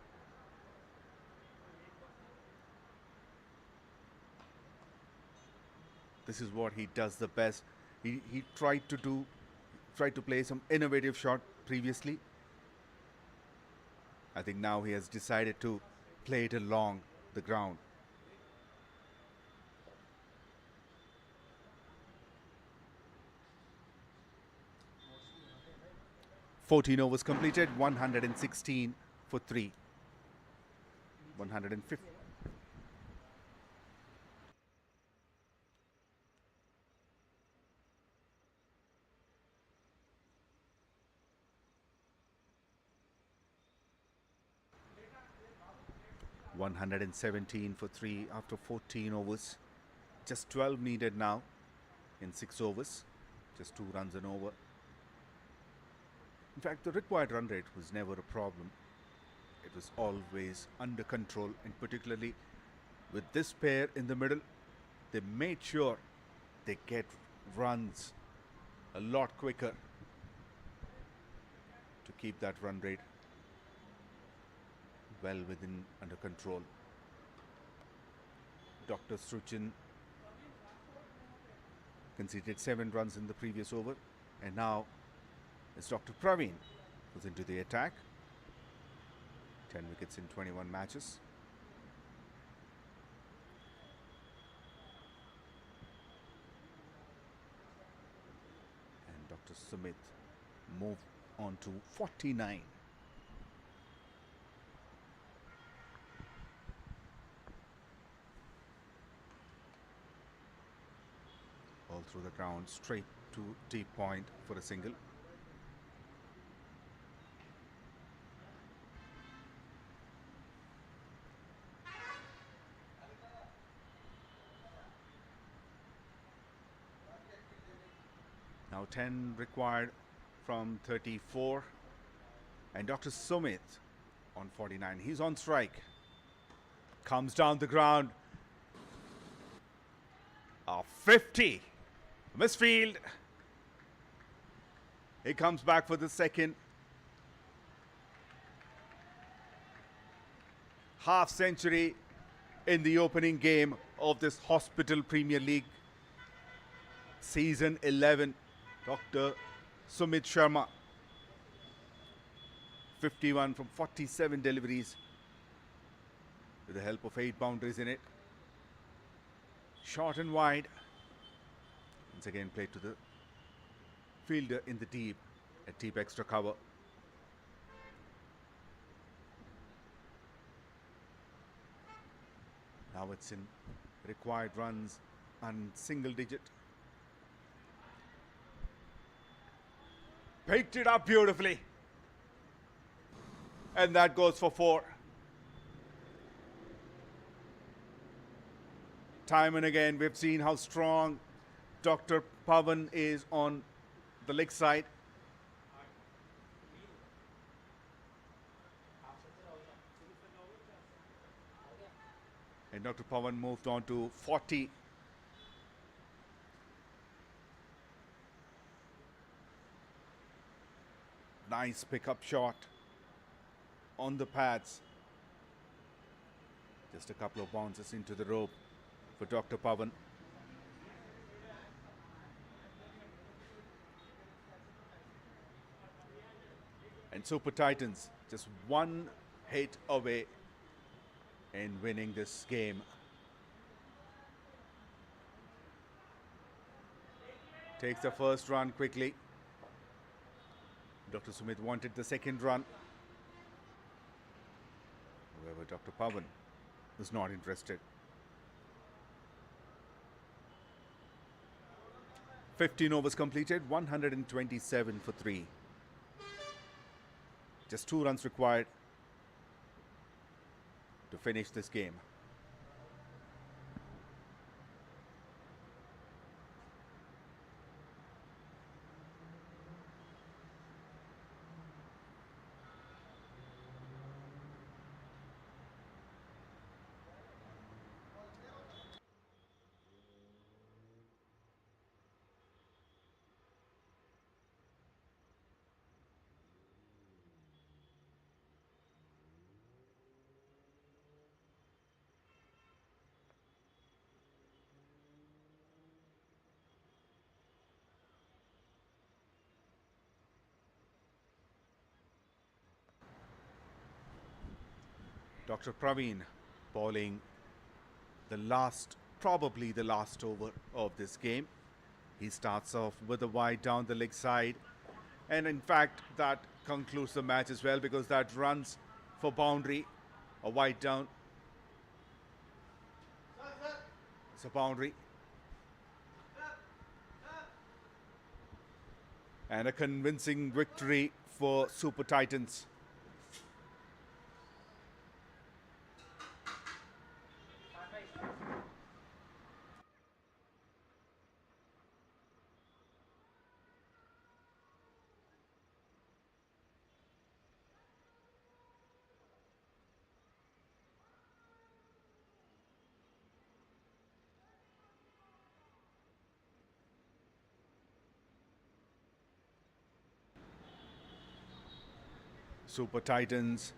Speaker 1: This is what he does the best. He tried to play some innovative shot previously. I think now he has decided to play it along the ground. "14 overs completed, 116 for 3. 150. $117 for 3 after 14 overs. Just 12 needed now in 6 overs. Just 2 runs and over. In fact, the required run rate was never a problem. It was always under control, and particularly with this pair in the middle, they made sure they get runs a lot quicker to keep that run rate well under control. Dr. Srujan conceded 7 runs in the previous over, and now it's Dr. Praveen who's into the attack. 10 wickets in 21 matches. And Dr. Sumit moved on to 49. through the ground, straight to deep point for a single. Now 10 required from 34. And Dr. Sumit on 49. He's on strike. Comes down the ground. 50. Misfield. He comes back for the second. Half century in the opening game of this Hospital Premier League Season 11. Dr. Sumit Sharma. 51 from 47 deliveries with the help of 8 boundaries in it. Short and wide. Once again played to the fielder in the deep, at deep extra cover. Now it's in required runs and single digit. Picked it up beautifully. And that goes for 4. Time and again, we've seen how strong Dr. Pavan is on the leg side. And Dr. Pavan moved on to 40. Nice pickup shot on the pads. Just a couple of bounces into the rope for Dr. Pavan. And Super Titans just one hit away in winning this game. Takes the first run quickly. Dr. Sumit wanted the second run. However, Dr. Pavan was not interested. 15 overs completed, 127 for 3. Just 2 runs required to finish this game. Dr. Praveen bowling probably the last over of this game. He starts off with a wide down the leg side. And in fact, that concludes the match as well, because that runs for boundary. A wide down. It's a boundary. And a convincing victory for Super Titans. Super Titans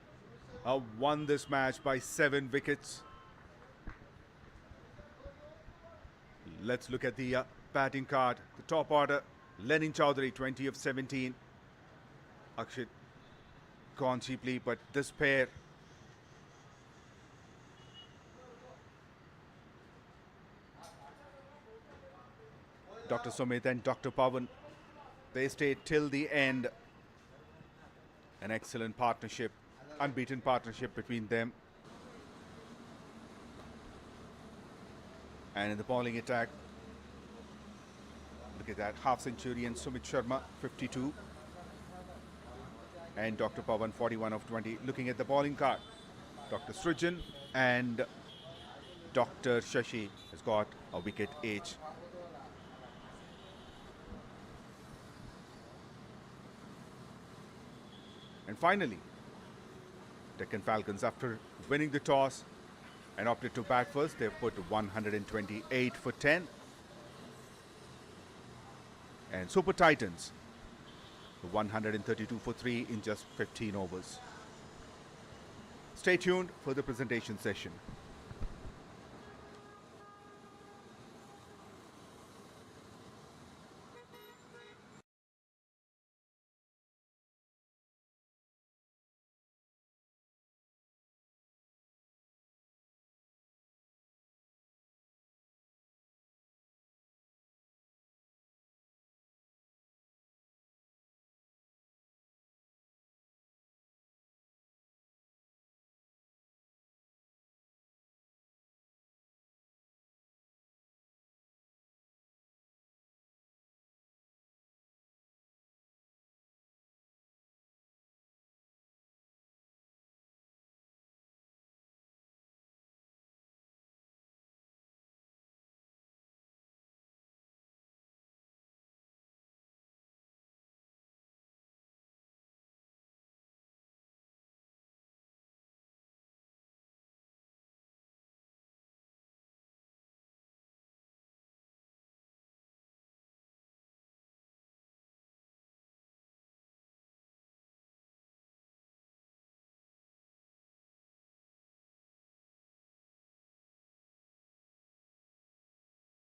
Speaker 1: won this match by 7 wickets. Let's look at the batting card. The top order, Lenin Chowdhury, 20 of 17. Akshit gone cheaply, but this pair, Dr. Sumit and Dr. Pavan, they stayed till the end. An excellent partnership, unbeaten partnership between them. And in the bowling attack, Look at that, half century, and Sumit Sharma 52. And Dr. Pawan 41 of 20. Looking at the bowling card, Dr. Srijan and Dr. Shashi has got a wicket each. And finally, Deccan Falcons, after winning the toss and opted to bat first, they've put 128 for 10. And Super Titans, 132 for 3 in just 15 overs. Stay tuned for the presentation session.